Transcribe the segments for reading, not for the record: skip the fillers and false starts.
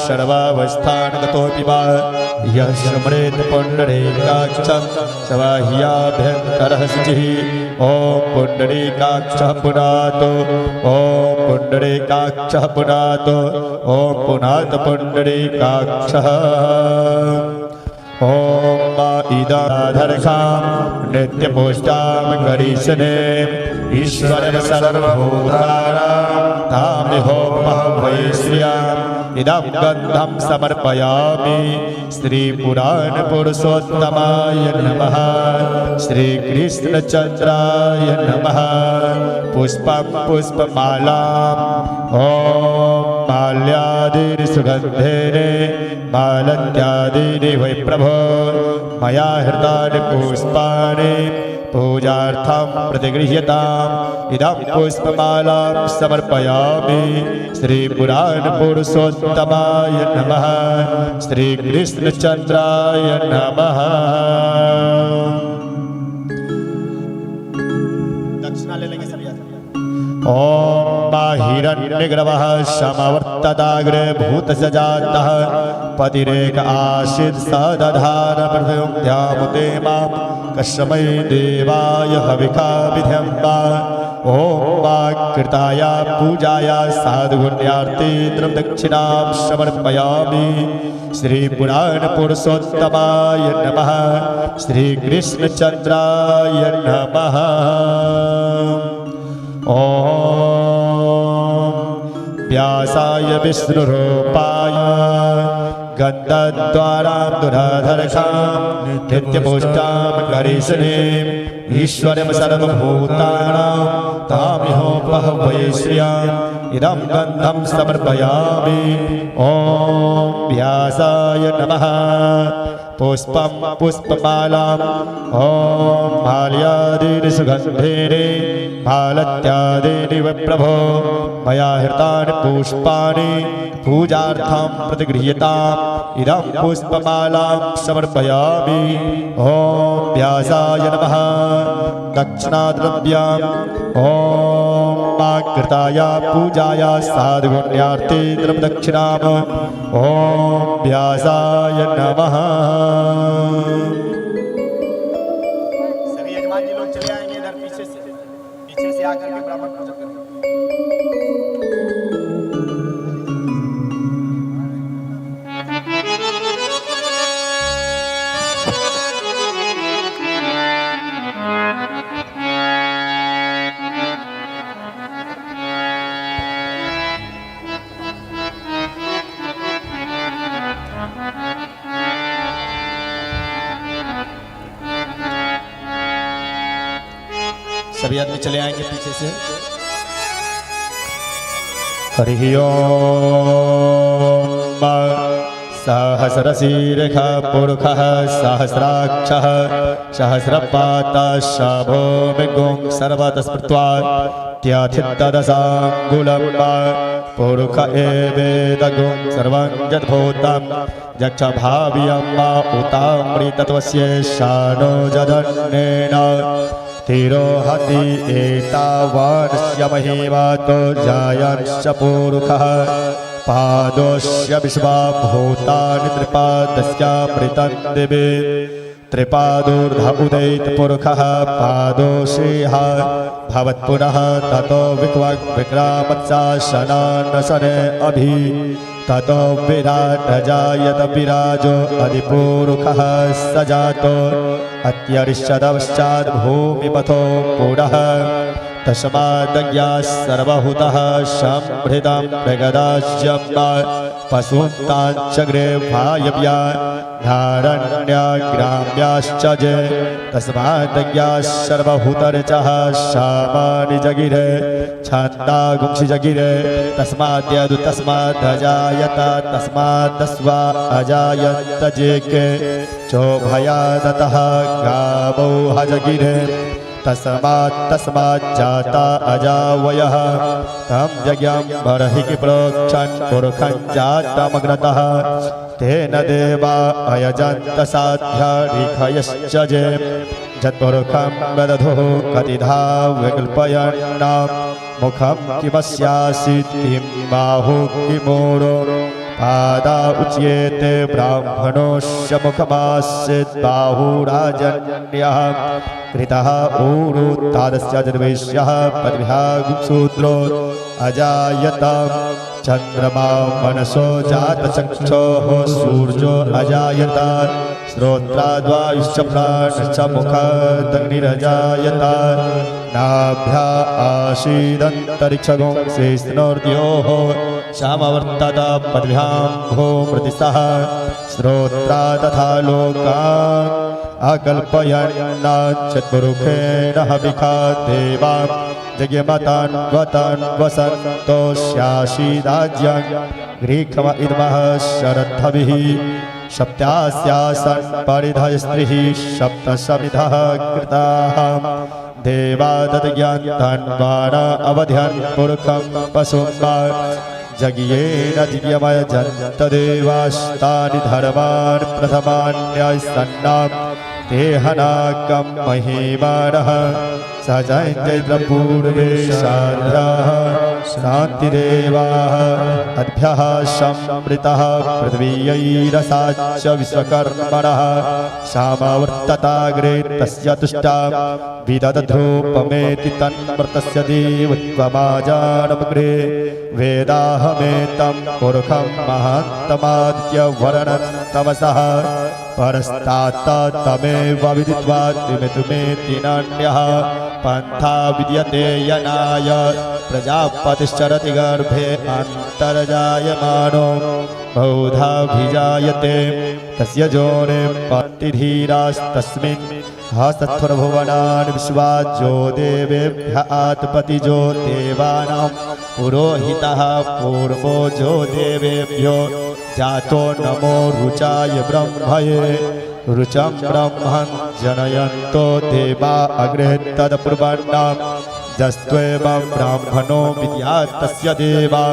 सर्वावस्थानगतोऽपि वा यः स्मरेत् पुण्डरीकाक्षं स वा ह्याभ्यन्तरः शुचिः। ॐ पुण्डरीकाक्षः पुनातो ॐ पुण्डरीकाक्षः पुनातो ॐ पुनात पुण्डरीकाक्षः। ॐ इदाधर्षां नित्यपुष्टां करीशने ईश्वरः सर्वभूतानां तामिहोमः वै श्रियाम् इदं गन्धं समर्पयामि श्रीपुराणपुरुषोत्तमाय नमः श्रीकृष्णचन्द्राय नमः। पुष्पं पुष्पमालाम् ॐ माल्यादिर्सुगन्धेने मालत्यादीनि वै प्रभो मया हृतानि पुष्पाणि पूजार्थं प्रतिगृह्यताम् इदं पुष्पमालां समर्पयामि श्रीपुराणपुरुषोत्तमाय नमः श्रीकृष्णचन्द्राय नमः। दक्षिणा ले लेंगे सभी। ॐ हिरण्यगर्भः समवर्तताग्रे भूतसजातः पतिरेक आसीत् स दधार पृथिव्यामुते मां कस्मै देवाय हविका विध्यम्बा। ॐ कृताय पूजाय साधुगुण्यार्थे दक्षिणां समर्पयामि श्रीपुराणपुरुषोत्तमाय नमः श्रीकृष्णचन्द्राय नमः। ॐ व्यासाय विष्णुरूपाय गन्धद्वारां दुराधर्षां नित्यपुष्टां करीशने ईश्वरं सर्वभूतानां तामिहोमः वै श्रियाम् इदं गन्धं समर्पयामि। ॐ व्यासाय नमः। पुष्पं पुष्पमालाम् ॐ माल्यादिर्सुगन्धेने मालत्यादीनि वै प्रभो मया हृतानि पुष्पाणि पूजार्थं प्रतिगृह्यताम् इदं पुष्पमालां समर्पयामि। ॐ व्यासाय नमः। दक्षिणाद्रव्याम् ॐ कृताय पूजाय साधुगुण्यार्थे दक्षिणाम् ॐ व्यासाय नमः। सभी यजमान जी लोग चले आएंगे इधर पीछे से आकर के ब्राह्मण पूजन करेंगे। सभी आदमी चले आएंगे पीछे से। हरिः ओम। सहस्रशीर्षः पुरुषः सहस्राक्षः सहस्रपातः शभो विगुं सर्वतः स्मृत्वा त्याथितदशाङ्गुलं पुरुष एवेदगुं सर्वं यद्भूतं यक्ष भाव्यं उतामृतत्वस्य शानो जदन्नेन तिरोहति एतावानस्य महिमातो जायश्च पुरुषः पादोस्य विश्वभूतानि त्रिपादस्यामृतं दिवे त्रिपादोर्ध उदैत पुरुषः पादोषेह भवत्पुनः ततो विक्रामत्साशनानशने अभि ततो विराट जायत विराजो अधिपुरुषः स जातो अत्यरिष्यदपश्चाद् भूमिपथो पुरः तस्मादज्ञाः सर्वभूतः सम्भृतं मृगदास्यं पशून्ताञ्चग्रे भायव्या धारण्याग्राम्याश्च जे तस्मादज्ञाः सर्वभूतर्चः शामानि जगिरे छन्दागुंसि जगिरे तस्माद्यदु तस्मादजायत तस्मादस्वा अजायत जेके चोभयादतः गावो हजगिरे तस्मात् जाता अजावयः तं यज्ञं बर्हिः प्रोक्षन् पुरुषं जातमग्रतः तेन देवा अयजन्त साध्यारिखयश्च जे यत्पुरुषं वदधुः कतिधा विकल्पयन्नां मुखं किमस्यासीत् किं बाहुः किमूरो पादा उच्येते ब्राह्मणोस्य मुखमासीत् बाहुराजन्यः कृतः ऊरुतादस्य निर्वेश्यः पद्भ्यागुशूद्रो अजायत चंद्रमा मनसो जातचक्षुः सूर्यो अजायत श्रोत्राद्वायुश्च प्राणश्च मुखादग्निरजायत नाभ्या आसीदन्तरिक्षगुंसेस्नोर्द्योः श्यामवर्तत पद्भ्यां भूमृतिसः श्रोत्रा तथा लोकान् अकल्पयन्नाच्चत्पुरुषेण हविखा देवां जज्ञमतान्वतान्वसन्तोष्याशीदाज्यं ग्रीष्म इद्मः शरद्धभिः सप्तास्यासन् परिधयस्त्रिः सप्तशमिधः कृताः देवा दद्यान्तन्वाना अवध्यन् पुरुखं पशुं जज्ञेन जिज्ञमयजन्तदेवास्तानि धर्मान् प्रथमान्यसन्नां तेहनाकं महिमानः सजयन्त्यपूर्वे शाद्राः शान्तिदेवाः अद्भ्यः समृतः पृथ्वीयैरसाच्च विश्वकर्मणः सामवर्तताग्रे तस्य तुष्टां विदधध्रूपमेति तन्मृतस्य देवत्वमाजानमग्रे वेदाहमेतं पुरुखं महान्तमाद्यवर्णं तमसः परस्तात् तमेव विदित्वा तिमितुमेति नान्यः पन्था विद्यते यनाय प्रजापतिश्चरति गर्भे अन्तर्जायमानो बहुधाभिजायते तस्य जोने पतिधीरास्तस्मिन् हस्तत्वभुवनान् विश्वाज्यो देवेभ्यः आत्पतिजो देवानां पुरोहितः पूर्वो जो देवेभ्यो जातो नमो रुचाय ब्रह्मये रुचं ब्रह्मन् जनयन्तो देवा अग्रे तदपूर्वन्नां जस्त्वेवं ब्राह्मणो विद्यात् तस्य देवा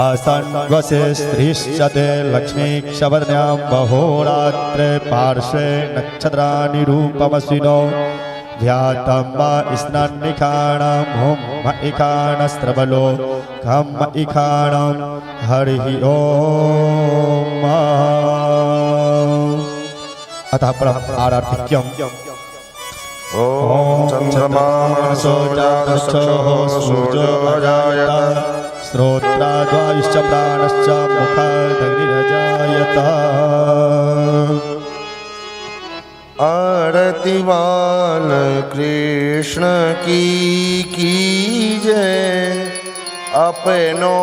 असन्वसे स्त्रीश्च ते लक्ष्मीक्षवर्ण्यां बहोरात्रे पार्श्वे नक्षत्राणि रूपमस्विनो ध्यातं वा स्नान्निखाणां हुं म इखाणस्त्रबलो खं म इखाणं हरिः ओम् अतः आरार्थिक्यम् ॐ चन्द्रमा मनसो जातचक्षुः सूर्यो अजायत श्रोत्राद्वायुश्च प्राणश्च मुखादग्निरजायत आरती बाल कृष्ण की जय अपनो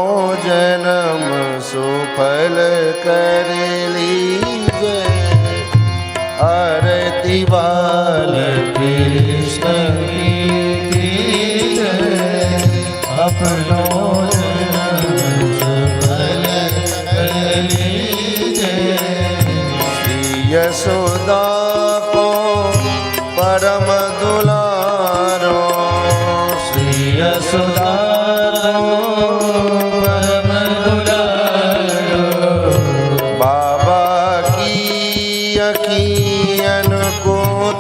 जन्म सुफल कर लीजय आरती बाल कृष्ण की जय अपनो यशोदा को परम दुलारो श्री यशोदा परम दुलारो बाबा की अखियन को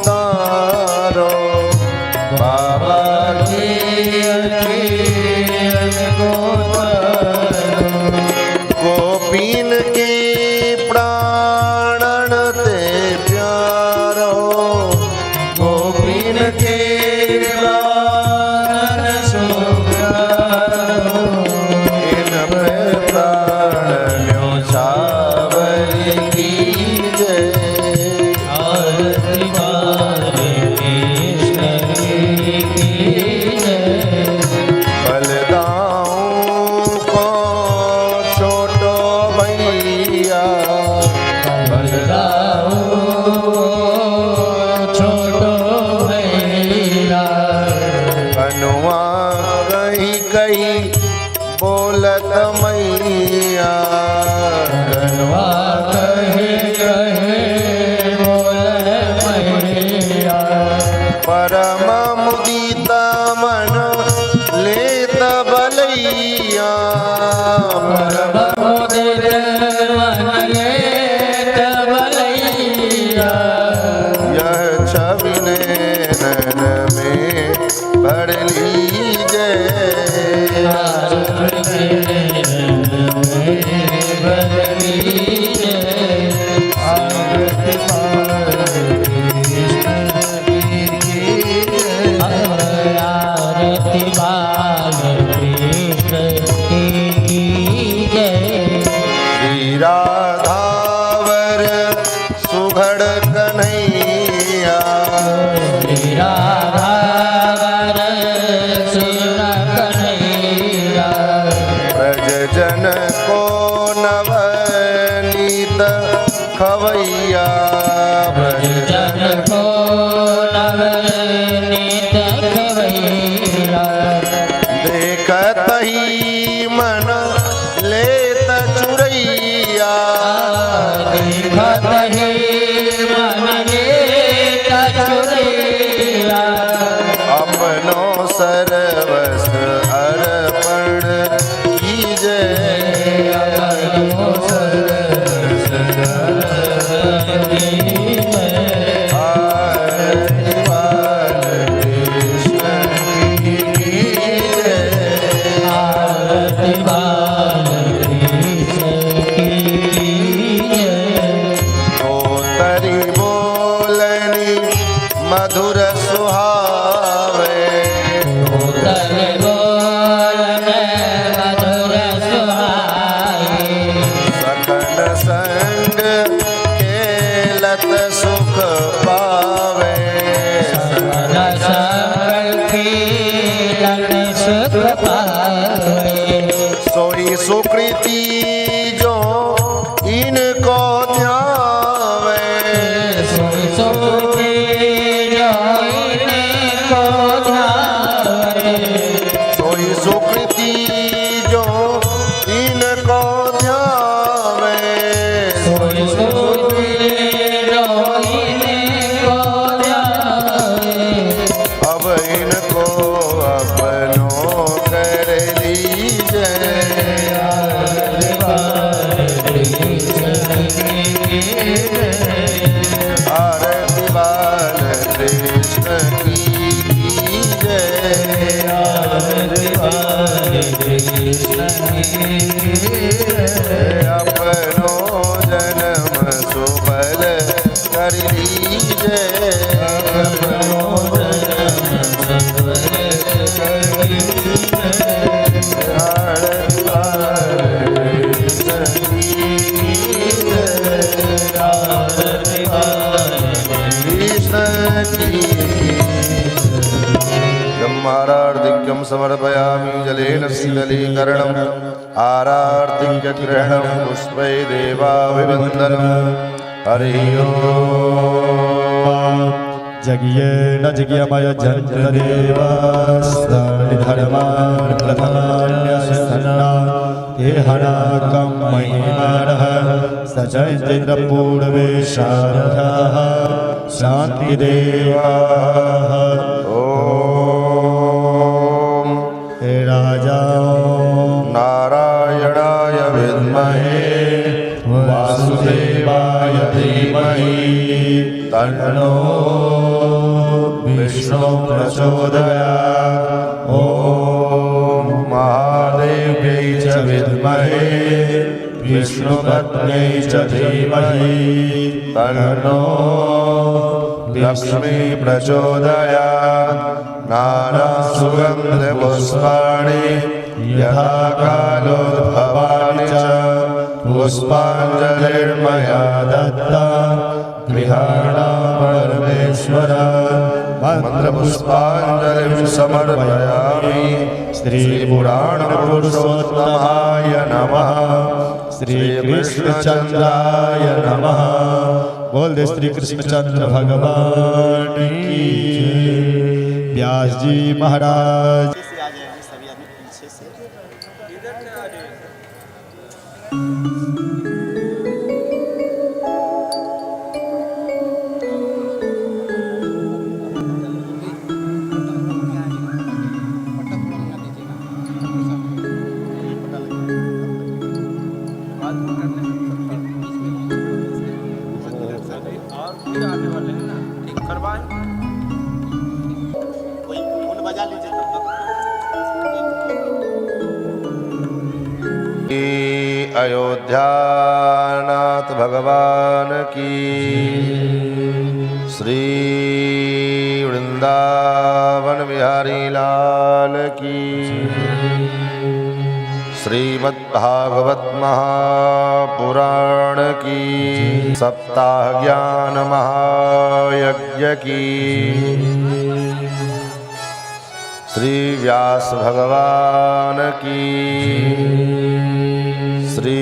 तारो बाबा की अखियन को तारो गोपीन के खवैया ब्रज जन को नवनीत खवैया देखत ही मन लेत चुरैया देखत ही मन लेत चुरैया अपनो सर्वस अर्पण कीजे अपनो सर्वस अर्पण कीजे आरती बालकृष्ण की कीजे आरती बालकृष्ण की तरी बोलनी मधुर सुहावे उतर बोलन मधुर सुहाए सखन संग खेलत सुख पावे मन संकीलन सुख पाए सोई सुकृति जो इनको ध्यावे सोई सोते जोइने को ध्यावे सोई सुकृति जो इनको ध्यावे सोई सोते जोइने को ध्यावे अब इनको अपनो कर लीजे आरती बालकृष्ण की जय अपनो जन्म सुफल कर लीजे आरती बालकृष्ण की ब्रह्मारार्धिक्यं समर्पयामि जलेन शीतलीकरणम् आरार्तिक्यग्रहणं पुष्पै देवाभिवन्दनं हरि ओम् जगिये न जगियमय जन्तदेवास्तानिधर्मान् प्रथमान्यसन्ना ते हनाकं महिमानः स चैन्द्रपूर्वेशारथः शान्तिदेवाः ॐ हे राजा नारायणाय विद्महे वासुदेवाय धीमहि तन्नो विष्णु प्रचोदयात् ॐ महादेव्यै च विद्महे विष्णुपत्न्यै च धीमहि तन्नो लक्ष्मी प्रचोदयात् नानासुगन्धपुष्पाणि यथा कालोद्भवानि च पुष्पाञ्जलिर्मया दत्ता गृहाणा परमेश्वर मन्त्रपुष्पाञ्जलिं समर्पयामि श्रीपुराणपुरुषोत्तमाय नमः श्रीकृष्णचन्द्राय नमः बोल दे श्री कृष्णचंद्र भगवान की जय। व्यास जी महाराज से आ जाएंगे सभी आदमी पीछे से कोई फूल बजा लीजिए तब तक। अयोध्यानाथ भगवान की श्री वृंदावन बिहारी लाल की श्रीमद्भागवत महापुराण की सप्ताह ज्ञान महायज्ञ की श्री व्यास भगवान की श्री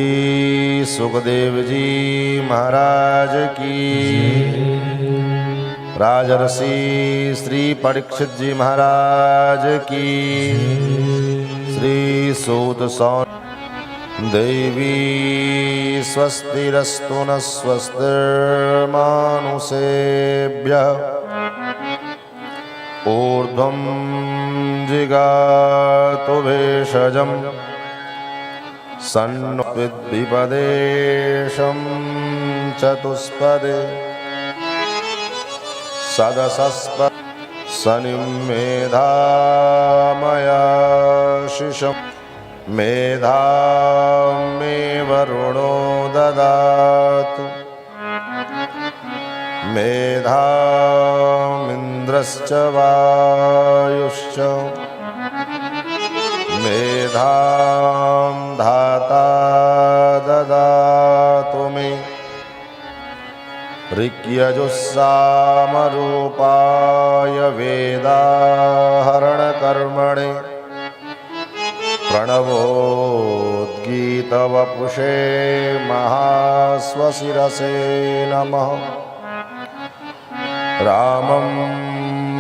सुखदेव जी महाराज की, राजर्षि श्री परीक्षित जी महाराज की, श्री सूत सौन देवी स्वस्तिरस्तु न स्वस्तिर्मानुषेभ्यः ऊर्ध्वं जिगातु भेषजम् सन्विद्विपदेशं चतुष्पदे सदसस्प शनिं मेधामयाशिषं मेधां मे वरुणो ददातु मेधामिन्द्रश्च वायुश्च मेधां धाता ददातु मे ऋक्यजुस्सामरूपाय वेदाहरणकर्मणे प्रणवोद्गीतवपुषे महास्वशिरसे नमः। रामं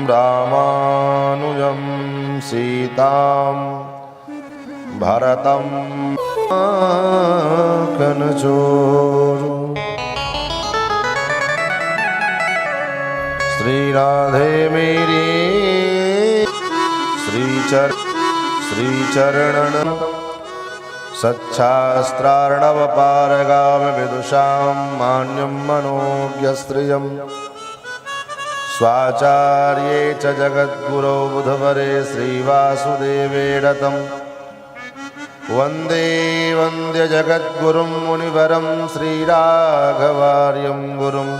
रामानुजं सीतां भरतं कनचोरु। श्री राधे मेरी श्रीचरणन सच्छास्त्रार्णवपारगाम विदुषां मान्यं मनोज्ञस्त्रियं स्वाचार्ये च जगद्गुरौ बुधवरे श्रीवासुदेवे रतं वन्दे वन्द्य जगद्गुरुं मुनिवरं श्रीराघवार्यं गुरुम्।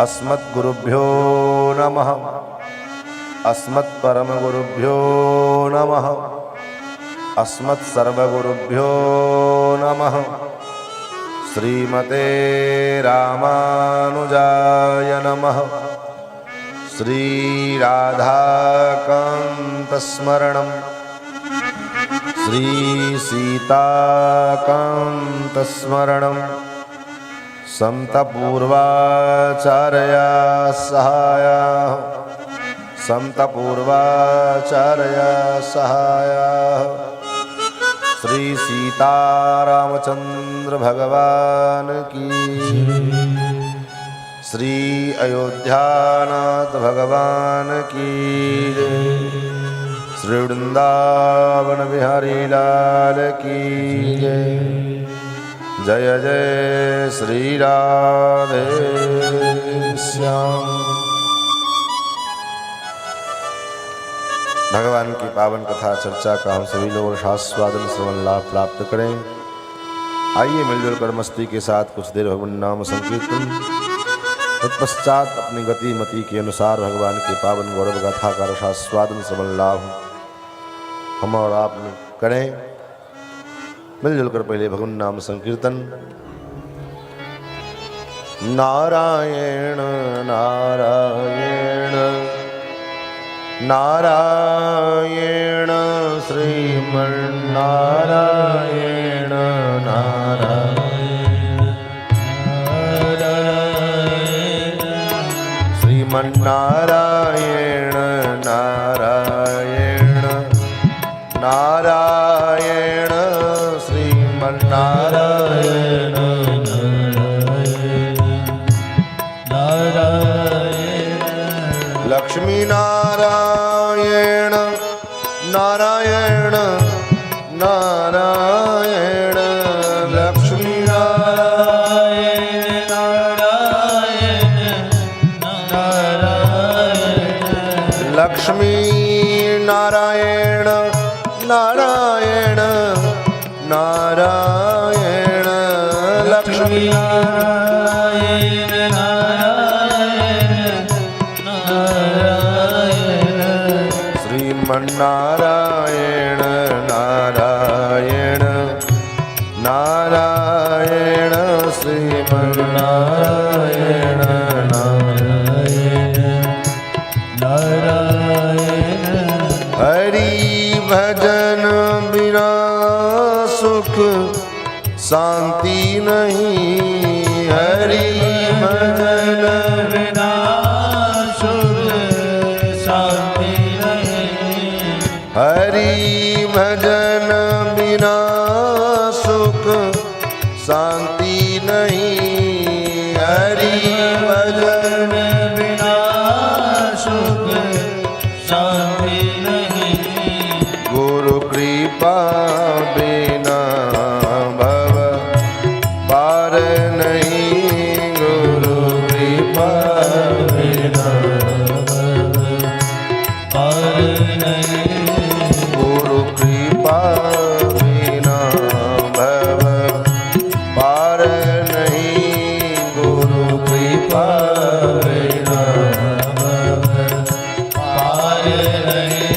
अस्मद्गुरुभ्यो नमः। अस्मत्परमगुरुभ्यो नमः। अस्मत्सर्वगुरुभ्यो नमः। श्रीमते रामानुजाय नमः। श्रीराधाकान्तस्मरणं श्रीसीताकान्तस्मरणं सन्तपूर्वाचार्या सहायाः सन्तपूर्वाचार्या सहायाः श्री सीतारामचंद्र भगवान की, श्री अयोध्यानाथ भगवान की, श्री वृंदावन बिहारी लाल की जय। जय जय श्री राधे श्याम। भगवान की पावन कथा चर्चा का हम सभी लोग रसास्वादन श्रवण लाभ प्राप्त करें। आइए मिलजुल कर मस्ती के साथ कुछ देर भगवान नाम संकीर्तन, तत्पश्चात अपनी गति मति के अनुसार भगवान के पावन गौरव गाथा का रसास्वादन श्रवण लाभ हम और आप करें। मिलजुल कर पहले भगवान नाम संकीर्तन। नारायण नारायण नारायण श्रीमन्नारायण नारायण श्रीमन्नारायण नारायण नारायण श्रीमन्नारायण लक्ष्मी नारायण नारायण नारायण लक्ष्मी नारायण नारायण लक्ष्मी नारायण नारायण नारायण लक्ष्मी नारायण नारायण नारायण श्रीमन्नारायण नारायण नारायण। हरि भजन बिना सुख शांति नहीं। हरि भजन बिना सुख शांति नहीं। हरि भजन बिना सुख शांति नहीं। हरि भजन बिना सुख शांति नहीं। गुरु कृपा बिना भव पार नहीं। गुरु कृपा बिना पार नहीं। गुरु कृपा बिना भव पार नहीं। गुरु कृपा बिना पार नहीं।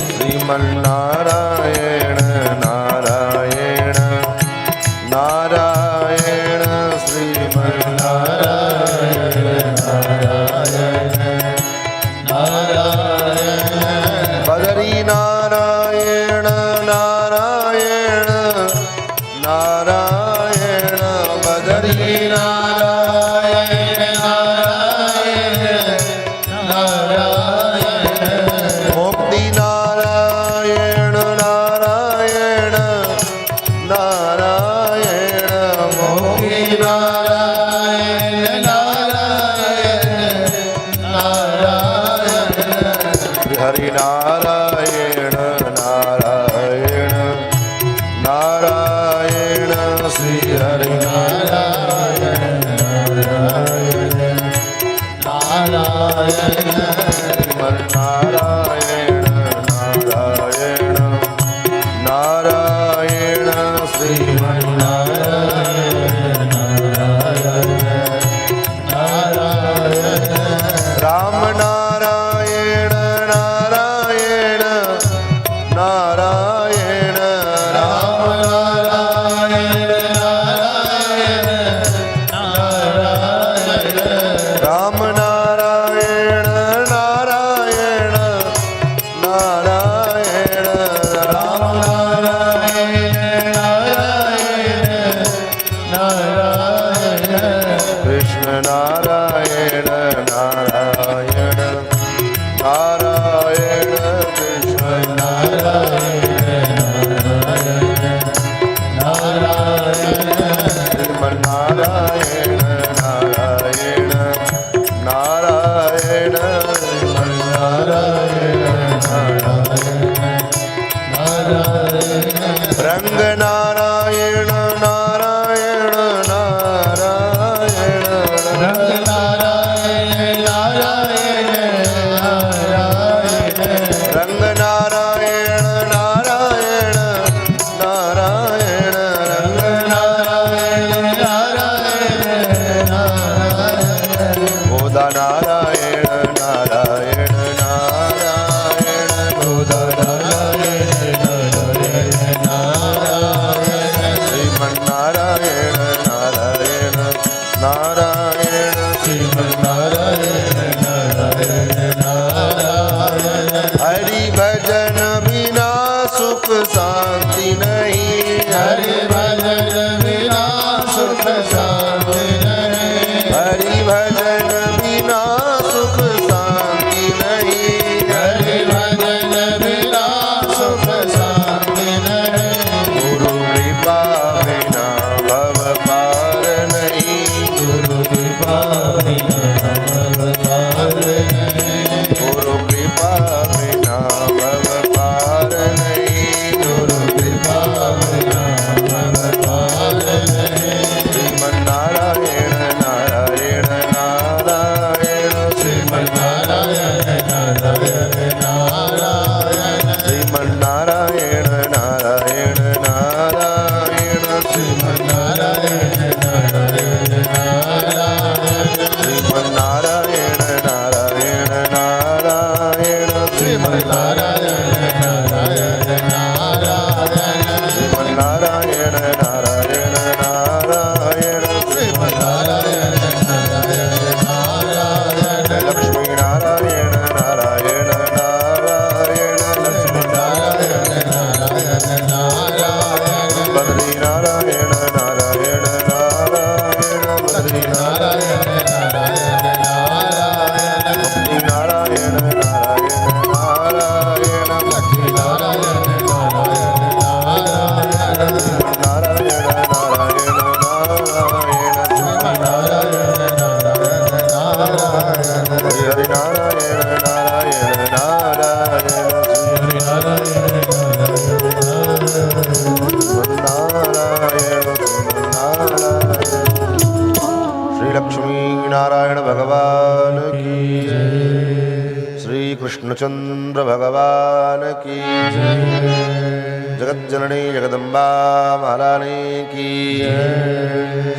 श्रीमन्नारायण नारायण नारायण श्रीमन्नारायण बदरी नारायण नारायण नारायण बदरी मुक्ति नारायण नारायण नारायण मुक्ति हरि नारायण नारायण नारायण श्री हरि नारायण नारायण नारायण नारायण श्री हरि राम नारायण नारायण नारायण राम राम नारायण नारायण नारायण राम कृष्ण नारायण नारायण नारायण कृष्ण श्रीमन्नारायण नारायण नारायण श्रीमन्नारायण रंग नारायण नारायण नारायण रंग नारायण नारायण नारायण रंग गोदा नारायण नारायण नारायण गोदा श्रीमन्नारायण नारायण नारायण हरि भजन बिना सुख शांति नहीं। हरि भजन बिना सुख शांति नहीं। हरि भजन बिना सुख शांति नहीं। हरि भजन बिना सुख शांति नहीं। गुरु कृपा बिना भव पार नहीं। गुरु कृपा बिना नारायण नारायण बद्री नारायण नारायण नारायण बद्री नारायण नारायण नारायण बद्री नारायण नारायण नारायण नारायण नारायण नारायण हरि हरि नारायण नारायण नारायण हरि नारायण नारायण श्री लक्ष्मी नारायण भगवान की श्री कृष्णचंद्र भगवान की जगत जननी जगदम्बा महारानी की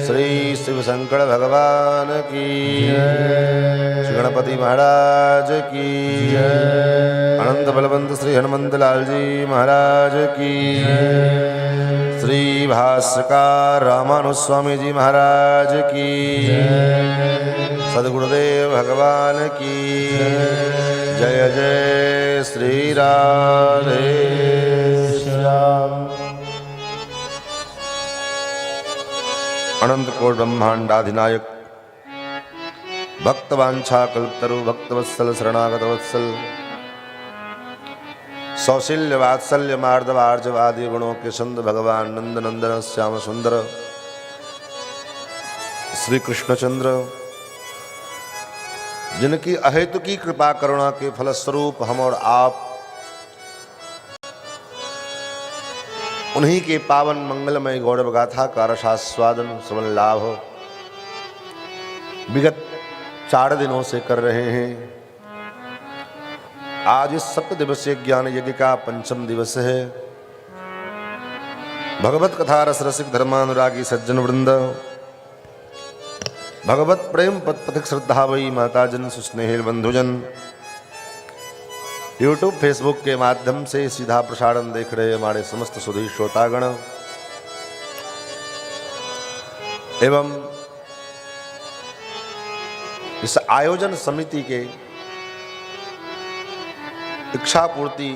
श्री शिव शंकर भगवान की श्री गणपति महाराज की अनंत बलवंत श्री हनुमंत लाल जी महाराज की श्री भास्कर रामानुस्वामी जी महाराज की सद्गुरुदेव भगवान की जय जय श्री राधे श्याम। अनंत कोट ब्रह्मांडाधिनायक भक्तवांछा कल्पतरु भक्तवत्सल शरणागत वत्सल सौशील्य वात्सल्य मार्दव आर्जवादी गुणों के संत भगवान नंद नंदन श्याम सुंदर श्री कृष्णचंद्र जिनकी अहेतुकी कृपा करुणा के फलस्वरूप हम और आप उन्हीं के पावन मंगलमय गौरव गाथा का रसास्वादन श्रवण लाभ विगत 4 दिनों से कर रहे हैं। आज इस 7 दिवसीय ज्ञान यज्ञ का 5म दिवस है। भगवत कथा रस रसिक धर्मानुरागी सज्जन वृंद, भगवत प्रेम पथिक श्रद्धावई माताजन सुस्नेहिल बंधुजन, यूट्यूब फेसबुक के माध्यम से सीधा प्रसारण देख रहे हमारे समस्त सुधी श्रोतागण एवं इस आयोजन समिति के इच्छा पूर्ति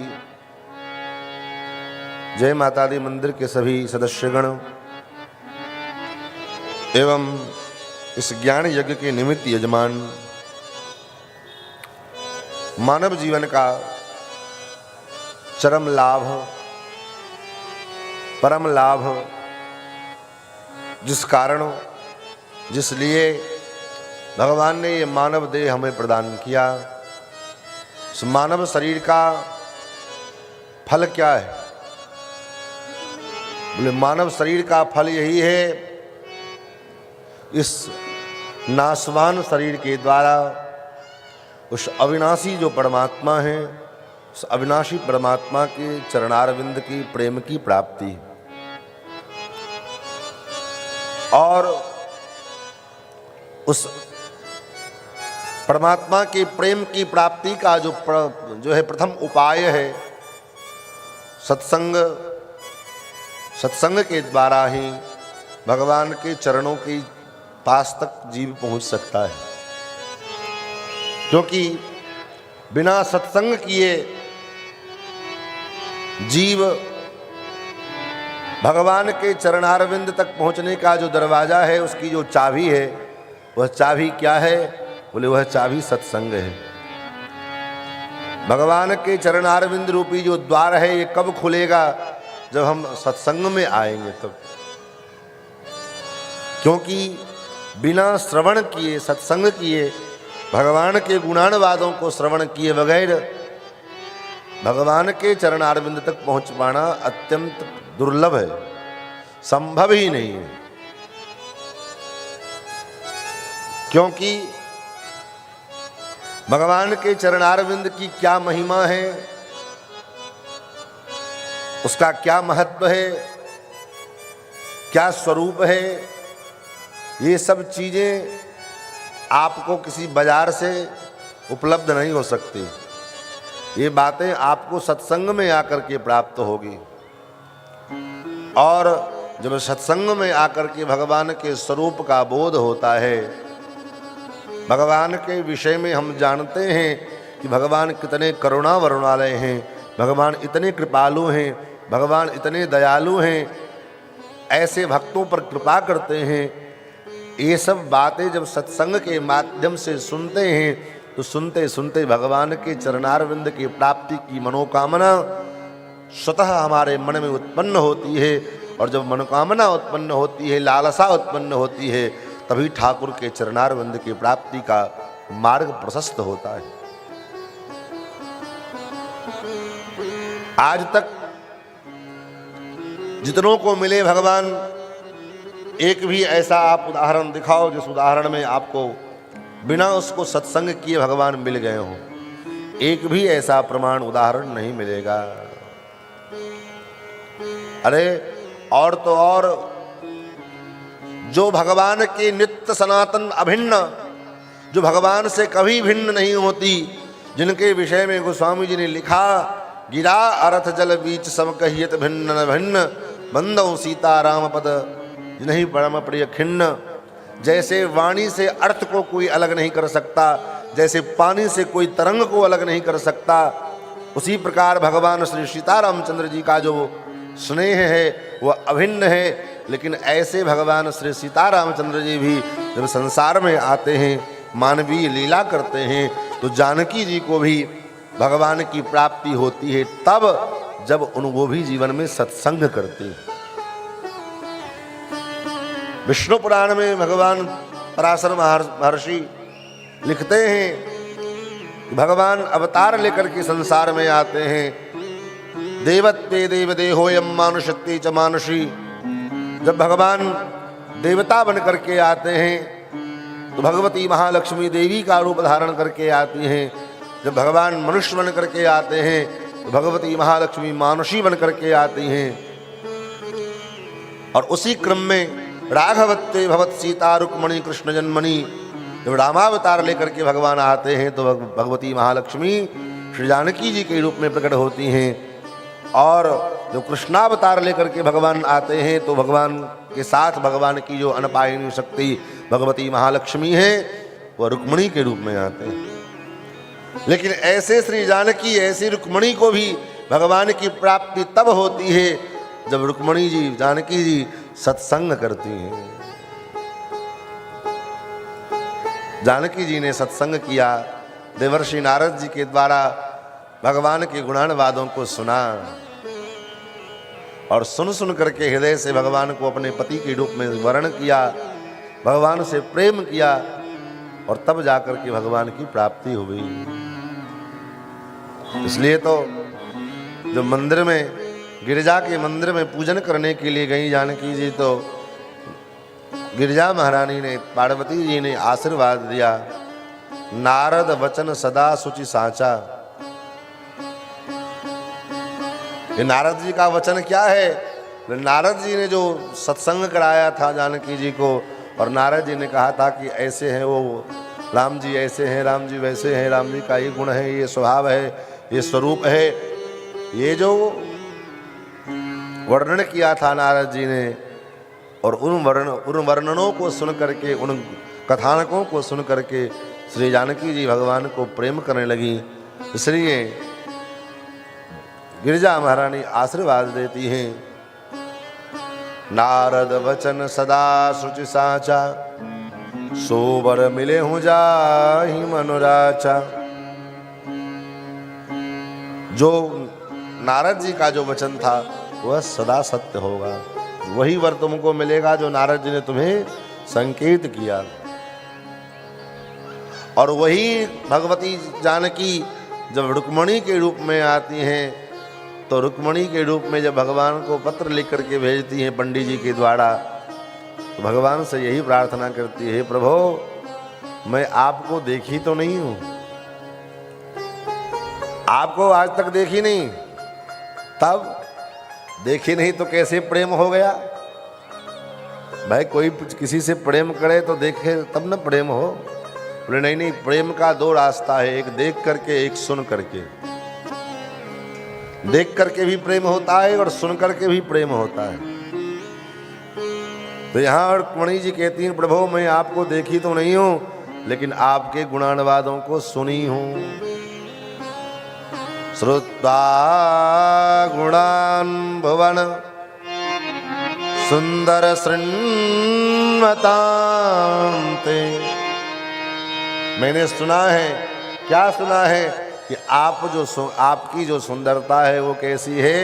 जय माता दी मंदिर के सभी सदस्यगण एवं इस ज्ञान यज्ञ के निमित्त यजमान मानव जीवन का चरम लाभ परम लाभ जिसलिए भगवान ने ये मानव देह हमें प्रदान किया। इस मानव शरीर का फल क्या है? बोले मानव शरीर का फल यही है, इस नाशवान शरीर के द्वारा उस अविनाशी जो परमात्मा है, उस अविनाशी परमात्मा के चरणारविंद की प्रेम की प्राप्ति और उस परमात्मा के प्रेम की प्राप्ति का जो है प्रथम उपाय है सत्संग के द्वारा ही भगवान के चरणों के पास तक जीव पहुंच सकता है। क्योंकि बिना सत्संग किए जीव भगवान के चरणारविंद तक पहुंचने का जो दरवाजा है, उसकी जो चाबी है, वह चाबी क्या है? बोले वह चाबी सत्संग है। भगवान के चरणारविंद रूपी जो द्वार है, ये कब खुलेगा? जब हम सत्संग में आएंगे तब। क्योंकि बिना श्रवण किए, सत्संग किए, भगवान के गुणानुवादों को श्रवण किए बगैर भगवान के चरणारविंद तक पहुंच पाना अत्यंत दुर्लभ है, संभव ही नहीं है। क्योंकि भगवान के चरणारविंद की क्या महिमा है, उसका क्या महत्व है, क्या स्वरूप है, ये सब चीजें आपको किसी बाजार से उपलब्ध नहीं हो सकती। ये बातें आपको सत्संग में आकर के प्राप्त होगी। और जब सत्संग में आकर के भगवान के स्वरूप का बोध होता है, भगवान के विषय में हम जानते हैं कि भगवान कितने करुणा वरुणालय हैं, भगवान इतने कृपालु हैं, भगवान इतने दयालु हैं। ऐसे भक्तों पर कृपा करते हैं। ये सब बातें जब सत्संग के माध्यम से सुनते हैं तो सुनते सुनते भगवान के चरणारविंद की प्राप्ति की मनोकामना स्वतः हमारे मन में उत्पन्न होती है। और जब मनोकामना उत्पन्न होती है, लालसा उत्पन्न होती है, तभी ठाकुर के चरणारविंद की प्राप्ति का मार्ग प्रशस्त होता है। आज तक जितनों को मिले भगवान, एक भी ऐसा आप उदाहरण दिखाओ जिस उदाहरण में आपको बिना उसको सत्संग किए भगवान मिल गए हों। एक भी ऐसा प्रमाण उदाहरण नहीं मिलेगा। अरे और तो और जो भगवान के नित्य सनातन अभिन्न, जो भगवान से कभी भिन्न नहीं होती, जिनके विषय में गोस्वामी जी ने लिखा, गिरा अर्थ जल बीच सब कहियत भिन्न न भिन्न, बंदौ सीता राम पद जिन्हीं परम प्रिय खिन्न। जैसे वाणी से अर्थ को कोई अलग नहीं कर सकता, जैसे पानी से कोई तरंग को अलग नहीं कर सकता, उसी प्रकार भगवान श्री सीतारामचंद्र जी का जो स्नेह है वह अभिन्न है। लेकिन ऐसे भगवान श्री सीतारामचंद्र जी भी जब संसार में आते हैं, मानवीय लीला करते हैं, तो जानकी जी को भी भगवान की प्राप्ति होती है तब जब वो भी जीवन में सत्संग करते हैं। विष्णु पुराण में भगवान पराशर महर्षि लिखते हैं कि भगवान अवतार लेकर के संसार में आते हैं। देवत्वे देवदेहोयम मानुषत्वे च मानुषी। जब भगवान देवता बन करके आते हैं तो भगवती महालक्ष्मी देवी का रूप धारण करके आती हैं। जब भगवान मनुष्य बन करके आते हैं तो भगवती महालक्ष्मी मानुषी बन करके आती हैं। और उसी क्रम में राघवत्वे भवत सीता रुक्मणी कृष्ण जन्मनी। जब रामावतार लेकर के भगवान आते हैं तो भगवती महालक्ष्मी श्री जानकी जी के रूप में प्रकट होती हैं। और जब कृष्णावतार लेकर के भगवान आते हैं तो भगवान के साथ भगवान की जो अनपायनी शक्ति भगवती महालक्ष्मी है वह रुक्मणी के रूप में आते हैं। लेकिन ऐसे श्री जानकी, ऐसी रुक्मणी को भी भगवान की प्राप्ति तब होती है जब रुक्मणी जी, जानकी जी सत्संग करती हैं। जानकी जी ने सत्संग किया, देवर्षि नारद जी के द्वारा भगवान के गुणानुवादों को सुना और सुन सुन करके हृदय से भगवान को अपने पति के रूप में वर्ण किया, भगवान से प्रेम किया और तब जाकर के भगवान की प्राप्ति हुई। इसलिए तो जो मंदिर में, गिरजा के मंदिर में पूजन करने के लिए गई जानकी जी, तो गिरजा महारानी ने, पार्वती जी ने आशीर्वाद दिया, नारद वचन सदा सुचि साचा। ये नारद जी का वचन क्या है? नारद जी ने जो सत्संग कराया था जानकी जी को, और नारद जी ने कहा था कि ऐसे हैं वो राम जी, ऐसे हैं राम जी, वैसे हैं राम जी का ये गुण है, ये स्वभाव है, ये स्वरूप है। ये जो वर्णन किया था नारद जी ने, और उन वर्णनों को सुन करके, उन कथानकों को सुन करके श्री जानकी जी भगवान को प्रेम करने लगी। इसलिए गिरजा महारानी आशीर्वाद देती हैं, नारद वचन सदा सुचि साचा, सोबर मिले हूँ जाहि मनुराचा। जो नारद जी का जो वचन था वह सदा सत्य होगा। वही वर तुमको मिलेगा जो नारद जी ने तुम्हें संकेत किया। और वही भगवती जानकी जब रुक्मणी के रूप में आती हैं तो रुक्मणी के रूप में जब भगवान को पत्र लिख करके भेजती हैं पंडित जी के द्वारा, तो भगवान से यही प्रार्थना करती है, प्रभु मैं आपको देखी तो नहीं हूं, आपको आज तक देखी नहीं, तब देखी नहीं तो कैसे प्रेम हो गया? भाई कोई किसी से प्रेम करे तो देखे तब न प्रेम हो। बोले नहीं नहीं, प्रेम का दो रास्ता है, एक देख करके, एक सुन करके। देख करके भी प्रेम होता है और सुन करके भी प्रेम होता है। तो यहाँ रुक्मणी जी कहती हैं, प्रभु मैं आपको देखी तो नहीं हूं, लेकिन आपके गुणानुवादों को सुनी हूं। श्रुत्वा गुणान् भुवन सुंदर शृण्वतान्ते। मैंने सुना है, क्या सुना है कि आप जो आपकी जो सुंदरता है वो कैसी है?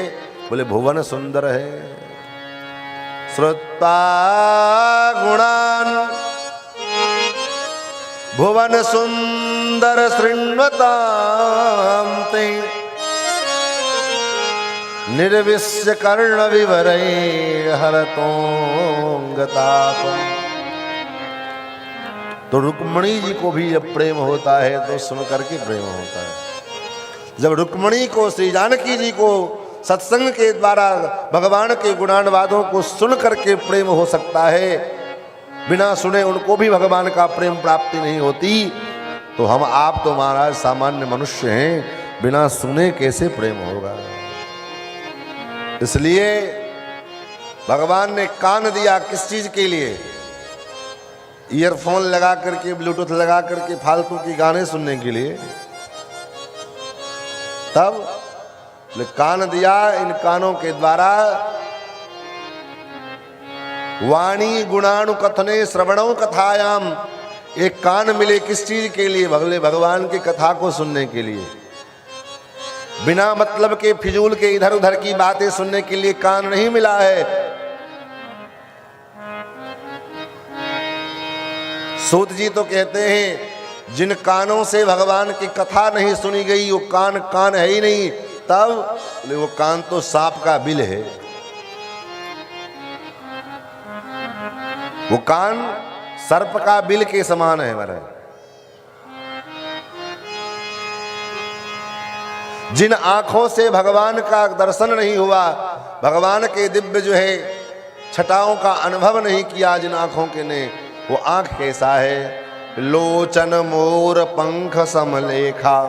बोले भुवन सुंदर है। श्रुत्वा गुणान भुवन सुंदर शृण्वतान्ते। निर्विश्य कर्ण विवरै हरतोंगतापम। तो रुक्मणी जी को भी जब प्रेम होता है तो सुन करके प्रेम होता है। जब रुक्मणी को, श्री जानकी जी को सत्संग के द्वारा भगवान के गुणानुवादों को सुन करके प्रेम हो सकता है, बिना सुने उनको भी भगवान का प्रेम प्राप्ति नहीं होती, तो हम आप तो महाराज सामान्य मनुष्य हैं, बिना सुने कैसे प्रेम होगा? इसलिए भगवान ने कान दिया किस चीज के लिए? ईयरफोन लगा करके, ब्लूटूथ लगा करके फालतू की गाने सुनने के लिए। तब कान दिया, इन कानों के द्वारा वाणी गुणाणु कथने श्रवणों कथायाम। एक कान मिले किस चीज के लिए? भगवान की कथा को सुनने के लिए। बिना मतलब के फिजूल के इधर उधर की बातें सुनने के लिए कान नहीं मिला है। सूत जी तो कहते हैं जिन कानों से भगवान की कथा नहीं सुनी गई वो कान कान है ही नहीं। तब वो कान तो सांप का बिल है। वो कान सर्प का बिल के समान है महाराज। जिन आंखों से भगवान का दर्शन नहीं हुआ, भगवान के दिव्य जो है छटाओं का अनुभव नहीं किया जिन आंखों के ने, वो आंख कैसा है? लोचन मोर पंख समलेखा।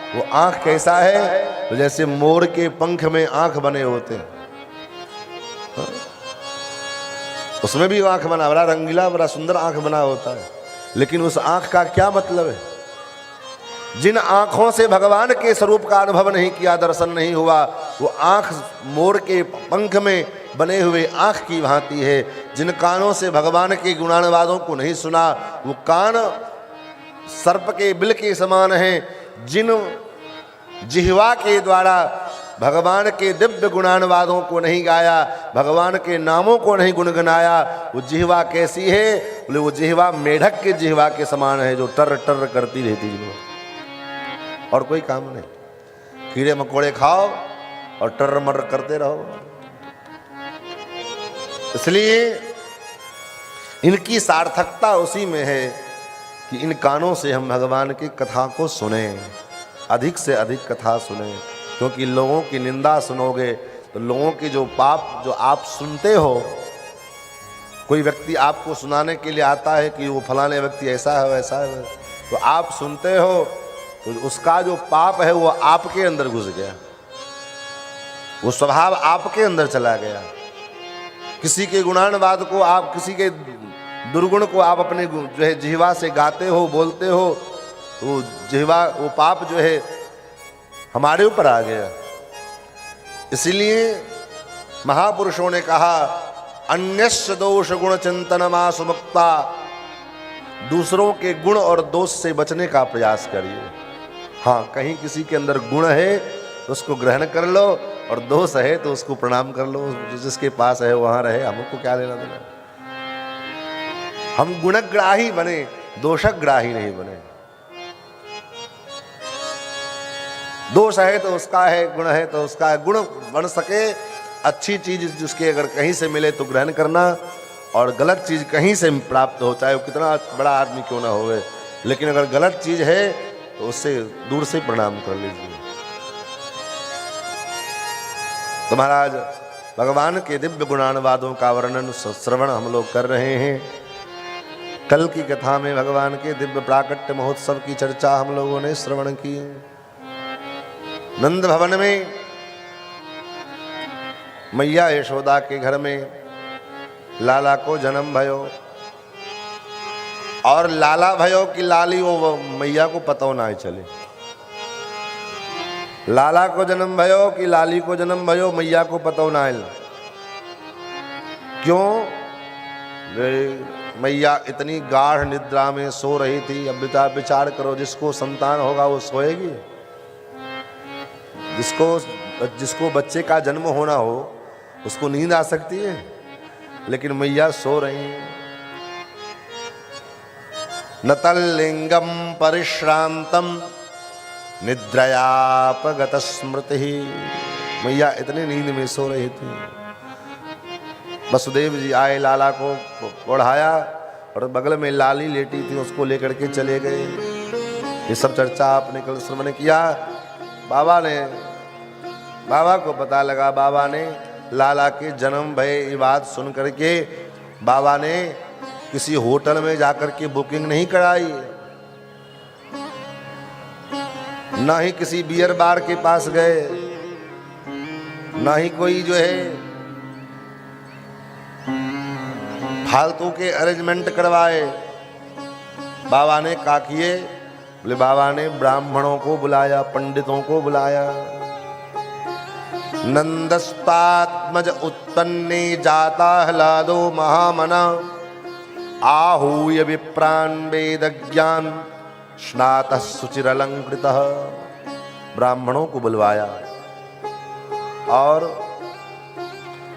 वो आंख कैसा है? तो जैसे मोर के पंख में आंख बने होते हैं, उसमें भी आंख बना, बड़ा रंगीला बड़ा सुंदर आंख बना होता है। लेकिन उस आंख का क्या मतलब है? जिन आंखों से भगवान के स्वरूप का अनुभव नहीं किया, दर्शन नहीं हुआ, वो आंख मोर के पंख में बने हुए आंख की भांति है। जिन कानों से भगवान के गुणानुवादों को नहीं सुना, वो कान सर्प के बिल के समान हैं। जिन जिह्वा के द्वारा भगवान के दिव्य गुणानुवादों को नहीं गाया, भगवान के नामों को नहीं गुनगुनाया, वो जिह्वा कैसी है? बोले वो जिह्वा मेढक के जिह्वा के समान है, जो टर टर करती रहती है और कोई काम नहीं। कीड़े मकोड़े खाओ और टर मर करते रहो। इसलिए इनकी सार्थकता उसी में है कि इन कानों से हम भगवान की कथा को सुने, अधिक से अधिक कथा सुने। क्योंकि लोगों की निंदा सुनोगे तो लोगों की जो पाप जो आप सुनते हो, कोई व्यक्ति आपको सुनाने के लिए आता है कि वो फलाने व्यक्ति ऐसा है वैसा है, तो आप सुनते हो तो उसका जो पाप है वो आपके अंदर घुस गया, वो स्वभाव आपके अंदर चला गया। किसी के गुणानुवाद को आप, किसी के दुर्गुण को आप अपने जो है जिह्वा से गाते हो, बोलते हो, तो जिह्वा वो पाप जो है हमारे ऊपर आ गया। इसलिए महापुरुषों ने कहा अन्यस्य दोष गुण चिंतनमा सुमुक्ता। दूसरों के गुण और दोष से बचने का प्रयास करिए। हाँ, कहीं किसी के अंदर गुण है तो उसको ग्रहण कर लो, और दोष है तो उसको प्रणाम कर लो। जिसके पास है वहां रहे, हमको क्या लेना देना। हम गुणग्राही बने, दोषग्राही नहीं बने। दोष है तो उसका है, गुण है तो उसका है। गुण बन सके, अच्छी चीज जिसके अगर कहीं से मिले तो ग्रहण करना, और गलत चीज कहीं से प्राप्त हो, चाहे वो कितना बड़ा आदमी क्यों ना हो, लेकिन अगर गलत चीज है तो उससे दूर से प्रणाम कर लीजिए। तो महाराज भगवान के दिव्य गुणानुवादों का वर्णन श्रवण हम लोग कर रहे हैं। कल की कथा में भगवान के दिव्य प्राकट्य महोत्सव की चर्चा हम लोगों ने श्रवण की। नंद भवन में मैया यशोदा के घर में लाला को जन्म भयो, और लाला भयो की लाली वो मैया को पता ना चले। लाला को जन्म भयो कि लाली को जन्म भयो, मैया को पता ना आयल। क्यों? वे मैया इतनी गाढ़ निद्रा में सो रही थी। अब विचार करो, जिसको संतान होगा वो सोएगी? जिसको बच्चे का जन्म होना हो उसको नींद आ सकती है? लेकिन मैया सो रही हैं। नतलिंगम परिश्रांतम निद्रयापगत स्मृति। मैया इतनी नींद में सो रही थी। वसुदेव जी आए, लाला को ओढ़ाया और बगल में लाली लेटी थी, उसको लेकर के चले गए। ये सब चर्चा आपने कल श्रवण किया। बाबा को पता लगा, बाबा ने लाला के जन्म भय ये बात सुन करके बाबा ने किसी होटल में जाकर के बुकिंग नहीं कराई, ना ही किसी बियर बार के पास गए, ना ही कोई जो है फालतू के अरेंजमेंट करवाए। बाबा ने क्या किए? बोले बाबा ने ब्राह्मणों को बुलाया, पंडितों को बुलाया। नंदस्तात्मज उत्पन्ने जाता ह्लादो महामना आहूय विप्रान वेद ज्ञान स्नातः सुचिरलंकृतः। ब्राह्मणों को बुलवाया और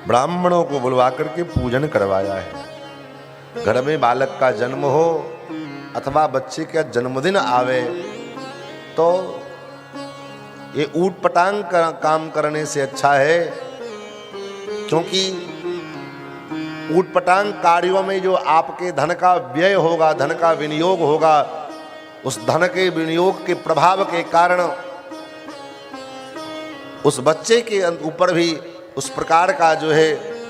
ब्राह्मणों को बुलवा करके पूजन करवाया है। घर में बालक का जन्म हो अथवा बच्चे का जन्मदिन आवे तो ये ऊट पटांग काम करने से अच्छा है, क्योंकि ऊट पटांग कार्यों में जो आपके धन का व्यय होगा, धन का विनियोग होगा, उस धन के विनियोग के प्रभाव के कारण उस बच्चे के ऊपर भी उस प्रकार का जो है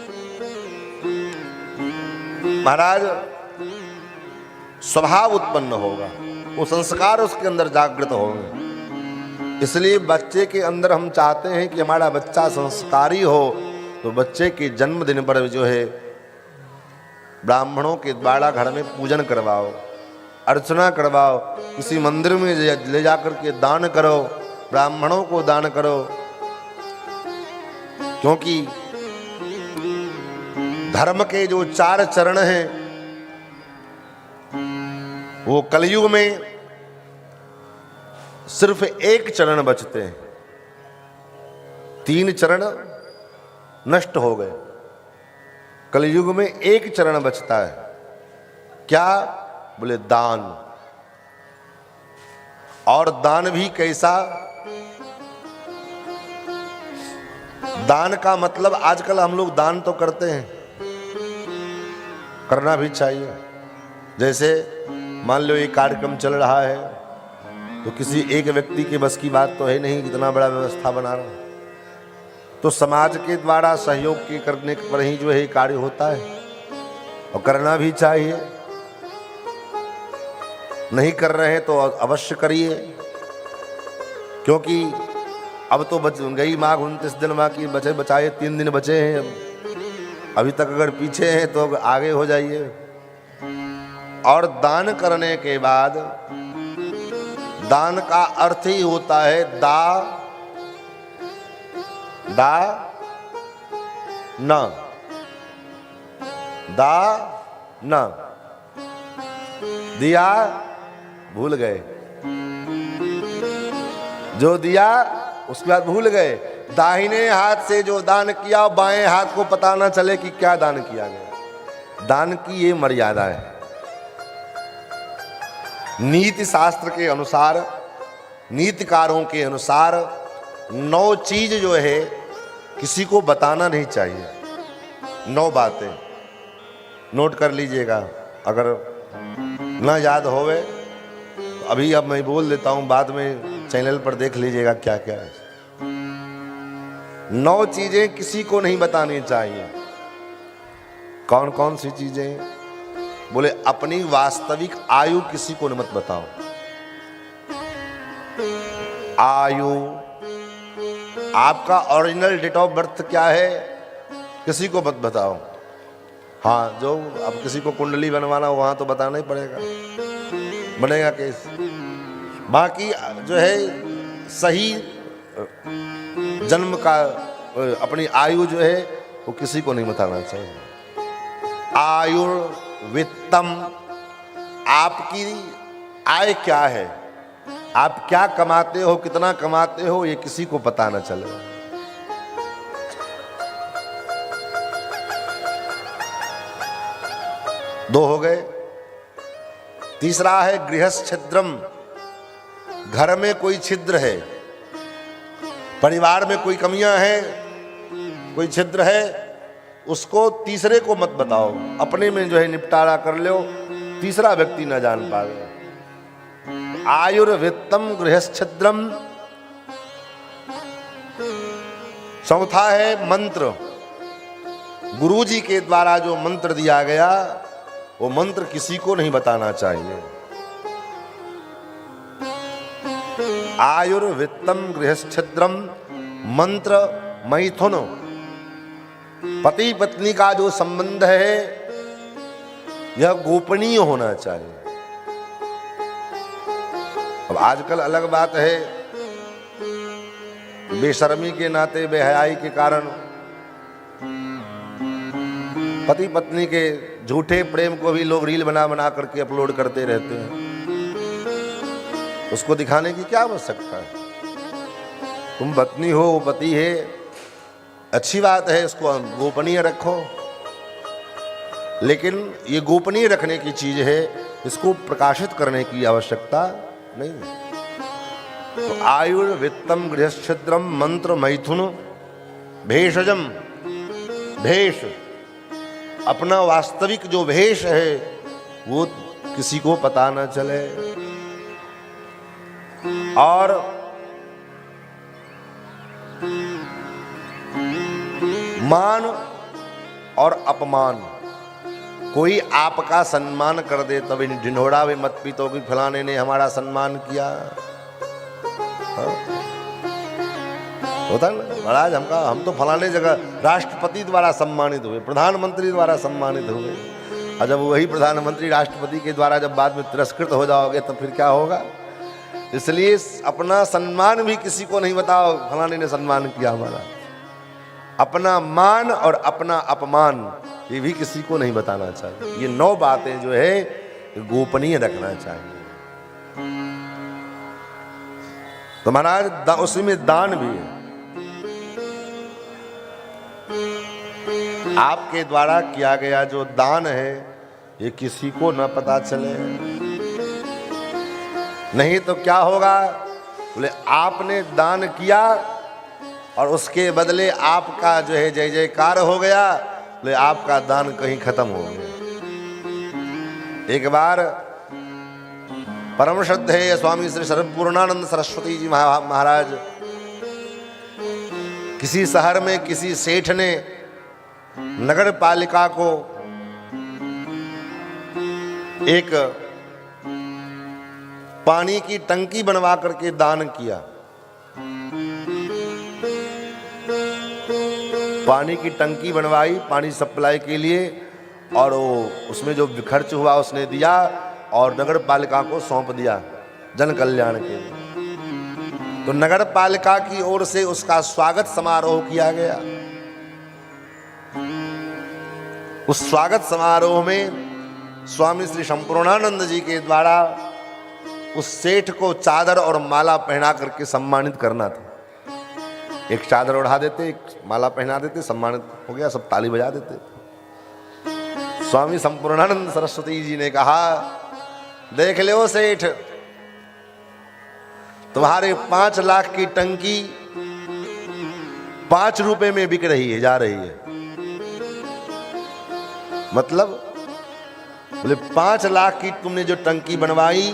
महाराज स्वभाव उत्पन्न होगा, वो संस्कार उसके अंदर जागृत होंगे। इसलिए बच्चे के अंदर हम चाहते हैं कि हमारा बच्चा संस्कारी हो, तो बच्चे के जन्मदिन पर जो है ब्राह्मणों के द्वारा घर में पूजन करवाओ, अर्चना करवाओ, किसी मंदिर में ले जाकर के दान करो, ब्राह्मणों को दान करो। क्योंकि धर्म के जो 4 चरण हैं वो कलयुग में सिर्फ 1 चरण बचते हैं, 3 चरण नष्ट हो गए। कलयुग में 1 चरण बचता है। क्या? बोले दान। और दान भी कैसा? दान का मतलब आजकल हम लोग दान तो करते हैं, करना भी चाहिए। जैसे मान लो ये कार्यक्रम चल रहा है तो किसी एक व्यक्ति के बस की बात तो है नहीं, इतना बड़ा व्यवस्था बना रहा, तो समाज के द्वारा सहयोग के करने पर ही जो है कार्य होता है और करना भी चाहिए। नहीं कर रहे हैं तो अवश्य करिए, क्योंकि अब तो बच गई माघ 29 दिन माँ की, बचाए 3 दिन बचे हैं। अभी तक अगर पीछे हैं तो आगे हो जाइए। और दान करने के बाद दान का अर्थ ही होता है न दिया, भूल गए, जो दिया उसके बाद भूल गए। दाहिने हाथ से जो दान किया बाएं हाथ को पता ना चले कि क्या दान किया गया। दान की ये मर्यादा है। नीति शास्त्र के अनुसार, नीतिकारों के अनुसार 9 चीज जो है किसी को बताना नहीं चाहिए। 9 बातें नोट कर लीजिएगा, अगर ना याद होवे तो अभी अब मैं बोल देता हूं, बाद में चैनल पर देख लीजिएगा क्या क्या है। 9 चीजें किसी को नहीं बतानी चाहिए। कौन कौन सी चीजें? बोले अपनी वास्तविक आयु किसी को मत बताओ। आयु, आपका ओरिजिनल डेट ऑफ बर्थ क्या है किसी को मत बताओ। हाँ, जो अब किसी को कुंडली बनवाना हो वहां तो बताना ही पड़ेगा, बनेगा केस। बाकी जो है सही जन्म का अपनी आयु जो है वो किसी को नहीं बताना चाहिए। आयुर्वित्तम, आपकी आय क्या है, आप क्या कमाते हो, कितना कमाते हो, ये किसी को पता न चले। दो हो गए। तीसरा है गृहच्छिद्रम, घर में कोई छिद्र है, परिवार में कोई कमियां हैं, कोई छिद्र है, उसको तीसरे को मत बताओ, अपने में जो है निपटारा कर लो, तीसरा व्यक्ति न जान पावे। आयुर्वित्तम गृहच्छिद्रम। चौथा है मंत्र, गुरु जी के द्वारा जो मंत्र दिया गया वो मंत्र किसी को नहीं बताना चाहिए। आयुर्वित्तम गृहच्छिद्रम, मंत्र मैथुन, पति पत्नी का जो संबंध है यह गोपनीय होना चाहिए। अब आजकल अलग बात है, बेशर्मी के नाते, बेहयाई के कारण पति पत्नी के झूठे प्रेम को भी लोग रील बना बना करके अपलोड करते रहते हैं। उसको दिखाने की क्या आवश्यकता है? तुम पत्नी हो, वो पति है, अच्छी बात है, इसको गोपनीय रखो, लेकिन ये गोपनीय रखने की चीज है, इसको प्रकाशित करने की आवश्यकता नहीं है। तो आयुर्वित्तम गृहच्छिद्रम, मंत्र मैथुन, भेषजम, भेष, अपना वास्तविक जो भेष है वो किसी को पता न चले। और मान और अपमान, कोई आपका सम्मान कर दे तभी ढिंढोरा में मत पीतो कि फलाने ने हमारा सम्मान किया। होता है ना महाराज, हम तो फलाने जगह राष्ट्रपति द्वारा सम्मानित हुए, प्रधानमंत्री द्वारा सम्मानित हुए, और जब वही प्रधानमंत्री राष्ट्रपति के द्वारा जब बाद में तिरस्कृत हो जाओगे तो फिर क्या होगा? इसलिए अपना सम्मान भी किसी को नहीं बताओ, फलाने ने सम्मान किया हमारा। अपना मान और अपना अपमान ये भी किसी को नहीं बताना चाहिए। ये 9 बातें जो है गोपनीय रखना चाहिए। तो महाराज उसी में दान भी है। आपके द्वारा किया गया जो दान है ये किसी को न पता चले, नहीं तो क्या होगा? बोले आपने दान किया और उसके बदले आपका जो है जय जयकार हो गया, बोले आपका दान कहीं खत्म हो गया। एक बार परम श्रद्धेय स्वामी श्री सर्वपूर्णानंद सरस्वती जी महाराज, किसी शहर में किसी सेठ ने नगर पालिका को एक पानी की टंकी बनवा करके दान किया। पानी की टंकी बनवाई पानी सप्लाई के लिए, और वो उसमें जो खर्च हुआ उसने दिया और नगर पालिका को सौंप दिया जन कल्याण के लिए। तो नगर पालिका की ओर से उसका स्वागत समारोह किया गया। उस स्वागत समारोह में स्वामी श्री संपूर्णानंद जी के द्वारा उस सेठ को चादर और माला पहना करके सम्मानित करना था। एक चादर ओढ़ा देते, एक माला पहना देते, सम्मानित हो गया, सब ताली बजा देते। स्वामी संपूर्णानंद सरस्वती जी ने कहा, देख लो सेठ, तुम्हारे 5 लाख की टंकी 5 रुपए में बिक रही है, जा रही है। मतलब बोले 5 लाख की तुमने जो टंकी बनवाई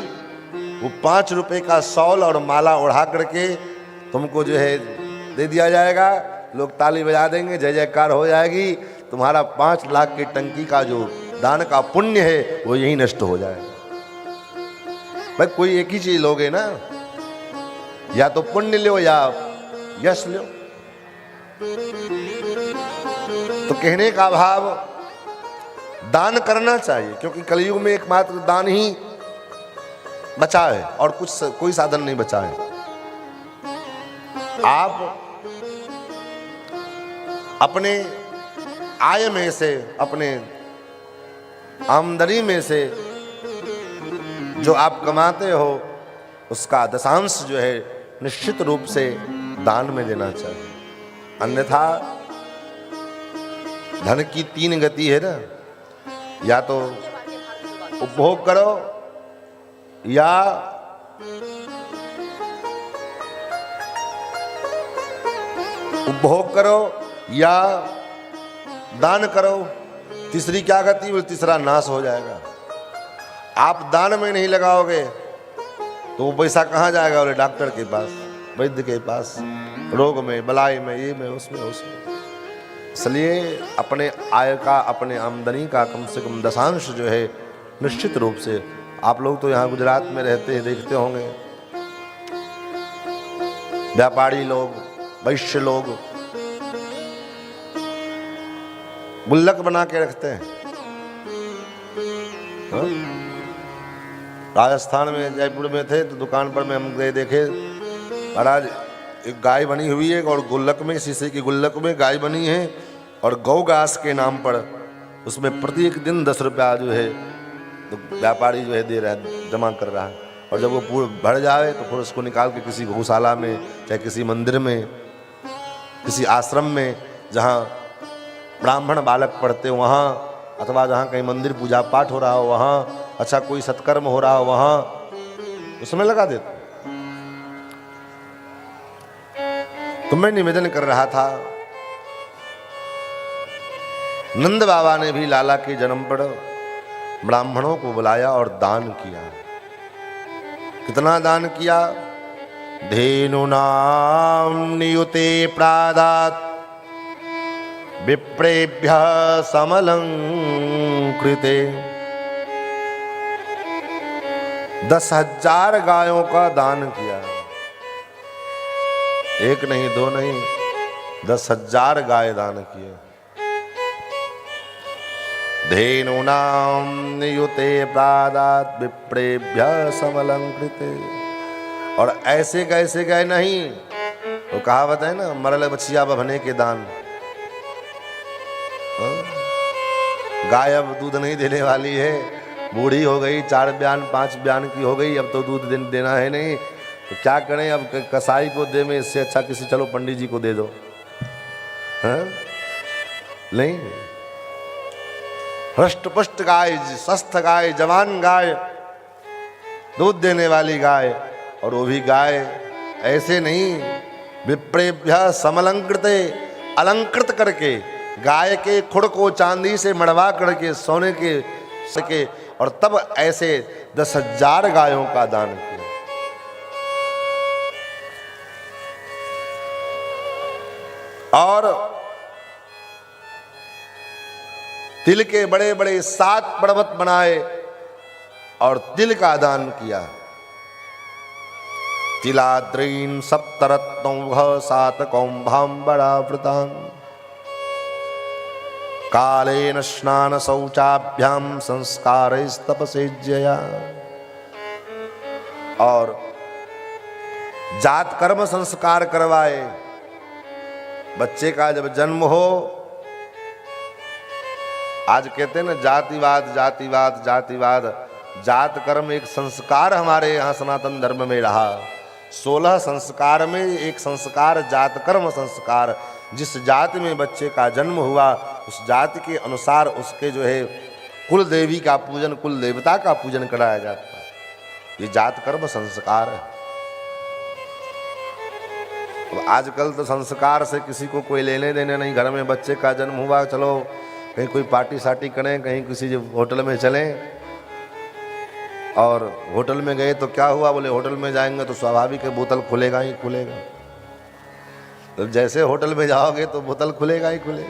वो 5 रुपए का शॉल और माला ओढ़ा करके तुमको जो है दे दिया जाएगा, लोग ताली बजा देंगे, जय जयकार हो जाएगी, तुम्हारा 5 लाख की टंकी का जो दान का पुण्य है वो यही नष्ट हो जाएगा। भाई कोई एक ही चीज लोगे ना, या तो पुण्य लो या यश लो। तो कहने का भाव दान करना चाहिए, क्योंकि कलयुग में एकमात्र दान ही बचा है और कोई साधन नहीं बचा है। आप अपने आय में से, अपने आमदनी में से जो आप कमाते हो उसका दशांश जो है निश्चित रूप से दान में देना चाहिए। अन्यथा धन की तीन गति है ना, या तो उपभोग करो या उपभोग करो या दान करो। तीसरी क्या गति? बोले तीसरा नाश हो जाएगा। आप दान में नहीं लगाओगे तो वो पैसा कहाँ जाएगा? बोले डॉक्टर के पास, वैद्य के पास, रोग में, बलाई में, ये में, उसमें उसमें। इसलिए अपने आय का, अपने आमदनी का कम से कम दशांश जो है निश्चित रूप से, आप लोग तो यहाँ गुजरात में रहते हैं, देखते होंगे व्यापारी लोग, वैश्य लोग गुल्लक बना के रखते हैं। हाँ? राजस्थान में, जयपुर में थे तो दुकान पर में हम गए, देखे महाराज एक गाय बनी हुई है और गुल्लक में, शीशे की गुल्लक में गाय बनी है और गौ घास के नाम पर उसमें प्रत्येक दिन 10 रुपया जो है तो व्यापारी जो है दे रहा है, जमा कर रहा है। और जब वो पूरा भर जाए तो फिर उसको निकाल के किसी गौशाला में, चाहे किसी मंदिर में, किसी आश्रम में जहाँ ब्राह्मण बालक पढ़ते हो वहाँ, अथवा जहाँ कहीं मंदिर पूजा पाठ हो रहा हो वहाँ, अच्छा कोई सत्कर्म हो रहा हो वहाँ, उसमें लगा देते। तो मैं निवेदन कर रहा था, नंद बाबा ने भी लाला के जन्म पर ब्राह्मणों को बुलाया और दान किया। कितना दान किया? धेनुनाम नियुते प्रादात विप्रेभ्यः समलंकृते। 10,000 गायों का दान किया। एक नहीं, दो नहीं, 10,000 गाय दान किए। धेनूनां नियुते प्रादात विप्रेभ्यः समलंकृते। और ऐसे कैसे गए नहीं, वो कहावत है ना, मरल बछिया बभने के दान। गाय अब दूध नहीं देने वाली है, बूढ़ी हो गई, 4 बयान 5 बयान की हो गई, अब तो दूध देना है नहीं, तो क्या करें? अब कसाई को दे में इससे अच्छा किसी, चलो पंडित जी को दे दो। हाँ? नहीं, हृष्ट पुष्ट गाय, स्वस्थ गाय, जवान गाय, दूध देने वाली गाय, और वो भी गाय ऐसे नहीं, विप्रेभ्यः समलंकृते, अलंकृत करके गाय के खुड़ को चांदी से मढ़वा करके सोने के सके, और तब ऐसे 10,000 गायों का दान किया। और तिल के बड़े बड़े 7 पर्वत बनाए और तिल का दान किया। तिलाद्रीन सप्तरत्नौघ 7 कौम्भाम्बरावृतान् कालेन स्नान शौचाभ्याम संस्कारैस्तपसेज्यया। और जात कर्म संस्कार करवाए। बच्चे का जब जन्म हो, आज कहते हैं ना जातिवाद जातिवाद जातिवाद, जात कर्म एक संस्कार हमारे यहाँ सनातन धर्म में रहा। 16 संस्कार में एक संस्कार जात कर्म संस्कार। जिस जाति में बच्चे का जन्म हुआ उस जाति के अनुसार उसके जो है कुल देवी का पूजन, कुल देवता का पूजन कराया जाता है। ये जात कर्म संस्कार है। तो आजकल तो संस्कार से किसी को कोई लेने देने नहीं। घर में बच्चे का जन्म हुआ, चलो कहीं कोई पार्टी सार्टी करें, कहीं किसी होटल में चलें, और होटल में गए तो क्या हुआ? बोले होटल में जाएंगे तो स्वाभाविक है बोतल खुलेगा ही खुलेगा। तो जैसे होटल में जाओगे तो बोतल खुलेगा ही खुलेगा।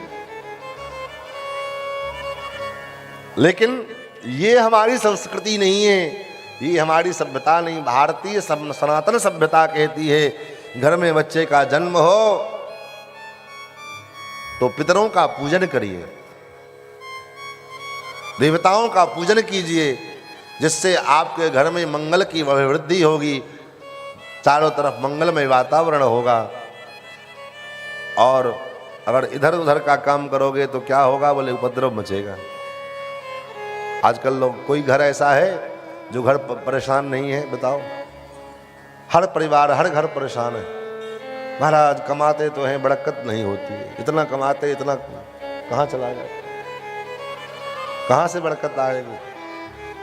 लेकिन ये हमारी संस्कृति नहीं है, ये हमारी सभ्यता नहीं। भारतीय सनातन सभ्यता कहती है घर में बच्चे का जन्म हो तो पितरों का पूजन करिए, देवताओं का पूजन कीजिए, जिससे आपके घर में मंगल की वृद्धि होगी, चारों तरफ मंगलमय वातावरण होगा। और अगर इधर उधर का काम करोगे तो क्या होगा? बोले उपद्रव मचेगा। आजकल लोग, कोई घर ऐसा है जो घर परेशान नहीं है? बताओ। हर परिवार, हर घर परेशान है। महाराज कमाते तो हैं, बरकत नहीं होती है। इतना कमाते, इतना कहाँ चला जाए? कहाँ से बरकत आएगी?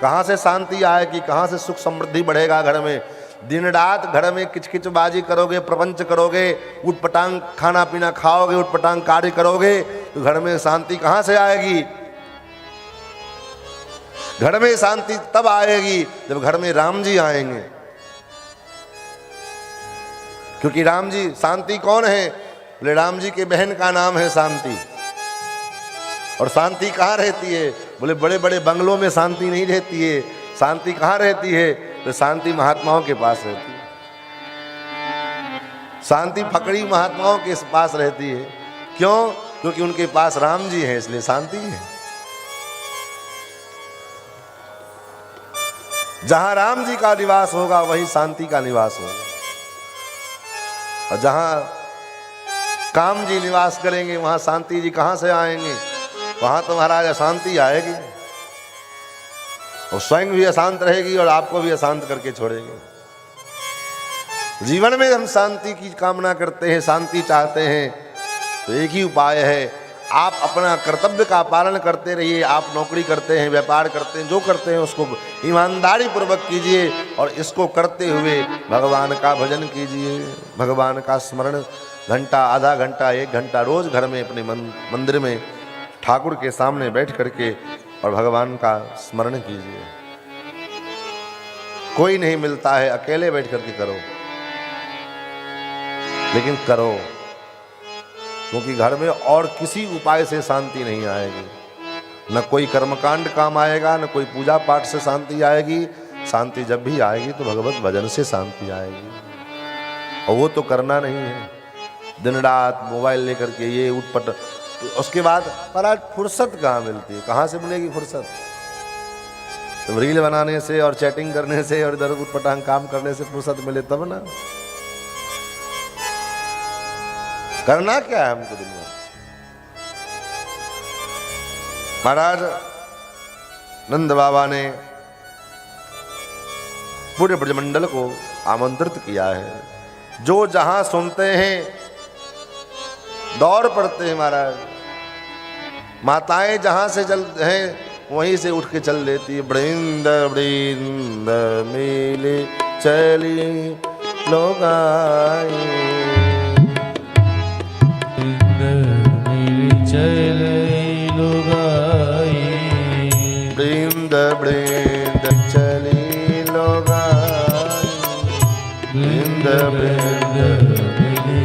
कहाँ से शांति आएगी? कहाँ से सुख समृद्धि बढ़ेगा घर में? दिन रात घर में किचकिचबाजी करोगे, प्रपंच करोगे, उटपटांग खाना पीना खाओगे, उटपटांग कार्य करोगे, तो घर में शांति कहाँ से आएगी? घर में शांति तब आएगी जब घर में राम जी आएंगे। क्योंकि राम जी, शांति कौन है? बोले राम जी के बहन का नाम है शांति। और शांति कहाँ रहती है? बोले बड़े बड़े बंगलों में शांति नहीं रहती है। शांति कहाँ रहती है? तो शांति महात्माओं के पास रहती है। शांति फकड़ी महात्माओं के पास रहती है। क्यों? क्योंकि उनके पास राम जी हैं, इसलिए शांति है। जहां राम जी का निवास होगा वहीं शांति का निवास होगा। और जहां काम जी निवास करेंगे वहां शांति जी कहां से आएंगे? वहां तो महाराज अशांति आएगी, और स्वयं भी अशांत रहेगी और आपको भी अशांत करके छोड़ेगी। जीवन में हम शांति की कामना करते हैं, शांति चाहते हैं, तो एक ही उपाय है, आप अपना कर्तव्य का पालन करते रहिए। आप नौकरी करते हैं, व्यापार करते हैं, जो करते हैं उसको ईमानदारी पूर्वक कीजिए, और इसको करते हुए भगवान का भजन कीजिए, भगवान का स्मरण घंटा, आधा घंटा, 1 घंटा रोज घर में अपने मंदिर में ठाकुर के सामने बैठ करके और भगवान का स्मरण कीजिए। कोई नहीं मिलता है, अकेले बैठ करके करो, लेकिन करो, क्योंकि घर में और किसी उपाय से शांति नहीं आएगी। न कोई कर्मकांड काम आएगा, न कोई पूजा पाठ से शांति आएगी। शांति जब भी आएगी तो भगवत भजन से शांति आएगी, और वो तो करना नहीं है। दिन रात मोबाइल लेकर के ये उठपट, उसके बाद महाराज फुर्सत कहाँ मिलती है? कहाँ से मिलेगी फुर्सत? तो रील बनाने से और चैटिंग करने से और इधर उठपटांग काम करने से फुर्सत मिले तब ना। करना क्या है हमको दुनिया? महाराज नंद बाबा ने पूरे ब्रजमंडल को आमंत्रित किया है। जो जहां सुनते हैं दौड़ पड़ते हैं महाराज। माताएं जहां से चल हैं वहीं से उठ के चल लेती है। वृंद वृंद मेले चली लोग आए, चले लोग आए, वृंद वृंद चली लोग आए, वृंद वृंद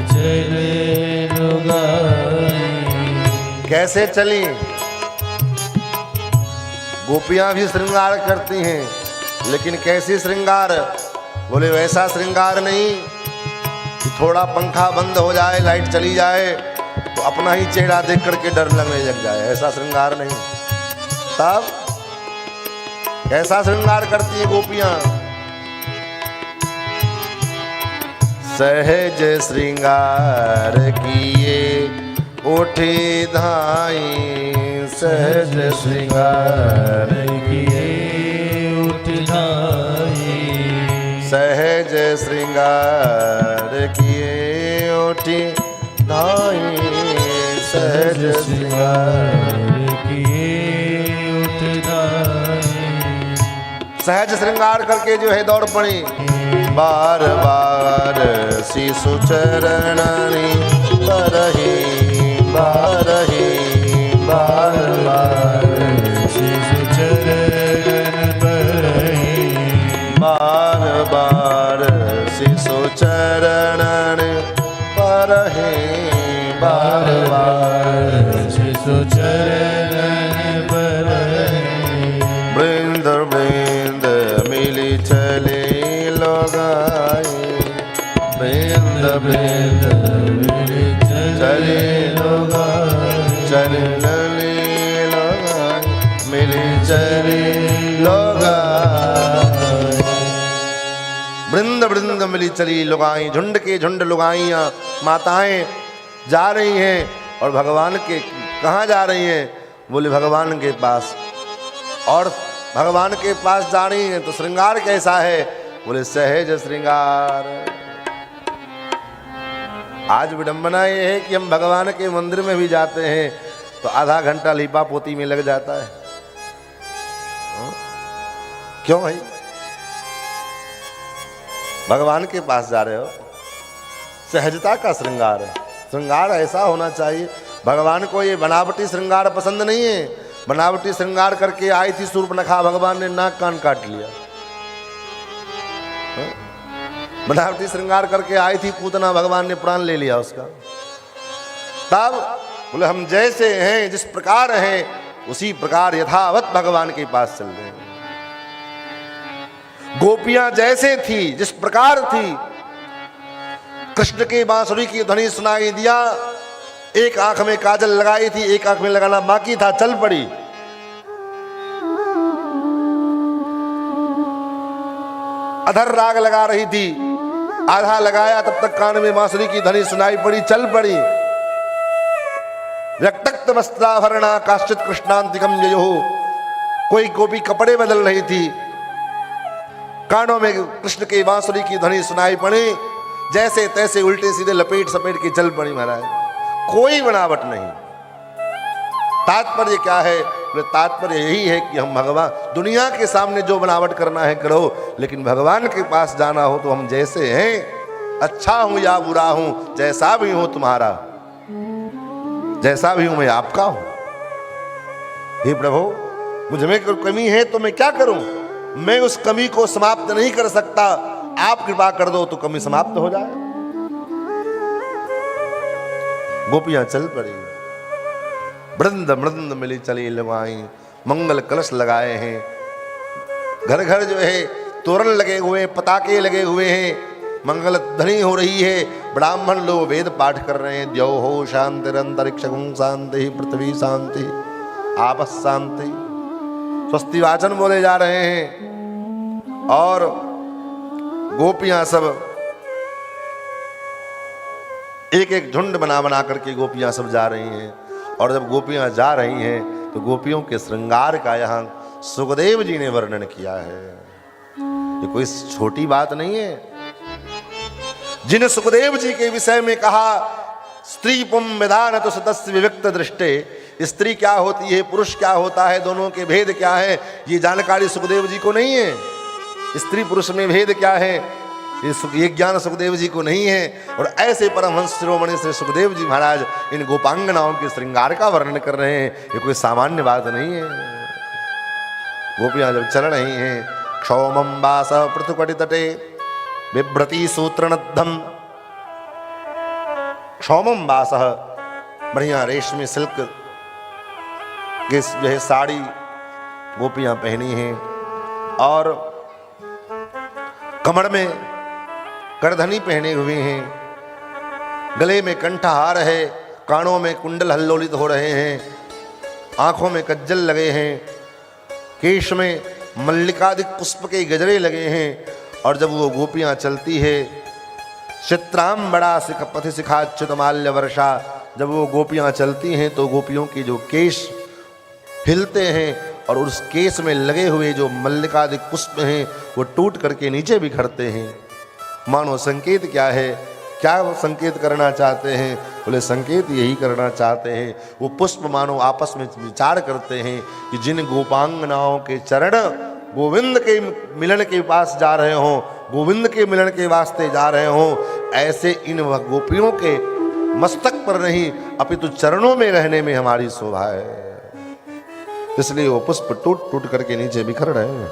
चले लोग आए। कैसे चली? गोपियां भी श्रृंगार करती हैं, लेकिन कैसे श्रृंगार? बोले वैसा श्रृंगार नहीं कि थोड़ा पंखा बंद हो जाए, लाइट चली जाए तो अपना ही चेहरा देख करके डर लगने लग जाए। ऐसा श्रृंगार नहीं। तब कैसा श्रृंगार करती हैं गोपियां? सहज श्रृंगार किए उठे धाई, सहज श्रृंगार किए उठ धाई, सहज श्रृंगार किए उठी धाई, सहज श्रृंगार किए उठ धाई। सहज श्रृंगार करके जो है दौड़ पड़ी। बार बार शिशु चरणनी बरही, बारही, बार बार शिशु चरण बरही, बार बार शिशु चरणन बरही, बार बार शिशु चरण बरही। वृंद वृंद मिली चले लोग आए, वृंद वृंद मिली चले लोग आए, चले लोग आए, मिली चले लोग आए। वृंद वृंद मिली चली लुगाई, झुंड के झुंड लुगाइयाँ माताएं जा रही हैं। और भगवान के कहाँ जा रही हैं? बोले भगवान के पास। और भगवान के पास जानी है तो श्रृंगार कैसा है? बोले सहज श्रृंगार। आज विडंबना ये है कि हम भगवान के मंदिर में भी जाते हैं तो आधा घंटा लीपा पोती में लग जाता है। क्यों भाई? भगवान के पास जा रहे हो, सहजता का श्रृंगार है। श्रृंगार ऐसा होना चाहिए। भगवान को ये बनावटी श्रृंगार पसंद नहीं है। बनावटी श्रृंगार करके आई थी शूर्पणखा, भगवान ने नाक कान काट लिया। बनावटी श्रृंगार करके आई थी पूतना, भगवान ने प्राण ले लिया उसका। तब बोले हम जैसे हैं, जिस प्रकार हैं, उसी प्रकार यथावत भगवान के पास चल रहे हैं। गोपियां जैसे थी, जिस प्रकार थी, कृष्ण की बांसुरी की ध्वनि सुनाई दिया। एक आंख में काजल लगाई थी, एक आंख में लगाना बाकी था, चल पड़ी। अधर राग लगा रही थी, आधा लगाया, तब तक कान में बांसुरी की ध्वनि सुनाई पड़ी, चल पड़ी। रक्तक्त वस्त्राभरणा काश्चित कृष्णांतिकम ययो। कोई गोपी कपड़े बदल रही थी, कानों में कृष्ण की बांसुरी की ध्वनि सुनाई पड़ी, जैसे तैसे उल्टे सीधे लपेट सपेट के चल पड़ी महाराज। कोई बनावट नहीं। तात्पर्य क्या है? तात्पर्य यही है कि हम भगवान, दुनिया के सामने जो बनावट करना है करो, लेकिन भगवान के पास जाना हो तो हम जैसे हैं, अच्छा हूं या बुरा हूं, जैसा भी हूं तुम्हारा, जैसा भी हूं मैं आपका हूं। हे प्रभु, मुझ में कोई कमी है तो मैं क्या करूं? मैं उस कमी को समाप्त नहीं कर सकता, आप कृपा कर दो तो कमी समाप्त हो जाए। गोपियां चल पड़ी, वृंद वृंद मिली चली लगाई, मंगल कलश लगाए हैं, घर घर जो है तोरण लगे हुए, पताके लगे हुए हैं, मंगल ध्वनि हो रही है। ब्राह्मण लोग वेद पाठ कर रहे हैं। द्यौ हो शांतिरंतरिक्षं शांति, पृथ्वी शांति, आपस शांति, स्वस्ति वाचन बोले जा रहे हैं। और गोपियां सब एक एक झुंड बना बना करके गोपियां सब जा रही हैं। और जब गोपियां जा रही हैं तो गोपियों के श्रृंगार का यहाँ सुखदेव जी ने वर्णन किया है। ये कोई छोटी बात नहीं है। जिन सुखदेव जी के विषय में कहा स्त्री पुम विधान तो सतस्य विविक्त दृष्टे, स्त्री क्या होती है, पुरुष क्या होता है, दोनों के भेद क्या है, ये जानकारी सुखदेव जी को नहीं है। स्त्री पुरुष में भेद क्या है, ये ज्ञान सुखदेव जी को नहीं है। और ऐसे परमहंस शिरोमणि श्री सुखदेव जी महाराज इन गोपांगनाओं के श्रृंगार का वर्णन कर रहे हैं। ये कोई सामान्य बात नहीं है। गोपियां जब चल रही हैं, क्षौमं वास पृथुकटि तटे बिभ्रति सूत्रनद्धम। क्षौमं वास, बढ़िया रेशमी सिल्क के जो है साड़ी गोपियां पहनी हैं, और कमर में करधनी पहने हुए हैं, गले में कंठहार है, कानों में कुंडल हल्लोलित हो रहे हैं, आंखों में कज्जल लगे हैं, केश में मल्लिकादिक पुष्प के गजरे लगे हैं। और जब वो गोपियां चलती है, चित्राम बड़ा पथि शिखाच्युत माल्य वर्षा, जब वो गोपियां चलती हैं तो गोपियों के जो केश हिलते हैं और उस केस में लगे हुए जो मल्लिकादिक पुष्प हैं वो टूट करके नीचे बिखरते हैं। मानो संकेत क्या है, क्या वो संकेत करना चाहते हैं? बोले संकेत यही करना चाहते हैं। वो पुष्प मानो आपस में विचार करते हैं कि जिन गोपांगनाओं के चरण गोविंद के मिलन के पास जा रहे हों, गोविंद के मिलन के वास्ते जा रहे हों, ऐसे इन गोपियों के मस्तक पर नहीं अपितु चरणों में रहने में हमारी शोभा है। इसलिए वो पुष्प टूट टूट करके नीचे बिखर रहे हैं।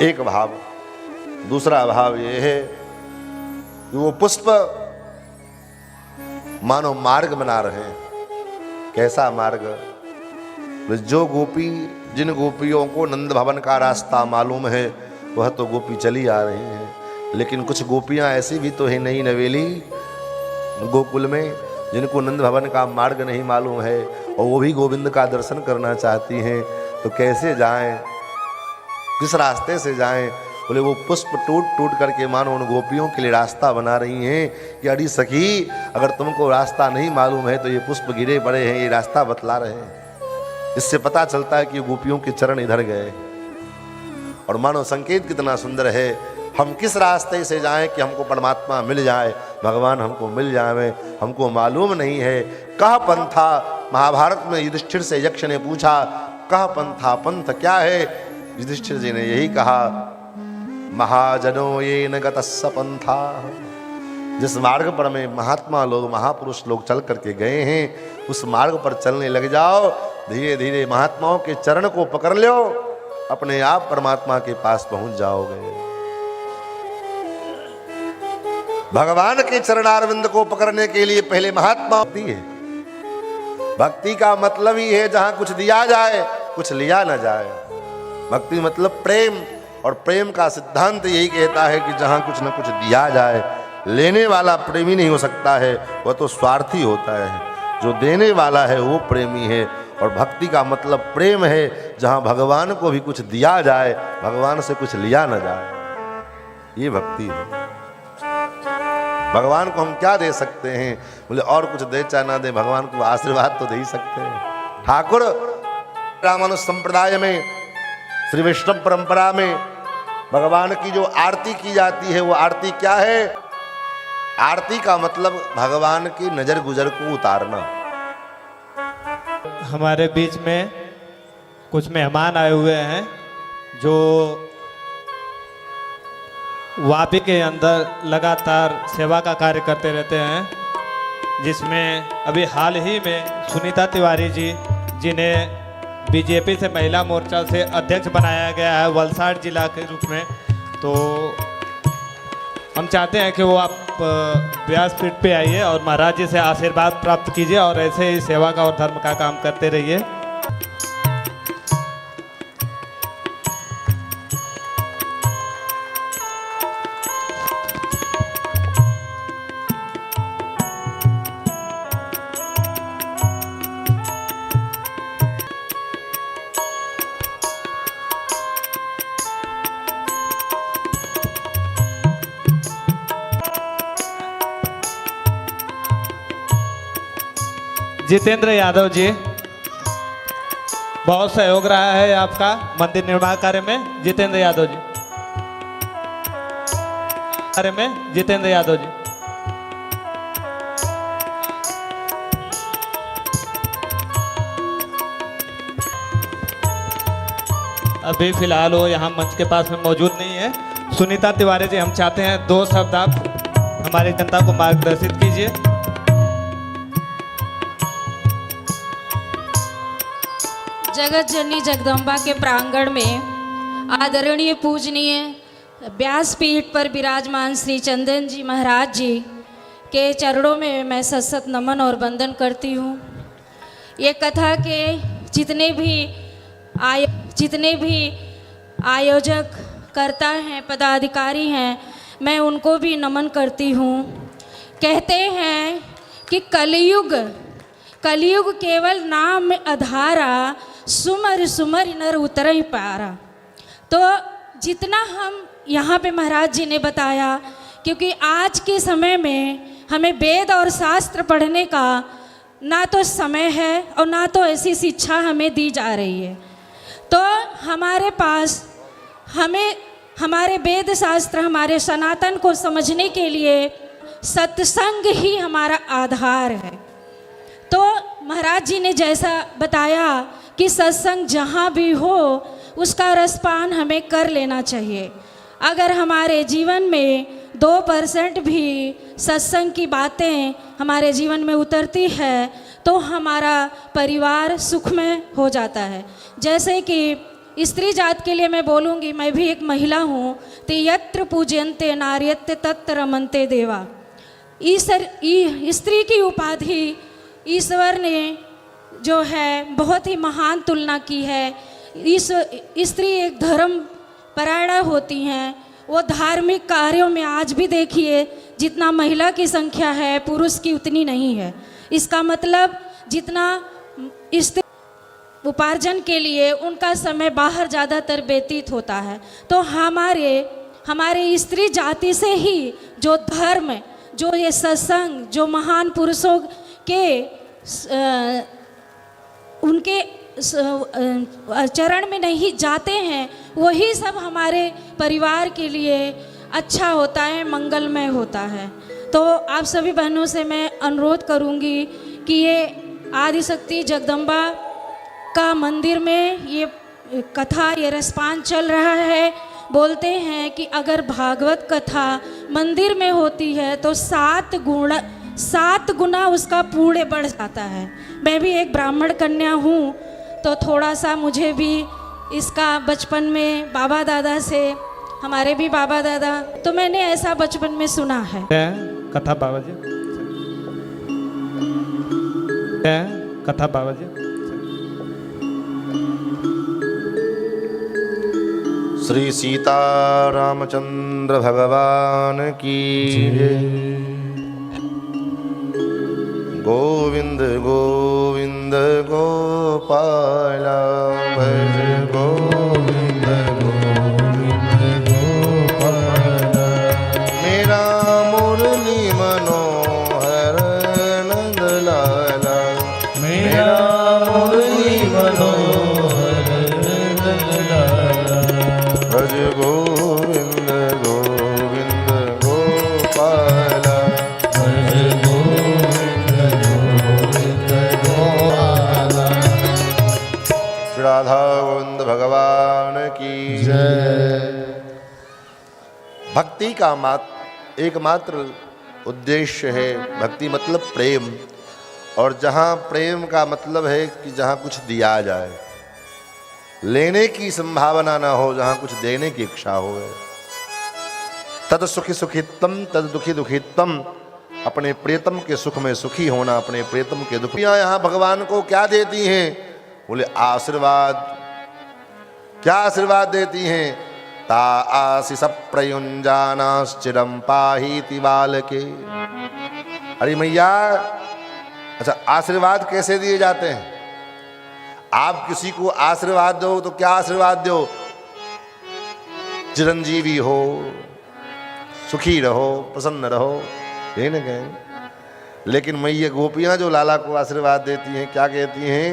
एक भाव। दूसरा भाव ये है कि वो पुष्प मानो मार्ग बना रहे हैं। कैसा मार्ग? जो गोपी, जिन गोपियों को नंद भवन का रास्ता मालूम है वह तो गोपी चली आ रही है, लेकिन कुछ गोपियां ऐसी भी तो है नई नवेली गोकुल में जिनको नंद भवन का मार्ग नहीं मालूम है और वो भी गोविंद का दर्शन करना चाहती हैं। तो कैसे जाएं, किस रास्ते से जाएं? बोले वो पुष्प टूट टूट करके मानो उन गोपियों के लिए रास्ता बना रही हैं कि अड़ी सखी, अगर तुमको रास्ता नहीं मालूम है तो ये पुष्प गिरे पड़े हैं, ये रास्ता बतला रहे हैं। इससे पता चलता है कि गोपियों के चरण इधर गए। और मानो संकेत कितना सुंदर है, हम किस रास्ते से जाएं कि हमको परमात्मा मिल जाए, भगवान हमको मिल जाए, हमको मालूम नहीं है। कह पंथा, महाभारत में युधिष्ठिर से यक्ष ने पूछा कह पंथा, पंथ क्या है? युधिष्ठिर जी ने यही कहा, महाजनो ये न गतस्स पंथा। जिस मार्ग पर में महात्मा लोग, महापुरुष लोग चल करके गए हैं, उस मार्ग पर चलने लग जाओ। धीरे धीरे महात्माओं के चरण को पकड़ लो, अपने आप परमात्मा के पास पहुंच जाओगे। भगवान के चरणारविंद को पकड़ने के लिए पहले महात्मा होती है। भक्ति का मतलब ही है जहां कुछ दिया जाए, कुछ लिया न जाए। भक्ति मतलब प्रेम, और प्रेम का सिद्धांत यही कहता है कि जहां कुछ न कुछ दिया जाए। लेने वाला प्रेमी नहीं हो सकता है, वह तो स्वार्थी होता है। जो देने वाला है वो प्रेमी है। और भक्ति का मतलब प्रेम है, जहां भगवान को भी कुछ दिया जाए, भगवान से कुछ लिया न जाए। ये भक्ति है। भगवान को हम क्या दे सकते हैं? बोले और कुछ दे चाहे ना दे, भगवान को आशीर्वाद तो दे ही सकते हैं। ठाकुर रामानुज संप्रदाय में, श्री वैष्णव परंपरा में भगवान की जो आरती की जाती है, वो आरती क्या है? आरती का मतलब भगवान की नजर गुजर को उतारना। हमारे बीच में कुछ मेहमान आए हुए हैं जो वापी के अंदर लगातार सेवा का कार्य करते रहते हैं, जिसमें अभी हाल ही में सुनीता तिवारी जी, जिन्हें बीजेपी से महिला मोर्चा से अध्यक्ष बनाया गया है वलसाड़ जिला के रूप में, तो हम चाहते हैं कि वो आप व्यासपीठ पे आइए और महाराज जी से आशीर्वाद प्राप्त कीजिए और ऐसे ही सेवा का और धर्म का काम करते रहिए। जितेंद्र यादव जी, बहुत सहयोग रहा है आपका मंदिर निर्माण कार्य में। जितेंद्र यादव जी, कार्य में जितेंद्र यादव जी। अभी फिलहाल वो यहाँ मंच के पास में मौजूद नहीं है। सुनीता तिवारी जी, हम चाहते हैं 2 शब्द आप हमारी जनता को मार्गदर्शित कीजिए। जगत जननी जगदम्बा के प्रांगण में आदरणीय पूजनीय व्यासपीठ पर विराजमान श्री चंदन जी महाराज जी के चरणों में मैं सशत नमन और वंदन करती हूँ। ये कथा के जितने भी आयोजक करता हैं, पदाधिकारी हैं, मैं उनको भी नमन करती हूँ। कहते हैं कि कलयुग केवल नाम में अधारा, सुमर सुमर नर उतर ही पारा। तो जितना हम यहाँ पे महाराज जी ने बताया, क्योंकि आज के समय में हमें वेद और शास्त्र पढ़ने का ना तो समय है और ना तो ऐसी शिक्षा हमें दी जा रही है। तो हमारे पास हमारे वेद शास्त्र, हमारे सनातन को समझने के लिए सत्संग ही हमारा आधार है। तो महाराज जी ने जैसा बताया कि सत्संग जहाँ भी हो उसका रसपान हमें कर लेना चाहिए। अगर हमारे जीवन में 2% भी सत्संग की बातें हमारे जीवन में उतरती है तो हमारा परिवार सुखमय हो जाता है। जैसे कि स्त्री जात के लिए मैं बोलूँगी, मैं भी एक महिला हूँ। ते यत्र पूजयन्ते नार्यत्य तत्र रमन्ते देवा। स्त्री की उपाधि ईश्वर ने जो है बहुत ही महान तुलना की है। स्त्री एक धर्म परायणा होती हैं। वो धार्मिक कार्यों में आज भी देखिए जितना महिला की संख्या है पुरुष की उतनी नहीं है। इसका मतलब जितना स्त्री उपार्जन के लिए उनका समय बाहर ज़्यादातर व्यतीत होता है। तो हमारे स्त्री जाति से ही जो धर्म, जो ये सत्संग, जो महान पुरुषों के उनके चरण में नहीं जाते हैं वही सब हमारे परिवार के लिए अच्छा होता है, मंगलमय होता है। तो आप सभी बहनों से मैं अनुरोध करूंगी कि ये आदिशक्ति जगदम्बा का मंदिर में ये कथा, ये रसपान चल रहा है। बोलते हैं कि अगर भागवत कथा मंदिर में होती है तो 7 गुना उसका पुण्य बढ़ जाता है। मैं भी एक ब्राह्मण कन्या हूँ, तो थोड़ा सा मुझे भी इसका बचपन में बाबा दादा से, हमारे भी बाबा दादा, तो मैंने ऐसा बचपन में सुना है। कथा बाबा जी, कथा बाबा जी। श्री सीता रामचंद्र भगवान की जय। गोविंद गोविंद गोपाला भज गोविंद गोविंद गोपाला। मेरा मुरली मनोहर नंद लाला, मेरा मुरली मनोहर नंद लाला। भज गोविंद गोविंद गोपाला। भज गोविंद गोविंद गोपाला। श्री राधा गोविंद भगवान की जय। भक्ति का एकमात्र उद्देश्य है, भक्ति मतलब प्रेम, और जहाँ प्रेम का मतलब है कि जहाँ कुछ दिया जाए, लेने की संभावना ना हो, जहाँ कुछ देने की इच्छा हो। तद सुखी सुखित्तम तद दुखी दुखित्तम, अपने प्रियतम के सुख में सुखी होना, अपने प्रियतम के दुख। यहाँ भगवान को क्या देती हैं? बोले आशीर्वाद। क्या आशीर्वाद देती हैं? ता आशीष प्रयुंजानाश्चिरम पाहीति बालके। अरे मैया, अच्छा आशीर्वाद कैसे दिए जाते हैं? आप किसी को आशीर्वाद दो तो क्या आशीर्वाद दो? चिरंजीवी हो, सुखी रहो, प्रसन्न रहो, ये न कहें। लेकिन मैया गोपियां जो लाला को आशीर्वाद देती हैं, क्या कहती हैं?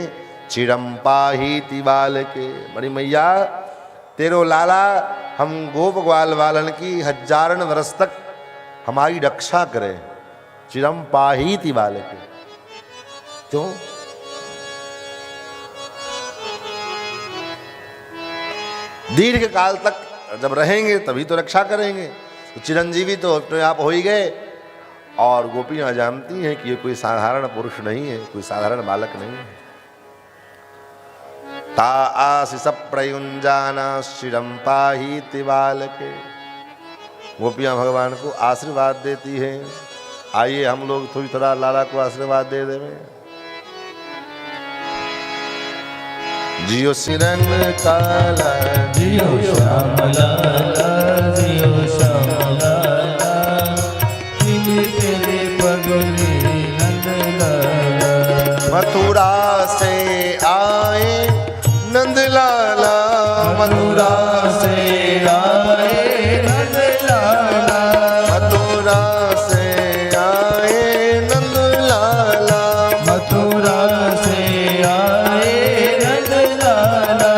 चिरम पाहीति बालके। बड़ी मैया, तेरो लाला हम गोप ग्वाल वालन की 1000 वर्ष तक हमारी रक्षा करे। चिरम पाहीति बालके। क्यों? दीर्घ काल तक जब रहेंगे तभी तो रक्षा करेंगे। तो चिरंजीवी तो अपने आप हो ही गए। और गोपियां जानती हैं कि ये कोई साधारण पुरुष नहीं है, कोई साधारण बालक नहीं है। ता आशीष प्रयुंजानाश्चिरम पाहीति बालके। गोपियां भगवान को आशीर्वाद देती हैं। आइए हम लोग थोड़ा लाला को आशीर्वाद दे दें। जियो सिरन काला, जियो श्याम लाला, जियो श्याम लाला। तेरे पगली नंद लाला। मथुरा से आए नंद लाला, मथुरा से आए नंद लाला। मथुरा से आए नंद लाला। मथुरा से आए नंद लाला।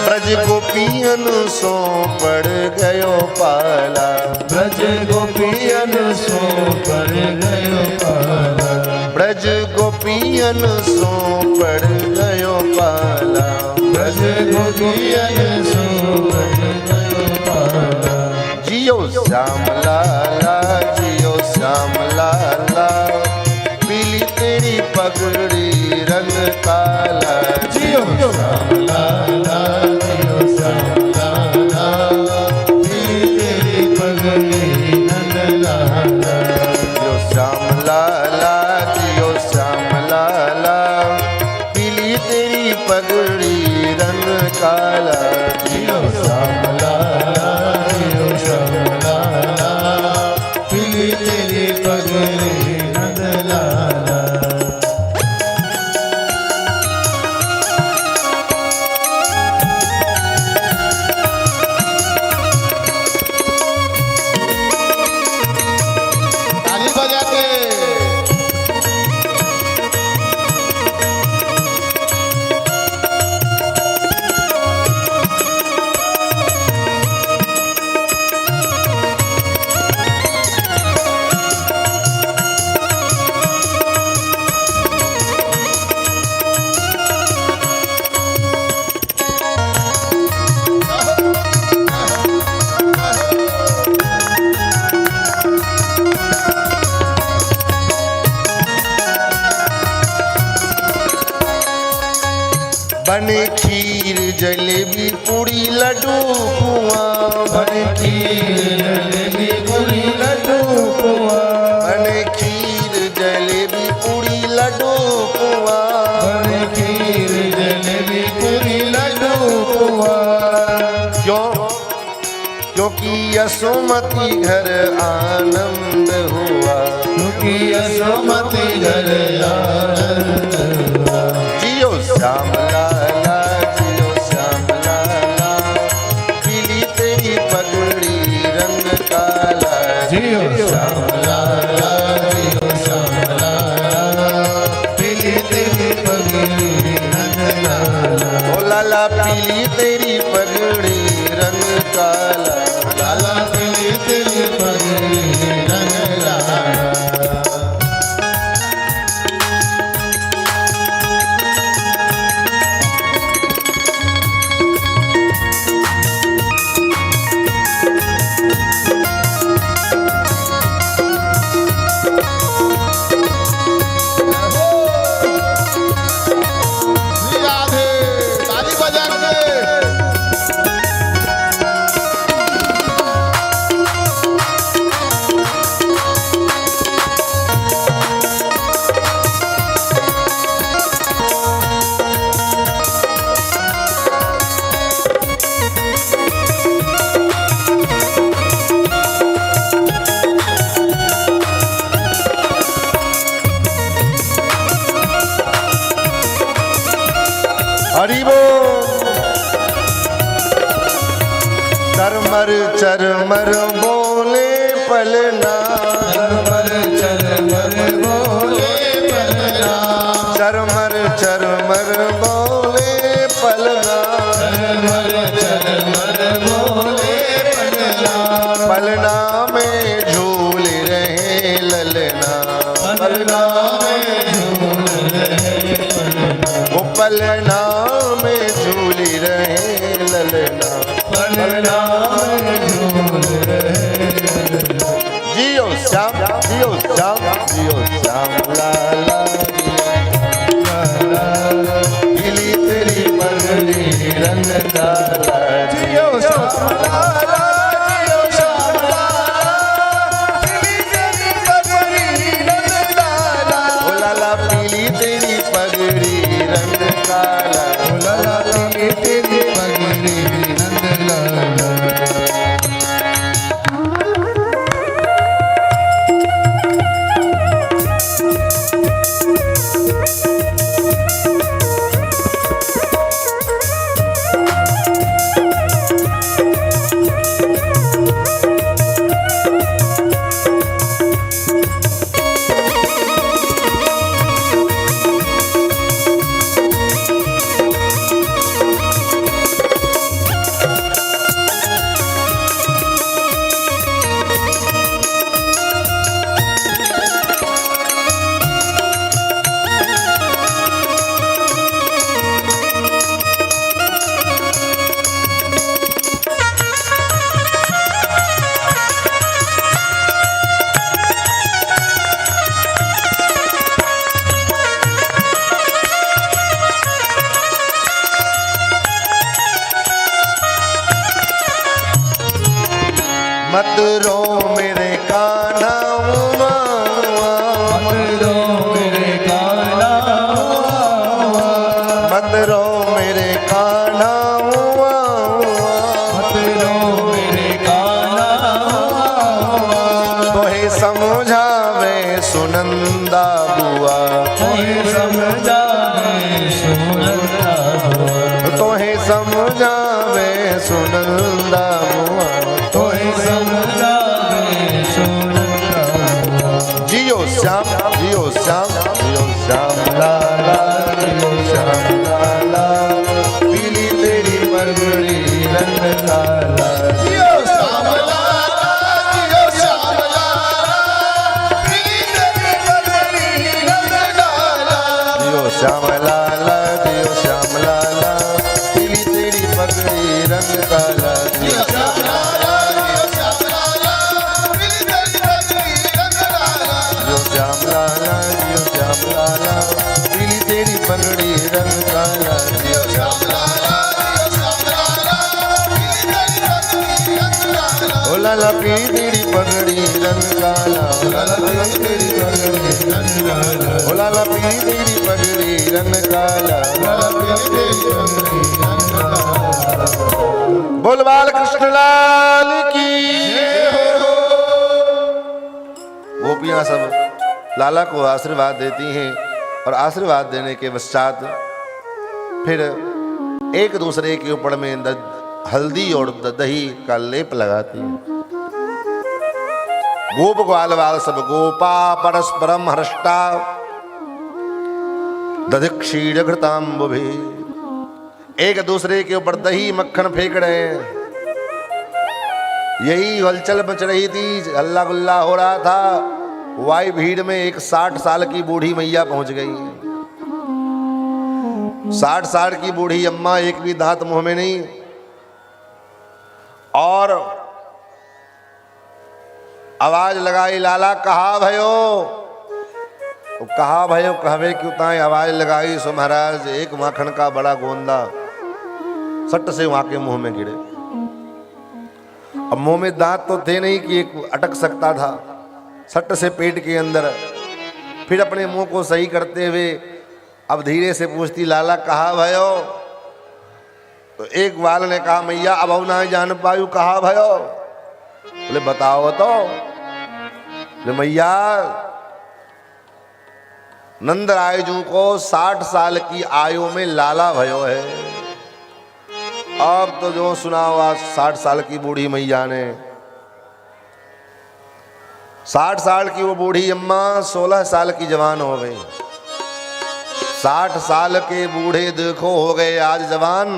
ब्रज गोपियन सो पड़ गयो पाला। ब्रज गोपियन सो पड़ गयो पाला। ब्रज गोपियन सो पड़ गयो पाला। ब्रज गोपियन सो पड़ गयो पाला। जियो श्याम लाला, जियो श्याम लाला। पीली तेरी पगड़ी रंग काला। जियो श्याम लाला, जियो श्याम लाला। तेरी पगड़ी नंद लाला। जियो श्याम लाला, जियो श्याम लाला। पीली तेरी पगड़ी रंग काला। जियो श्याम लाला, जियो श्याम लाला। पीली तेरी पगड़ी नंद लाला। बने खीर जलेबी पूड़ी लड्डू पुआ बने खीर जलेबी पूरी लड्डू पुआ बने खीर जलेबी पूड़ी लड्डू पुआ बने खीर जलेबी पूरी लड्डू पुआ क्यों? क्योंकि यशोमती घर आनंद हुआ क्योंकि यशोमती घर आनंद हुआ जियो श्याम लाला जियो श्याम लाला पीली तेरी पगड़ी रंग काला जियो श्याम लाला जियो श्याम लाला पीली तेरी पगड़ी रंग लाला ओ लाला पीली तेरी पगड़ी रंग काला लाला पीली तेरी पगड़ी रंग लाला श्री राधे ताली बजा के हरि बोल चरमर चरमर बोले पलना चरमर चरमर बोले पलना चरमर चरमर बोले पलना चरमर चरमर बोले पलना पलना में झूल रहे ललना पलना में झूल रहे पलना वो पलना में झूल रहे ललना पलना में झूल रहे जियो श्याम जियो श्याम जियो श्याम लाला पीली तेरी पगड़ी रंग काला जियो श्याम लाला जियो श्याम ओ लाला पीली तेरी पगड़ी रंग काला लाला पीली तेरी पगड़ी रंग लाला मत रो मेरे कान्हा उमा मत रो मेरे कान्हा मत रो मेरे कान्हा उमा मत रो मेरे कान्हा तोहे समझावे सुनंदा बुआ तोहे समझावे सुनंदा बुआ तोहे समझावे सुनंदा बुआ तोहे समझावे सुनंदा बुआ जियो श्याम जियो श्याम जियो श्याम लाला जियो श्याम लाला पीली तेरी पगड़ी रंग काला जियो श्याम लाला जियो श्याम लाला पीली तेरी पगड़ी रंग काला जियो श्याम लाला जियो श्याम लाला पीली तेरी पगड़ी रंग काला जियो श्याम लाला जियो श्याम लाला पीली तेरी पगड़ी रंग काला जियो श्याम लाला जियो श्याम लाला पीली तेरी पगड़ी रंग काला जियो श्याम लाला पीली पगड़ी रंग काला, लाला पीली पगड़ी रंग काला, ओ लाला पीली पगड़ी रंग काला। लाला पीली पगड़ी रंग काला। बोल बाल कृष्ण लाल की। गोपियां सब लाला को आशीर्वाद देती हैं और आशीर्वाद देने के पश्चात फिर एक दूसरे के ऊपर में हल्दी और दही का लेप लगाती हैं। गोप ग्वाल बाल सब गोपा परस्परम हृष्टा दधि क्षीर घृताम्बुभि, एक दूसरे के ऊपर दही मक्खन फेंक रहे हैं। यही हलचल मच रही थी, हल्ला गुल्ला हो रहा था। वाई भीड़ में एक 60 साल की बूढ़ी मैया पहुंच गई। 60 साल की बूढ़ी अम्मा, एक भी दांत मुंह में नहीं, और आवाज लगाई, लाला कहा भयो। कहा भयो कहवे क्यों ताई आवाज लगाई सो महाराज एक माखन का बड़ा गोंदा सट से वहां के मुंह में गिरे। अब मुंह में दांत तो थे नहीं कि एक अटक सकता था, सट से पेट के अंदर। फिर अपने मुंह को सही करते हुए अब धीरे से पूछती, लाला कहा भयो। तो एक बाल ने कहा, मैया अब ना जान पायु कहा भयो। बोले बताओ तो। बोले मैया नंदराय जू को 60 साल की आयु में लाला भयो है। अब तो जो सुना हुआ 60 साल की बूढ़ी मैया ने, 60 साल की वो बूढ़ी अम्मा 16 साल की जवान हो गई। 60 साल के बूढ़े देखो हो गए आज जवान,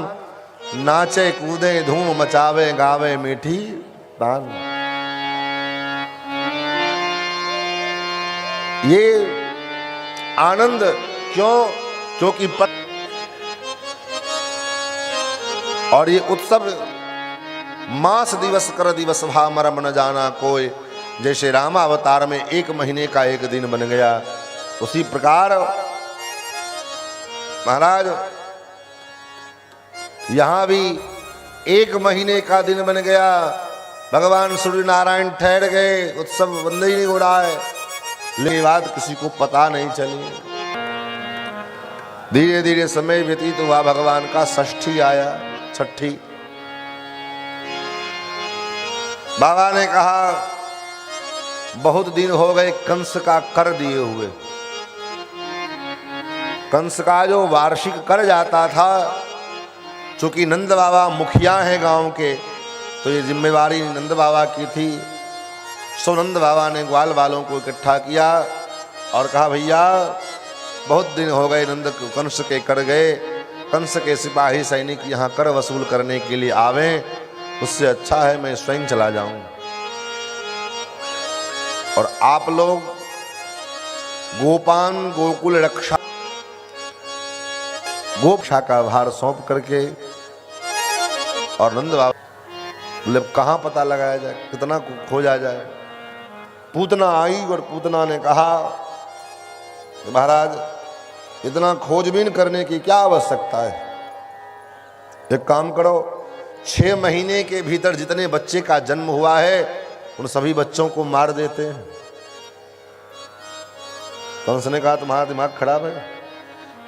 नाचे कूदे धूम मचावे गावे मीठी तान। ये आनंद क्यों? क्योंकि और ये उत्सव मास दिवस कर दिवस भा मरम न जाना कोई। जैसे रामावतार में 1 महीने का 1 दिन बन गया, उसी प्रकार महाराज यहां भी 1 महीने का दिन बन गया। भगवान सूर्य नारायण ठहर गए, उत्सव बंद ही नहीं हो रहा है। लेकिन बात किसी को पता नहीं चली। धीरे धीरे समय व्यतीत हुआ, भगवान का षष्ठी आया, छठी। बाबा ने कहा बहुत दिन हो गए कंस का कर दिए हुए। कंस का जो वार्षिक कर जाता था, चूंकि नंद बाबा मुखिया हैं गांव के, तो ये जिम्मेवारी नंद बाबा की थी। सो नंद बाबा ने ग्वाल वालों को इकट्ठा किया और कहा, भैया बहुत दिन हो गए नंद कंस के कर गए, कंस के सिपाही सैनिक यहाँ कर वसूल करने के लिए आवें, उससे अच्छा है मैं स्वयं चला जाऊं और आप लोग गोपान गोकुल रक्षा गोक्षा का भार सौंप करके। और नंद बाबा बोले कहाँ पता लगाया जाए, कितना खोजा जाए। पूतना आई और पूतना ने कहा, महाराज इतना खोजबीन करने की क्या आवश्यकता है, एक काम करो 6 महीने के भीतर जितने बच्चे का जन्म हुआ है उन सभी बच्चों को मार देते हैं। कंस ने कहा तुम्हारा दिमाग खराब है,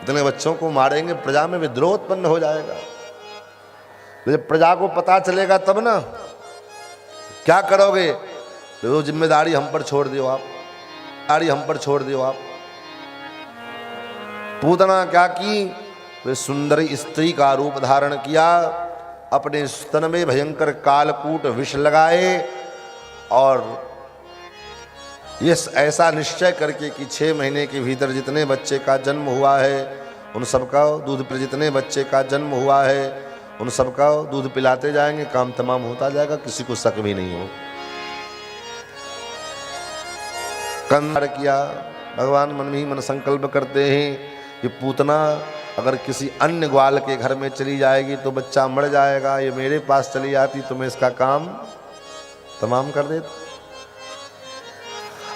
इतने बच्चों को मारेंगे प्रजा में विद्रोह उत्पन्न हो जाएगा। जब प्रजा को पता चलेगा तब ना, क्या करोगे? तो जिम्मेदारी हम पर छोड़ दियो आप, हम पर छोड़ दियो आप। पूतना क्या की? वे सुंदरी स्त्री का रूप धारण किया, अपने स्तन में भयंकर कालकूट विष लगाए और ये ऐसा निश्चय करके कि 6 महीने के भीतर जितने बच्चे का जन्म हुआ है उन सबका दूध पर, जितने बच्चे का जन्म हुआ है उन सबका दूध पिलाते जाएंगे, काम तमाम होता जाएगा, किसी को शक भी नहीं हो। कंधार किया। भगवान मन में ही मन संकल्प करते हैं कि पूतना अगर किसी अन्य ग्वाल के घर में चली जाएगी तो बच्चा मर जाएगा, ये मेरे पास चली आती तो मैं इसका काम तमाम कर देता।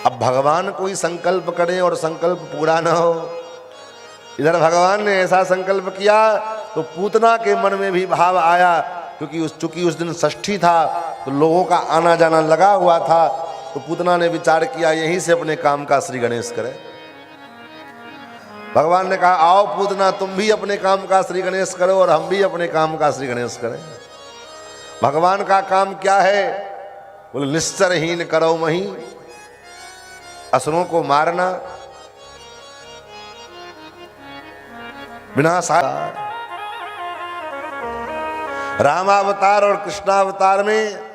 अब भगवान कोई संकल्प करे और संकल्प पूरा ना हो, इधर भगवान ने ऐसा संकल्प किया तो पूतना के मन में भी भाव आया क्योंकि चूंकि उस दिन षष्ठी था तो लोगों का आना जाना लगा हुआ था, तो पूतना ने विचार किया यहीं से अपने काम का श्री गणेश करें। भगवान ने कहा आओ पूतना, तुम भी अपने काम का श्री गणेश करो और हम भी अपने काम का श्री गणेश करें। भगवान का काम क्या है? बोले निश्चरहीन करो मही, असुरों को मारना, विनाशाय। रामावतार और कृष्णावतार में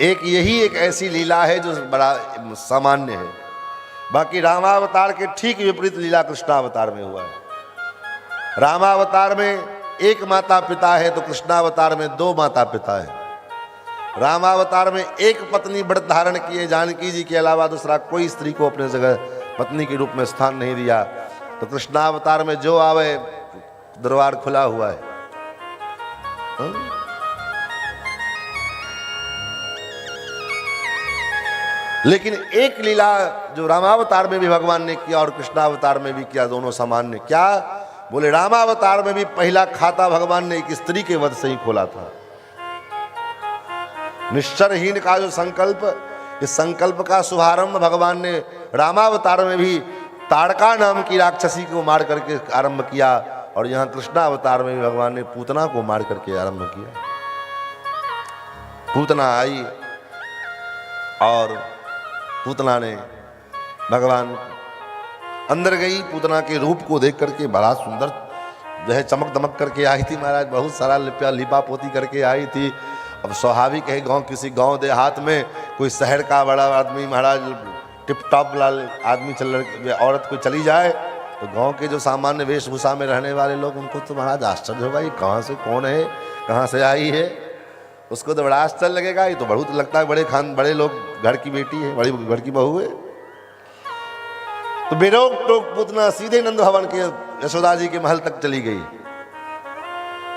यही एक ऐसी लीला है जो बड़ा सामान्य है। बाकी रामावतार के ठीक विपरीत लीला कृष्णावतार में हुआ है। रामावतार में एक माता पिता है तो कृष्णावतार में दो माता पिता है। रामावतार में एक पत्नी व्रत धारण किए, जानकी जी के अलावा दूसरा कोई स्त्री को अपने जगह पत्नी के रूप में स्थान नहीं दिया। तो कृष्णावतार में जो आवे दरबार खुला हुआ है। लेकिन एक लीला जो रामावतार में भी भगवान ने किया और कृष्णावतार में भी किया, दोनों सामान्य। क्या? बोले रामावतार में भी पहला खाता भगवान ने एक स्त्री के वध से ही खोला था। निश्चरहीन का जो संकल्प, इस संकल्प का शुभारंभ भगवान ने रामावतार में भी ताड़का नाम की राक्षसी को मार करके आरंभ किया, और यहाँ कृष्णावतार में भी भगवान ने पूतना को मार करके आरंभ किया। पूतना आई और पूतना ने भगवान अंदर गई। पूतना के रूप को देख करके बड़ा सुंदर जो है चमक दमक करके आई थी महाराज, बहुत सारा लिपा पोती करके आई थी। अब स्वाभाविक है किसी गांव देहात में कोई शहर का बड़ा आदमी महाराज टिप टॉप लाल आदमी औरत को चली जाए तो गांव के जो सामान्य वेशभूषा में रहने वाले लोग, उनको तो महाराज आश्चर्य होगा, ये कहाँ से कौन है, कहाँ से आई है। उसको तो बड़ा आश्चर्य लगेगा, ये तो बहुत लगता है बड़े लोग घर की बेटी है, बड़ी घर की बहू है। तो बेरोक टोक पूतना सीधे नंद भवन के यशोदा जी के महल तक चली गई।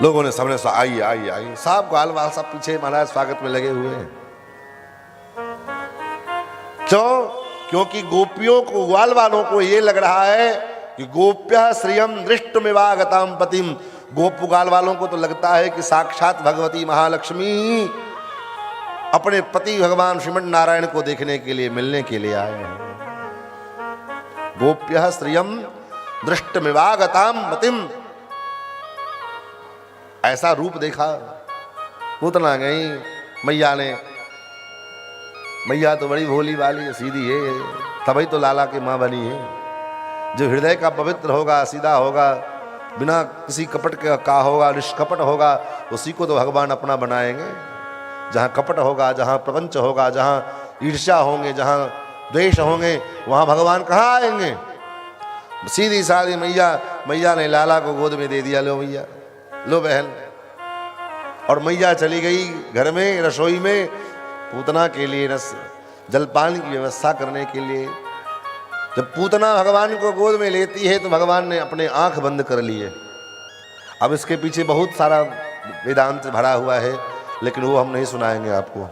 लोगों ने सबने आई आई आई, सब ग्वाल वाल सब पीछे महाराज स्वागत में लगे हुए हैं। क्यों? क्योंकि गोपियों को, ग्वाल वालों को ये लग रहा है कि गोप्य श्रियम दृष्टमिवागताम पतिम। गोप ग्वाल वालों को तो लगता है कि साक्षात भगवती महालक्ष्मी अपने पति भगवान श्रीमन नारायण को देखने के लिए, मिलने के लिए आए हैं। गोप्य श्रियम दृष्टमिवागताम पतिम, ऐसा रूप देखा। पूतना गई मैया ने, मैया तो बड़ी भोली वाली सीधी है, तभी तो लाला की माँ बनी है। जो हृदय का पवित्र होगा, सीधा होगा, बिना किसी कपट का होगा, निष्कपट होगा, उसी को तो भगवान अपना बनाएंगे। जहाँ कपट होगा, जहाँ प्रपंच होगा, जहाँ ईर्ष्या होंगे, जहाँ द्वेष होंगे, वहाँ भगवान कहाँ आएंगे। सीधी साधी मैया ने लाला को गोद में दे दिया, लो मैया, लो बहन। और मैया चली गई घर में, रसोई में पूतना के लिए जलपान की व्यवस्था करने के लिए। जब पूतना भगवान को गोद में लेती है तो भगवान ने अपने आंख बंद कर लिए। अब इसके पीछे बहुत सारा वेदांत भरा हुआ है, लेकिन वो हम नहीं सुनाएंगे आपको।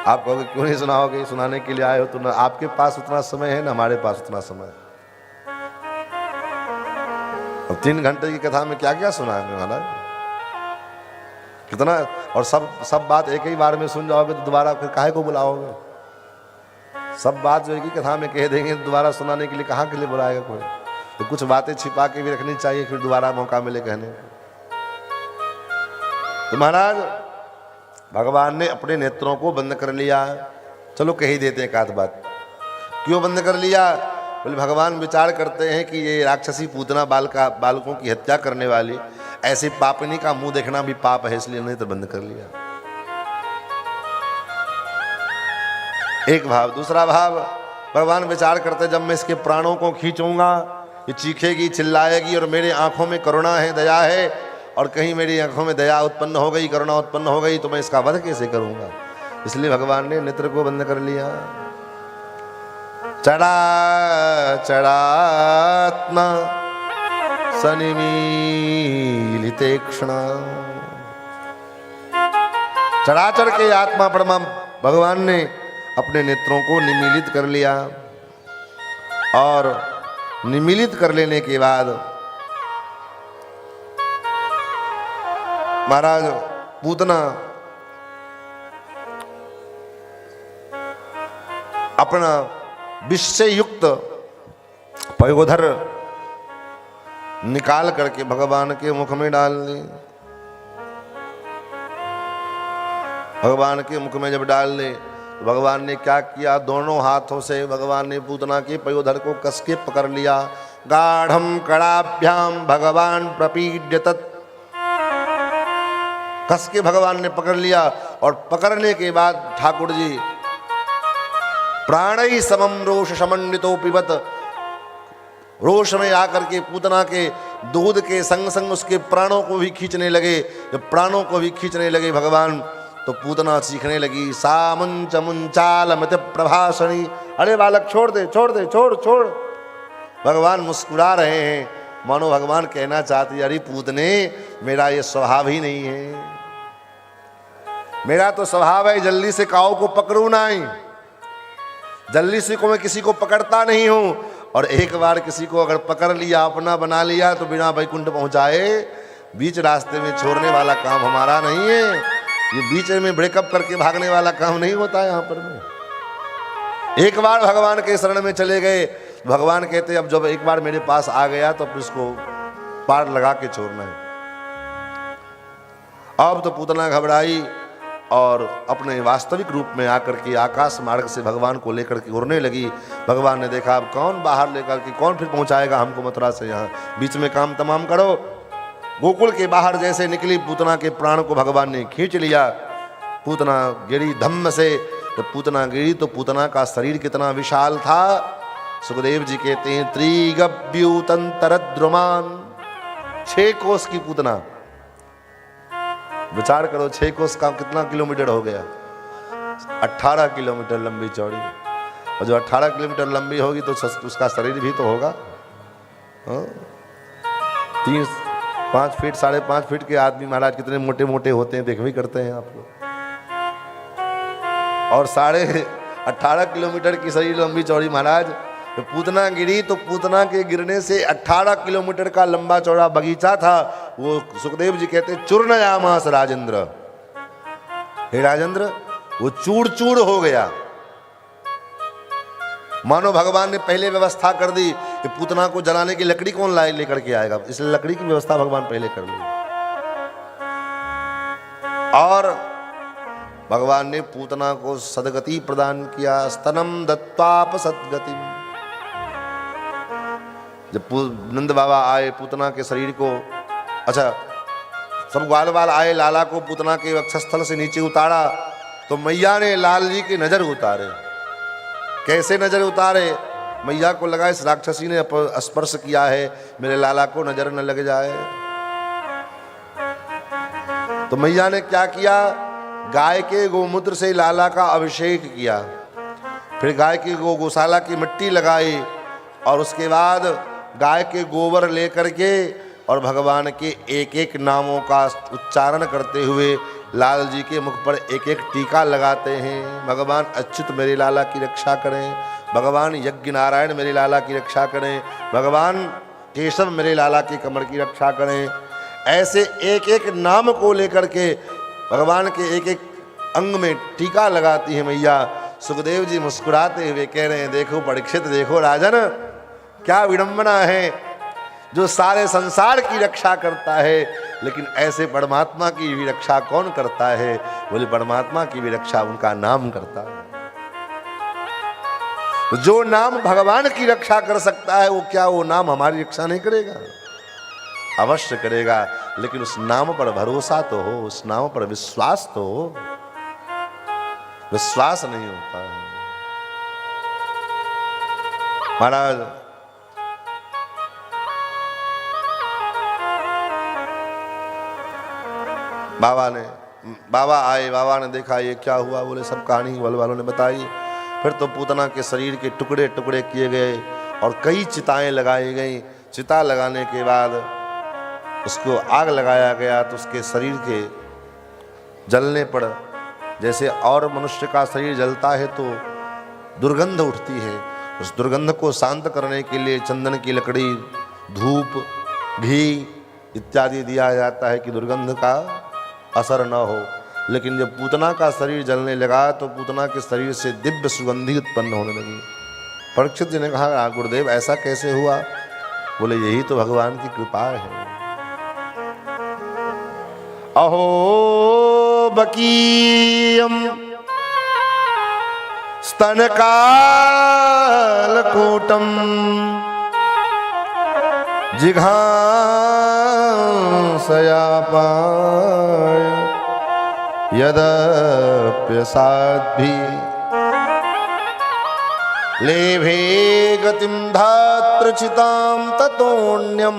आप कहोगे क्यों नहीं सुनाओगे? सुनाने के लिए आए हो तो ना आपके पास उतना समय है ना हमारे पास उतना समय। अब 3 घंटे की कथा में क्या क्या सुनाएंगे महाराज, कितना। और सब बात एक ही बार में सुन जाओगे तो दोबारा फिर काहे को बुलाओगे? सब बात जो एक ही कथा में कह देंगे तो दोबारा सुनाने के लिए कहाँ के लिए बुलाएगा कोई? तो कुछ बातें छिपा के भी रखनी चाहिए, फिर दोबारा मौका मिले कहने को। तो महाराज भगवान ने अपने नेत्रों को बंद कर लिया। चलो कह ही देते हैं एक आध बात। क्यों बंद कर लिया? बोले भगवान विचार करते हैं कि ये राक्षसी पूतना बालकों की हत्या करने वाली ऐसे पापनी का मुंह देखना भी पाप है, इसलिए नहीं तो बंद कर लिया। एक भाव। दूसरा भाव, भगवान विचार करते जब मैं इसके प्राणों को खींचूंगा, ये चीखेगी, चिल्लाएगी, और मेरे आंखों में करुणा है, दया है, और कहीं मेरी आंखों में दया उत्पन्न हो गई, करुणा उत्पन्न हो गई, तो मैं इसका वध कैसे करूंगा? इसलिए भगवान ने नेत्र को बंद कर लिया। चढ़ात्मा सनिमीलितेक्षणा, चढ़ाचढ़ के आत्मा परमा भगवान ने अपने नेत्रों को निमीलित कर लिया। और निमीलित कर लेने के बाद महाराज पूतना अपना विष से युक्त पयोधर निकाल करके भगवान के मुख में डाल ली। भगवान के मुख में जब डाल ले तो भगवान ने क्या किया, दोनों हाथों से भगवान ने पूतना के पयोधर को कस के पकड़ लिया। गाढ़म कड़ाभ्याम भगवान प्रपीड्य तत्, कस के भगवान ने पकड़ लिया। और पकड़ने के बाद ठाकुर जी प्राणई समम रोष समन्वितो पिबत, रोष में आकर के पूतना के दूध के संग संग उसके प्राणों को भी खींचने लगे। जब प्राणों को भी खींचने लगे भगवान तो पूतना सीखने लगी, सा मुंच मुंचाल मत प्रभाषणी, अरे बालक छोड़ दे छोड़ दे छोड़ छोड़। भगवान मुस्कुरा रहे हैं, मानो भगवान कहना चाहती, अरे पूतने मेरा ये स्वभाव ही नहीं है, मेरा तो स्वभाव है जल्दी से काऊ को पकड़ू ना ही, जल्दी से को मैं किसी को पकड़ता नहीं हूं। और एक बार किसी को अगर पकड़ लिया, अपना बना लिया, तो बिना वैकुंठ पहुंचाए बीच रास्ते में छोड़ने वाला काम हमारा नहीं है। ये बीच में ब्रेकअप करके भागने वाला काम नहीं होता है। यहाँ पर में एक बार भगवान के शरण में चले गए, भगवान कहते अब जब एक बार मेरे पास आ गया तो फिर इसको पार लगा के छोड़ना है। अब तो पूतना घबराई और अपने वास्तविक रूप में आकर के आकाश मार्ग से भगवान को लेकर के उड़ने लगी। भगवान ने देखा अब कौन बाहर लेकर के, कौन फिर पहुंचाएगा हमको मथुरा से, यहाँ बीच में काम तमाम करो। गोकुल के बाहर जैसे निकली पूतना के प्राण को भगवान ने खींच लिया। पूतना गिरी धम्म से, जब पूतना गिरी तो पूतना का शरीर कितना विशाल था। सुखदेव जी कहते हैं त्रिगभ्युतंतरद्रुमान, 6 कोस की पूतना। विचार करो 6 कोस का कितना किलोमीटर हो गया, 18 किलोमीटर लंबी चौड़ी। और जो 18 किलोमीटर लंबी होगी तो उसका शरीर भी तो होगा 3-5 फीट 5.5 फीट के आदमी महाराज कितने मोटे मोटे होते हैं, देख भी करते हैं आप लोग। और 18.5 किलोमीटर की शरीर लंबी चौड़ी महाराज। तो पूतना गिरी तो पूतना के गिरने से 18 किलोमीटर का लंबा चौड़ा बगीचा था, वो सुखदेव जी कहते चूर्णयामास राजेंद्र, हे राजेंद्र वो चूर चूर हो गया। मानो भगवान ने पहले व्यवस्था कर दी कि पूतना को जलाने की लकड़ी कौन लाए लेकर के आएगा, इसलिए लकड़ी की व्यवस्था भगवान पहले कर ली। और भगवान ने पूतना को सदगति प्रदान किया, स्तनम दत्ताप सदगति। जब नंद बाबा आए पूतना के शरीर को, अच्छा सब ग्वाल वाल आए, लाला को पूतना के वक्षस्थल से नीचे उतारा तो मैया ने लाल जी की नजर उतारे। कैसे नजर उतारे, मैया को लगा इस राक्षसी ने स्पर्श किया है, मेरे लाला को नजर न लग जाए। तो मैया ने क्या किया, गाय के गोमूत्र से लाला का अभिषेक किया, फिर गाय की गौशाला की मिट्टी लगाई और उसके बाद गाय के गोबर लेकर के और भगवान के एक एक नामों का उच्चारण करते हुए लाल जी के मुख पर एक एक टीका लगाते हैं। भगवान अच्युत मेरे लाला की रक्षा करें, भगवान यज्ञ नारायण मेरे लाला की रक्षा करें, भगवान केशव मेरे लाला के कमर की रक्षा करें। ऐसे एक एक नाम को लेकर के भगवान के एक एक अंग में टीका लगाती है मैया। सुखदेव जी मुस्कुराते हुए कह रहे हैं, देखो परीक्षित, देखो राजन, क्या विडंबना है, जो सारे संसार की रक्षा करता है लेकिन ऐसे परमात्मा की भी रक्षा कौन करता है। बोले परमात्मा की भी रक्षा उनका नाम करता है। तो जो नाम भगवान की रक्षा कर सकता है, वो क्या वो नाम हमारी रक्षा नहीं करेगा? अवश्य करेगा, लेकिन उस नाम पर भरोसा तो हो, उस नाम पर विश्वास तो हो। विश्वास नहीं होता है महाराज। बाबा आए, बाबा ने देखा ये क्या हुआ, बोले सब कहानी वाले वालों ने बताई। फिर तो पूतना के शरीर के टुकड़े टुकड़े किए गए और कई चिताएं लगाई गई। चिता लगाने के बाद उसको आग लगाया गया तो उसके शरीर के जलने पर, जैसे और मनुष्य का शरीर जलता है तो दुर्गंध उठती है, उस दुर्गंध को शांत करने के लिए चंदन की लकड़ी, धूप, घी इत्यादि दिया जाता है कि दुर्गंध का असर न हो। लेकिन जब पूतना का शरीर जलने लगा तो पूतना के शरीर से दिव्य सुगंधी उत्पन्न होने लगी। परीक्षित जी ने कहा गुरुदेव ऐसा कैसे हुआ? बोले यही तो भगवान की कृपा है। अहो बकीयम स्तनकालकूटम जिघांसयापाय यदप्यसाद्भि लेभे गतिं धातृचितां ततोऽन्यं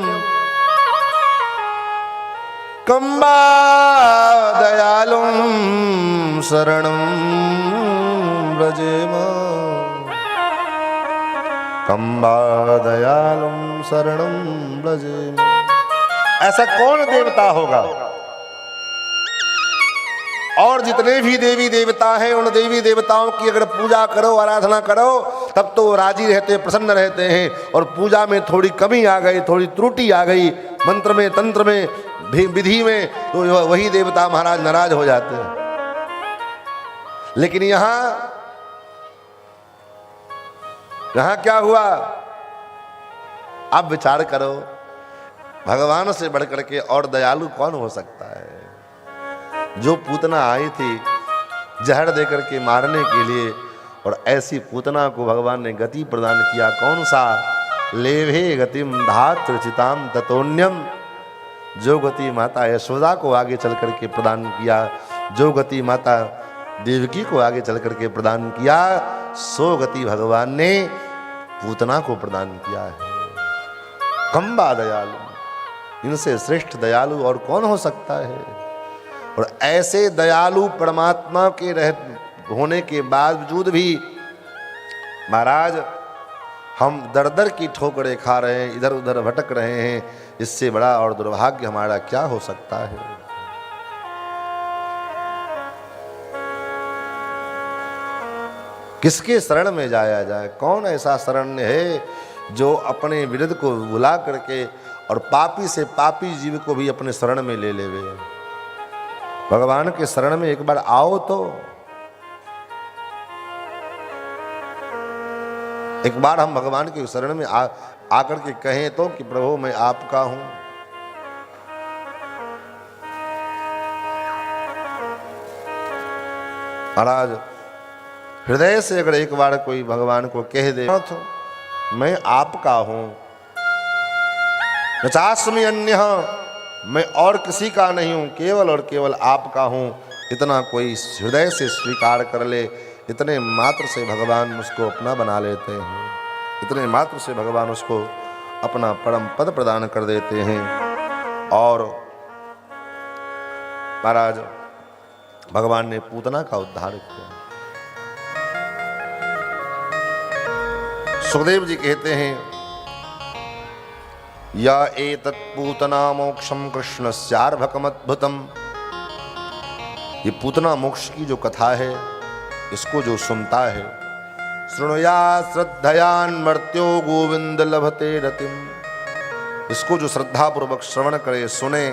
कम्बा दयालुं शरणं व्रजेम। कम्बा दयालुं शरणं व्रजेम। ऐसा कौन देवता होगा? और जितने भी देवी देवता हैं उन देवी देवताओं की अगर पूजा करो, आराधना करो, तब तो वो राजी रहते, प्रसन्न रहते हैं। और पूजा में थोड़ी कमी आ गई, थोड़ी त्रुटि आ गई, मंत्र में, तंत्र में, विधि में, तो वही देवता महाराज नाराज हो जाते हैं। लेकिन यहां क्या हुआ? आप विचार करो, भगवान से बढ़कर के और दयालु कौन हो सकता है? जो पूतना आई थी जहर देकर के मारने के लिए, और ऐसी पूतना को भगवान ने गति प्रदान किया। कौन सा? लेभे गतिम धातृचिताम ततोन्यम। जो गति माता यशोदा को आगे चल करके प्रदान किया, जो गति माता देवकी को आगे चल करके प्रदान किया, सो गति भगवान ने पूतना को प्रदान किया है। कम्बा दयालु, इनसे श्रेष्ठ दयालु और कौन हो सकता है? और ऐसे दयालु परमात्मा के होने के बावजूद भी महाराज हम दर दर की ठोकरें खा रहे हैं, इधर उधर भटक रहे हैं। इससे बड़ा और दुर्भाग्य हमारा क्या हो सकता है? किसके शरण में जाया जाए? कौन ऐसा शरण्य है जो अपने विरुद्ध को बुला करके और पापी से पापी जीव को भी अपने शरण में ले लेवे? भगवान के शरण में एक बार आओ तो। एक बार हम भगवान के शरण में आकर के कहें तो कि प्रभु मैं आपका हूं। महाराज हृदय से अगर एक बार कोई भगवान को कह दे तो मैं आपका हूं, नचास्मि अन्यः, मैं और किसी का नहीं हूं, केवल और केवल आपका हूं, इतना कोई हृदय से स्वीकार कर ले, इतने मात्र से भगवान उसको अपना बना लेते हैं। इतने मात्र से भगवान उसको अपना परम पद प्रदान कर देते हैं। और महाराज भगवान ने पूतना का उद्धार किया। सुखदेव जी कहते हैं या एतत् पूतना मोक्षम कृष्णस्यार्भकमद्भुतम। ये पूतना मोक्ष की जो कथा है, इसको जो सुनता है, शृणुया श्रद्धयान्मर्त्यो गोविंद लभते रतिम। इसको जो श्रद्धा पूर्वक श्रवण करे, सुने,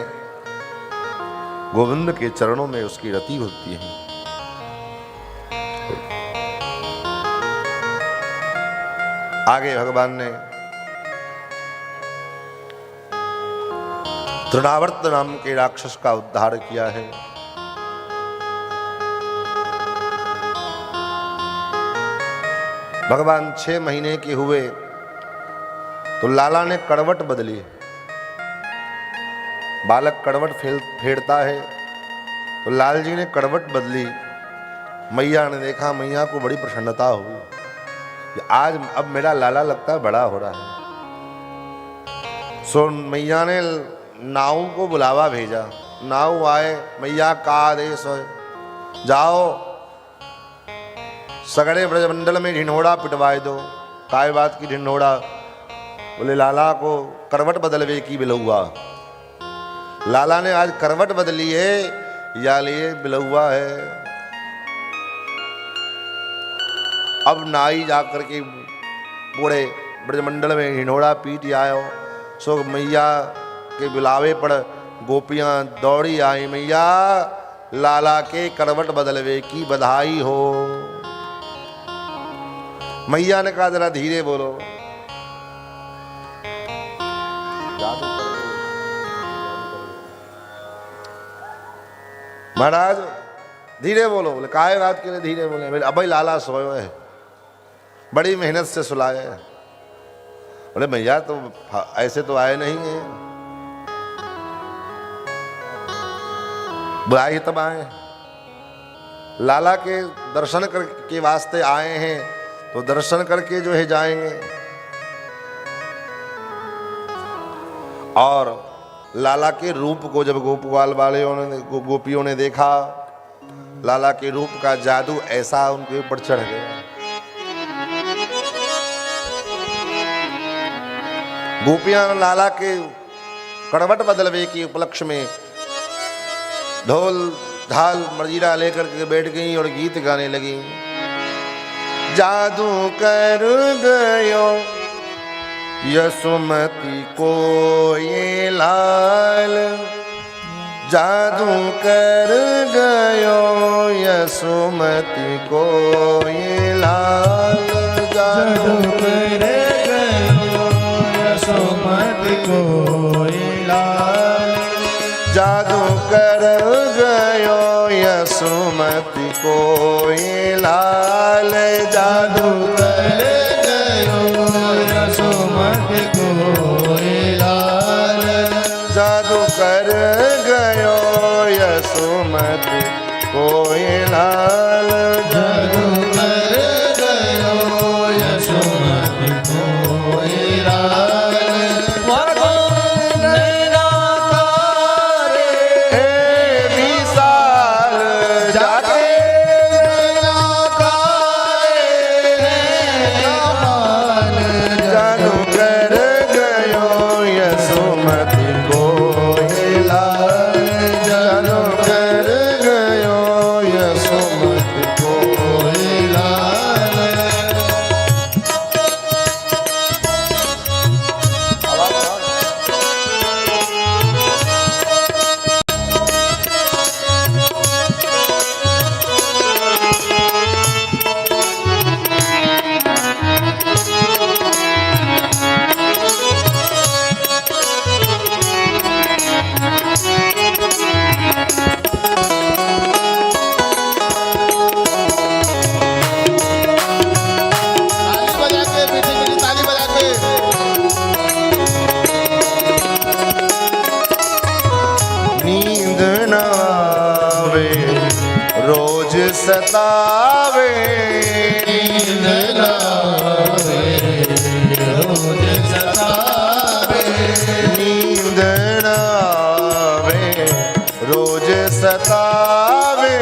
गोविंद के चरणों में उसकी रति होती है। आगे भगवान ने तृणावर्त नाम के राक्षस का उद्धार किया है। भगवान 6 महीने के हुए तो लाला ने करवट बदली। बालक करवट फेरता है तो लाल जी ने करवट बदली। मैया ने देखा, मैया को बड़ी प्रसन्नता हुई, आज अब मेरा लाला लगता है बड़ा हो रहा है। सो मैया ने नाऊ को बुलावा भेजा। नाऊ आए, मैया का आदेश है, जाओ सगड़े ब्रजमंडल में ढिंढोड़ा पिटवाए दो। काय बात की ढिंढोड़ा? बोले लाला को करवट बदलवे की बिलौआ। लाला ने आज करवट बदली है या लिए बिलौआ है। अब नाई जाकर के पूरे ब्रजमंडल में ढिंढोड़ा पीट आयो। सो मैया के बुलावे पर गोपियां दौड़ी आई, मैया लाला के करवट बदलवे की बधाई हो। मैया ने कहा जरा धीरे बोलो। महाराज धीरे बोलो। बोले काहे बात के लिए धीरे बोले? बोले अब भाई लाला सोए है, बड़ी मेहनत से सुलाए। बोले भैया तो ऐसे तो आए नहीं है, बुलाए तब आए, लाला के दर्शन के वास्ते आए हैं तो दर्शन करके जो है जाएंगे। और लाला के रूप को जब गोपवाल वाले गोपियों ने देखा, लाला के रूप का जादू ऐसा उनके ऊपर चढ़ गया। गोपियां लाला के करवट बदलवे के उपलक्ष्य में ढोल ढाल मजीरा लेकर के बैठ गई और गीत गाने लगी। जादू कर गयो यशोमती को ये लाल, जादू कर गयो यशोमती को ये लाल, जादू कर गयो यशोमती को ये लाल, जादू कर गयो यशोमती को ये लाल, जादू कर जादू कर गयो यशोमती कोई लाल, जादू कर गयो यशोमती कोई लाल। विशाल जाके जादू कर गयो यशोमती कोई लाल, जादू कर गयो यशोमती कोई लाल। ताली बजा के, मीठी मीठी ताली बजा के। नींद न आवे रोज सतावे, नींद न आवे रोज सतावे, नींद न आवे रोज सतावे,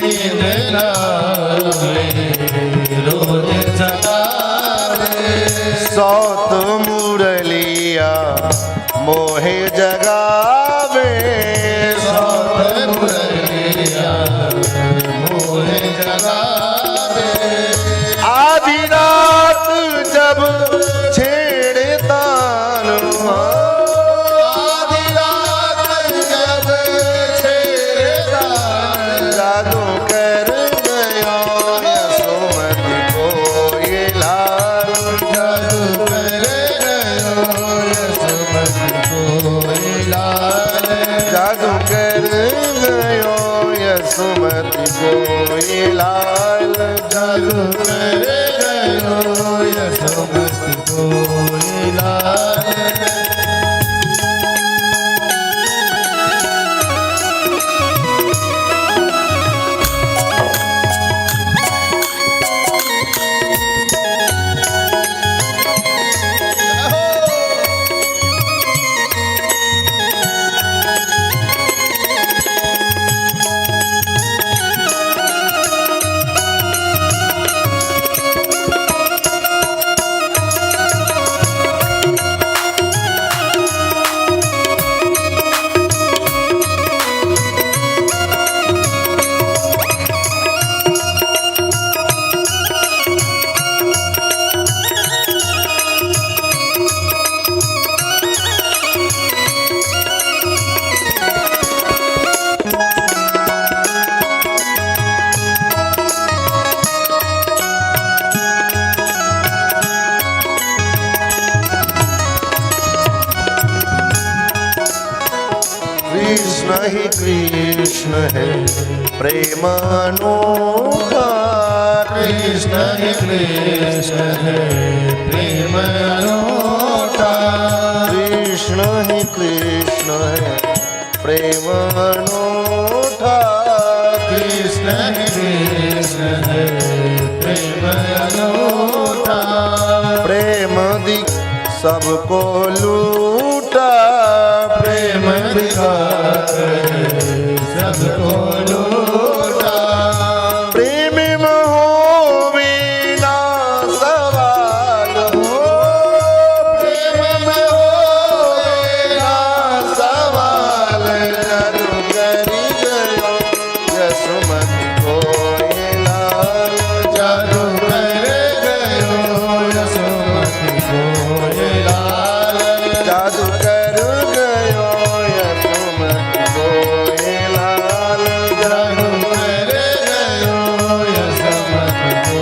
नींद न आवे रोज सतावे। सौत मुरलिया मोहे जगावे, सौत मुरलिया मोहे जगावे। आधी रात जब छेड़े तानुआ, आधी रात जब छेड़े तान, जादू कर गयो यशोमती को ये लाल, जादू कर गयो यशोमती को ये लाल, जादू कर गयो यशोमती को ये लाल, जादू कर गयो यशोमती को ये लाल। कृष्ण ही कृष्ण है प्रेम अनूठा। कृष्ण ही कृष्ण है प्रेम अनूठा। कृष्ण ही कृष्ण है प्रेम अनूठा। कृष्ण ही कृष्ण है प्रेम अनूठा। प्रेम दी सबको लूटा। प्रेम दिखाकर सबको लूटा। प्रेम में हो बिना सवाल हो। प्रेम में हो बिना सवाल जरू करी गयो यशोमती को ये लाल। जादू कर गयो यशोमती को ये लाल। जादू कर गयो यशोमती को ये लाल। जादू कर गयो यशोमती को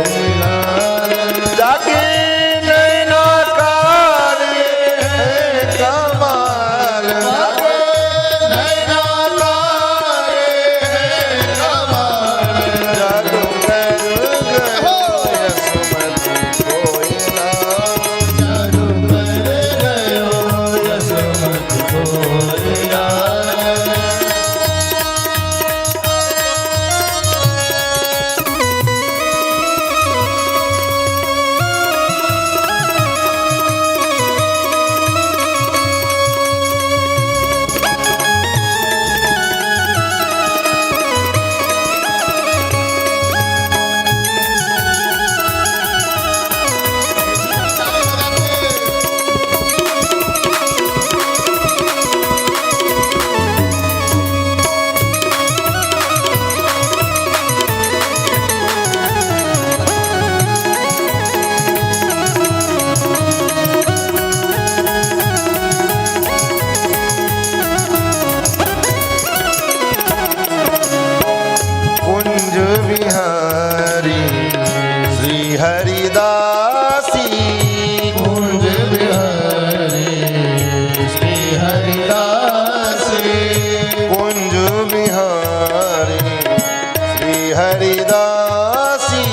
ये लाल। जाके नैना कारी है कमाल। नैना तारे हैं कमाल। जादू कर गयो यशोमती को ये लाल। जादू कर गयो यशोमती को ये लाल। कुंज विहारी श्री हरिदासी। कुंज बिहारी श्री हरिदासी। कुंज विहारी श्री हरिदासी।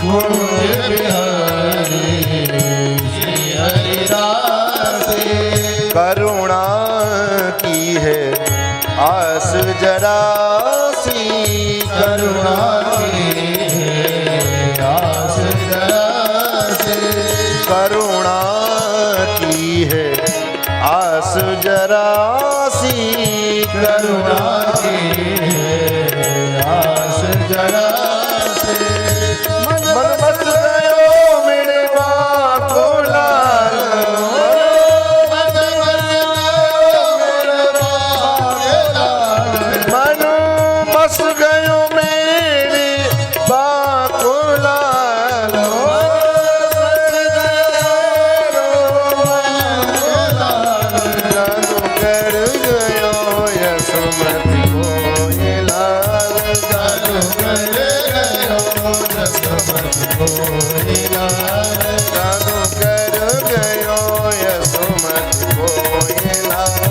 कुंज बिहारी श्री हरिदासी। करुणा की है आस जरासी। करुणा की आस जरासी। करुणा की है आस जरासी। करुणा की आस जरासी। मन बस गयो मेरे माँ को लाल। मन बस गयो मेरे बाके लाल। मन बस गयो मेरे माँ को लाल। जादू कर गयो यशोमती को ये लाल। जादू कर गयो यशोमती को ये लाल। जादू कर गयो यशोमती को ये लाल।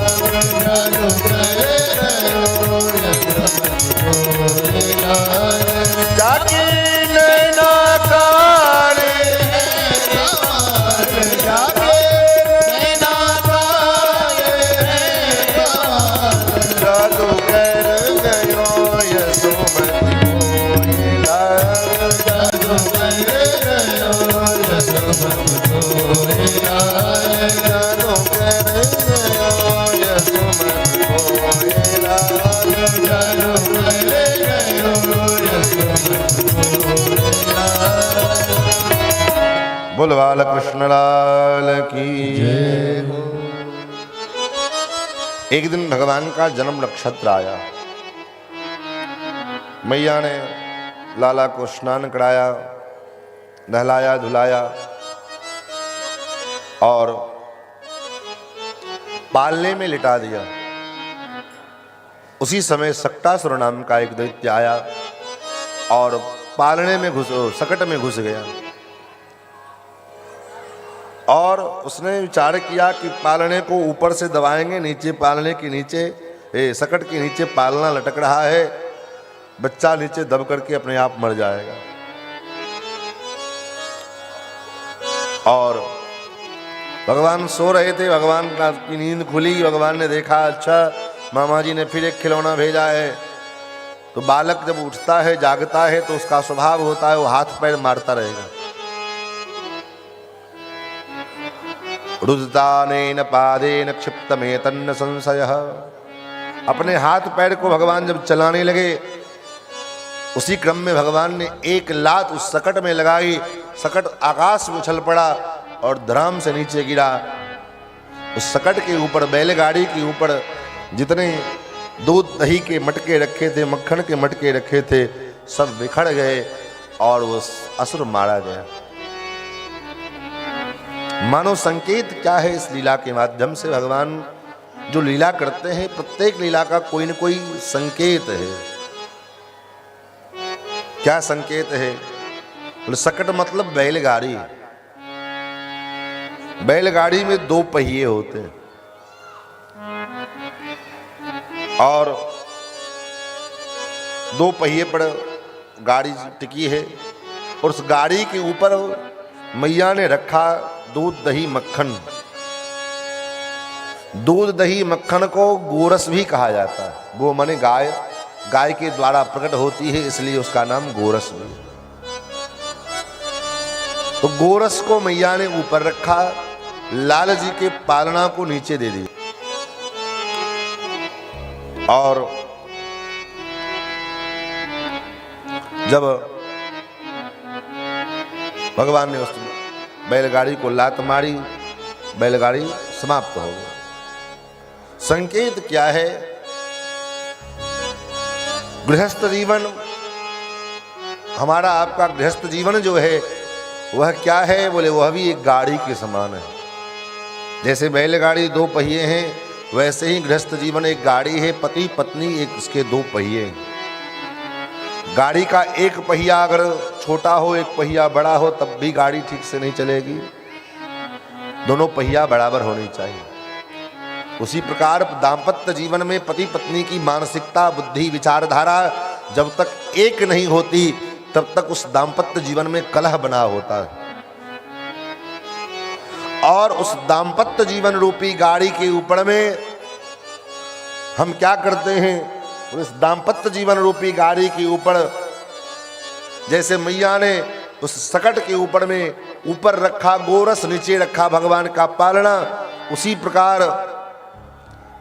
जादू कर गयो यशोमती को ये लाल। जाके नैना कारी जाके नैना तारे हैं कमाल। जादू कर गयो यशोमती को ये लाल। जादू कर गयो यशोमती को ये लाल। जादू कर गयो यशोमती को ये लाल। जादू कर गयो यशोमती को ये लाल। बोल बाल कृष्ण लाल की जय हो। एक दिन भगवान का जन्म नक्षत्र आया। मैया ने लाला को स्नान कराया, नहलाया धुलाया और पालने में लिटा दिया। उसी समय सक्टासुर नाम का एक दैत्य आया और पालने में सकट में घुस गया और उसने विचार किया कि पालने को ऊपर से दबाएंगे, नीचे पालने के नीचे सकट के नीचे पालना लटक रहा है, बच्चा नीचे दब करके अपने आप मर जाएगा। और भगवान सो रहे थे, भगवान की नींद खुली, भगवान ने देखा अच्छा मामा जी ने फिर एक खिलौना भेजा है। तो बालक जब उठता है, जागता है, तो उसका स्वभाव होता है वो हाथ पैर मारता रहेगा। रुदतानेन पादेन क्षिप्तमेतन्न संशयः। अपने हाथ पैर को भगवान जब चलाने लगे, उसी क्रम में भगवान ने एक लात उस सकट में लगाई। सकट आकाश में उछल पड़ा और धराम से नीचे गिरा। उस सकट के ऊपर, बैलगाड़ी के ऊपर जितने दूध दही के मटके रखे थे, मक्खन के मटके रखे थे, सब बिखर गए और वो असुर मारा गया। मानो संकेत क्या है, इस लीला के माध्यम से भगवान जो लीला करते हैं, प्रत्येक लीला का कोई न कोई संकेत है। क्या संकेत है? बोले सकट मतलब बैलगाड़ी। बैलगाड़ी में दो पहिए होते हैं और दो पहिए पर गाड़ी टिकी है और उस गाड़ी के ऊपर मैया ने रखा दूध दही मक्खन। दूध दही मक्खन को गोरस भी कहा जाता है। गो माने गाय, गाय के द्वारा प्रकट होती है, इसलिए उसका नाम गोरस भी है। तो गोरस को मैया ने ऊपर रखा, लाल जी के पालना को नीचे दे दी। और जब भगवान ने उस बैलगाड़ी को लात मारी, बैलगाड़ी समाप्त हो गई। संकेत क्या है? गृहस्थ जीवन, हमारा आपका गृहस्थ जीवन जो है वह क्या है? बोले वह भी एक गाड़ी के समान है। जैसे बैलगाड़ी दो पहिए हैं, वैसे ही गृहस्थ जीवन एक गाड़ी है। पति पत्नी एक उसके दो पहिए हैं। गाड़ी का एक पहिया अगर छोटा हो, एक पहिया बड़ा हो, तब भी गाड़ी ठीक से नहीं चलेगी। दोनों पहिया बराबर होनी चाहिए। उसी प्रकार दाम्पत्य जीवन में पति पत्नी की मानसिकता, बुद्धि, विचारधारा जब तक एक नहीं होती, तब तक उस दाम्पत्य जीवन में कलह बना होता है। और उस दाम्पत्य जीवन रूपी गाड़ी के ऊपर में हम क्या करते हैं? उस दाम्पत्य जीवन रूपी गाड़ी के ऊपर जैसे मैया ने उस सकट के ऊपर में ऊपर रखा गोरस, नीचे रखा भगवान का पालना, उसी प्रकार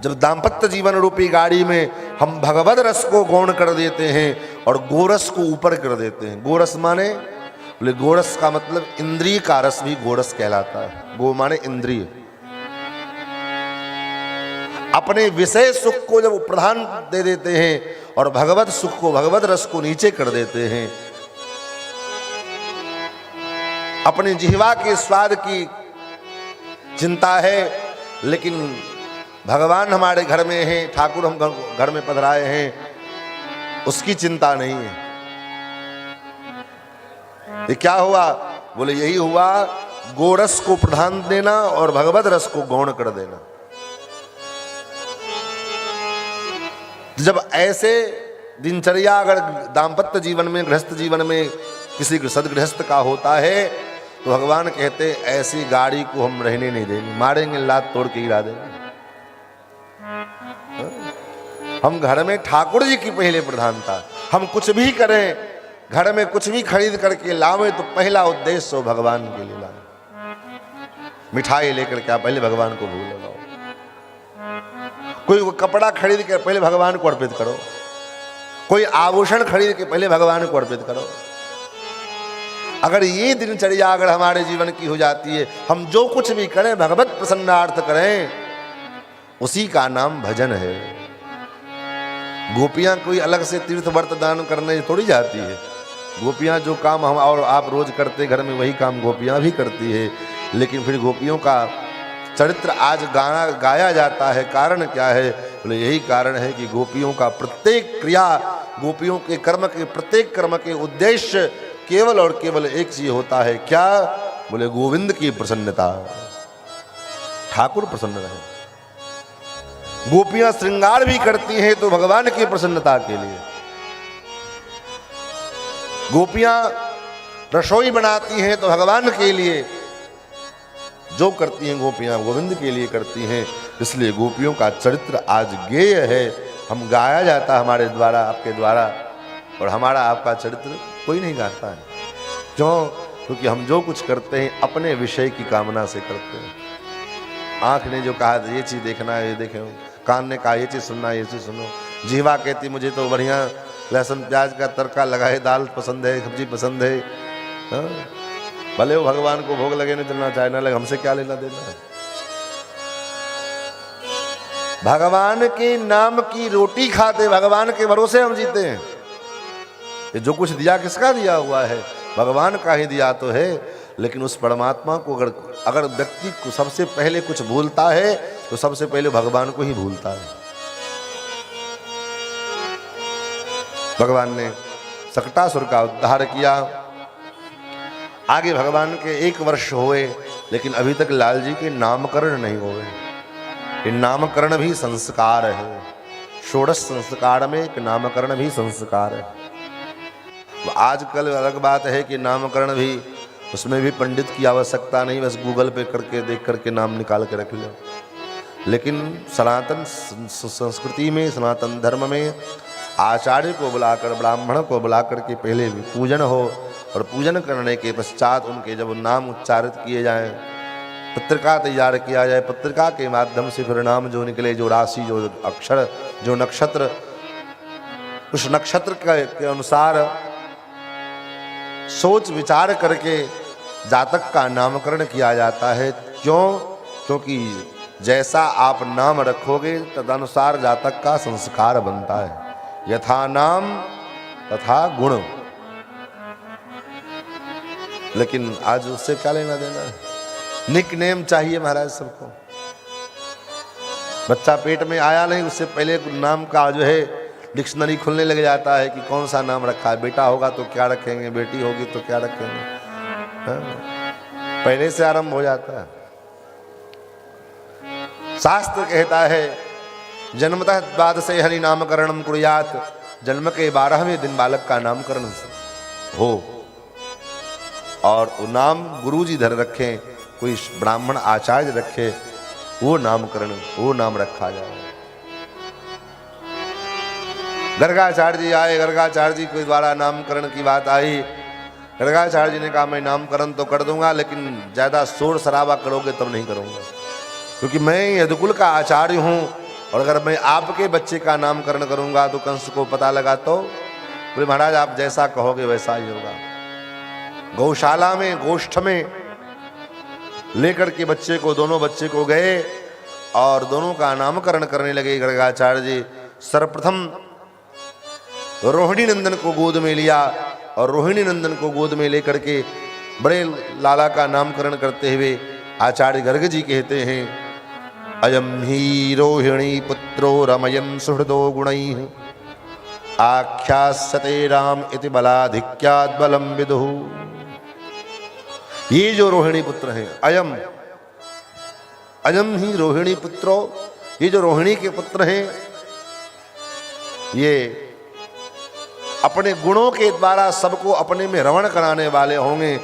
जब दाम्पत्य जीवन रूपी गाड़ी में हम भगवद रस को गौण कर देते हैं और गोरस को ऊपर कर देते हैं। गोरस माने, बोले गोरस का मतलब इंद्रिय का रस भी गोरस कहलाता है। गो माने इंद्रिय। अपने विषय सुख को जब प्रधान दे देते हैं और भगवत सुख को, भगवत रस को नीचे कर देते हैं, अपने जिह्वा के स्वाद की चिंता है, लेकिन भगवान हमारे घर में हैं, ठाकुर हम घर में पधराए हैं, उसकी चिंता नहीं है। ये क्या हुआ? बोले यही हुआ, गोरस को प्रधान देना और भगवत रस को गौण कर देना। जब ऐसे दिनचर्या अगर दाम्पत्य जीवन में, गृहस्थ जीवन में किसी सदगृहस्थ का होता है, तो भगवान कहते ऐसी गाड़ी को हम रहने नहीं देंगे, मारेंगे, लात तोड़ के गिरा देंगे। हम घर में ठाकुर जी की पहले प्रधानता। हम कुछ भी करें, घर में कुछ भी खरीद करके लावे, तो पहला उद्देश्य हो भगवान के लिए लाना। मिठाई लेकर क्या पहले भगवान को भोग लगाओ। कोई कपड़ा खरीद कर पहले भगवान को अर्पित करो। कोई आभूषण खरीद के पहले भगवान को अर्पित करो। अगर ये दिनचर्या अगर हमारे जीवन की हो जाती है, हम जो कुछ भी करें भगवत प्रसन्नार्थ करें, उसी का नाम भजन है। गोपियां कोई अलग से तीर्थ व्रत दान करने थोड़ी जाती है। गोपियां जो काम हम और आप रोज करते घर में, वही काम गोपियां भी करती है। लेकिन फिर गोपियों का चरित्र आज गाया जाता है। कारण क्या है? बोले यही कारण है कि गोपियों का प्रत्येक क्रिया, गोपियों के कर्म के प्रत्येक कर्म के उद्देश्य केवल और केवल एक चीज होता है। क्या? बोले गोविंद की प्रसन्नता, ठाकुर प्रसन्न रहे। गोपियां श्रृंगार भी करती हैं तो भगवान की प्रसन्नता के लिए। गोपियां रसोई बनाती हैं तो भगवान के लिए। जो करती हैं गोपियां गोविंद के लिए करती हैं। इसलिए गोपियों का चरित्र आज गेय है, हम गाया जाता है हमारे द्वारा, आपके द्वारा, और हमारा आपका चरित्र कोई नहीं गाता है। क्यों? क्योंकि हम जो कुछ करते हैं अपने विषय की कामना से करते हैं। आंख ने जो कहा ये चीज़ देखना है ये देखें, कान ने कहा ये चीज़ सुनना है ये चीज़ सुनो, जीवा कहती मुझे तो बढ़िया लहसुन प्याज का तड़का लगाए दाल पसंद है, सब्जी पसंद है। हाँ? भले वो भगवान को भोग लगे नहीं चलना चाहे ना लगे, हमसे क्या लेना देना है। भगवान के नाम की रोटी खाते, भगवान के भरोसे हम जीते हैं। ये जो कुछ दिया किसका दिया हुआ है? भगवान का ही दिया तो है। लेकिन उस परमात्मा को अगर व्यक्ति को सबसे पहले कुछ भूलता है तो सबसे पहले भगवान को ही भूलता है। भगवान ने सकटासुर का उद्धार किया। आगे भगवान के 1 वर्ष हुए, लेकिन अभी तक लाल जी के नामकरण नहीं हुए। ये नामकरण भी संस्कार है। षोडश संस्कार में एक नामकरण भी संस्कार है। आजकल अलग बात है कि नामकरण भी, उसमें भी पंडित की आवश्यकता नहीं, बस गूगल पे करके देख करके नाम निकाल के रख लो। लेकिन सनातन संस्कृति में, सनातन धर्म में आचार्य को बुलाकर, ब्राह्मण को बुलाकर के पहले भी पूजन हो, और पूजन करने के पश्चात उनके जब नाम उच्चारित किए जाएं, पत्रिका तैयार किया जाए, पत्रिका के माध्यम से फिर नाम जो निकले, जो राशि, जो अक्षर, जो नक्षत्र, उस नक्षत्र के अनुसार सोच विचार करके जातक का नामकरण किया जाता है। क्यों? क्योंकि जैसा आप नाम रखोगे तदनुसार जातक का संस्कार बनता है। यथा नाम तथा गुण। लेकिन आज उससे क्या लेना देना है? निक नेम चाहिए महाराज सबको। बच्चा पेट में आया नहीं, उससे पहले नाम का जो है डिक्शनरी खुलने लग जाता है कि कौन सा नाम रखा है। बेटा होगा तो क्या रखेंगे, बेटी होगी तो क्या रखेंगे। हाँ? पहले से आरंभ हो जाता है। शास्त्र कहता है जन्मतः द्वादशे हरि नामकरणम कुर्यात, जन्म के 12वें दिन बालक का नामकरण हो, और वो नाम गुरुजी धर रखें, कोई ब्राह्मण आचार्य रखे, वो नामकरण, वो नाम रखा जाए। गर्गाचार्य जी आए, गर्गाचार्य जी के द्वारा नामकरण की बात आई। गर्गाचार्य जी ने कहा मैं नामकरण तो कर दूंगा, लेकिन ज़्यादा शोर शराबा करोगे तब नहीं करूंगा, क्योंकि मैं यदुकुल का आचार्य हूँ, और अगर मैं आपके बच्चे का नामकरण करूंगा तो कंस को पता लगा तो बोले महाराज आप जैसा कहोगे वैसा ही होगा। गौशाला में, गोष्ठ में लेकर के बच्चे को, दोनों बच्चे को गए और दोनों का नामकरण करने लगे गर्गाचार्य जी। सर्वप्रथम रोहिणी नंदन को गोद में लिया, और रोहिणी नंदन को गोद में लेकर के बड़े लाला का नामकरण करते हुए आचार्य गर्ग जी कहते हैं अयम ही रोहिणी पुत्रो रमयन सुहृदो गुणैः आख्यास्यते राम इति बलाधिक्यात् बलम विदुः। ये जो रोहिणी पुत्र हैं, अयम ही रोहिणी पुत्रो, ये जो रोहिणी के पुत्र हैं, ये अपने गुणों के द्वारा सबको अपने में रमण कराने वाले होंगे,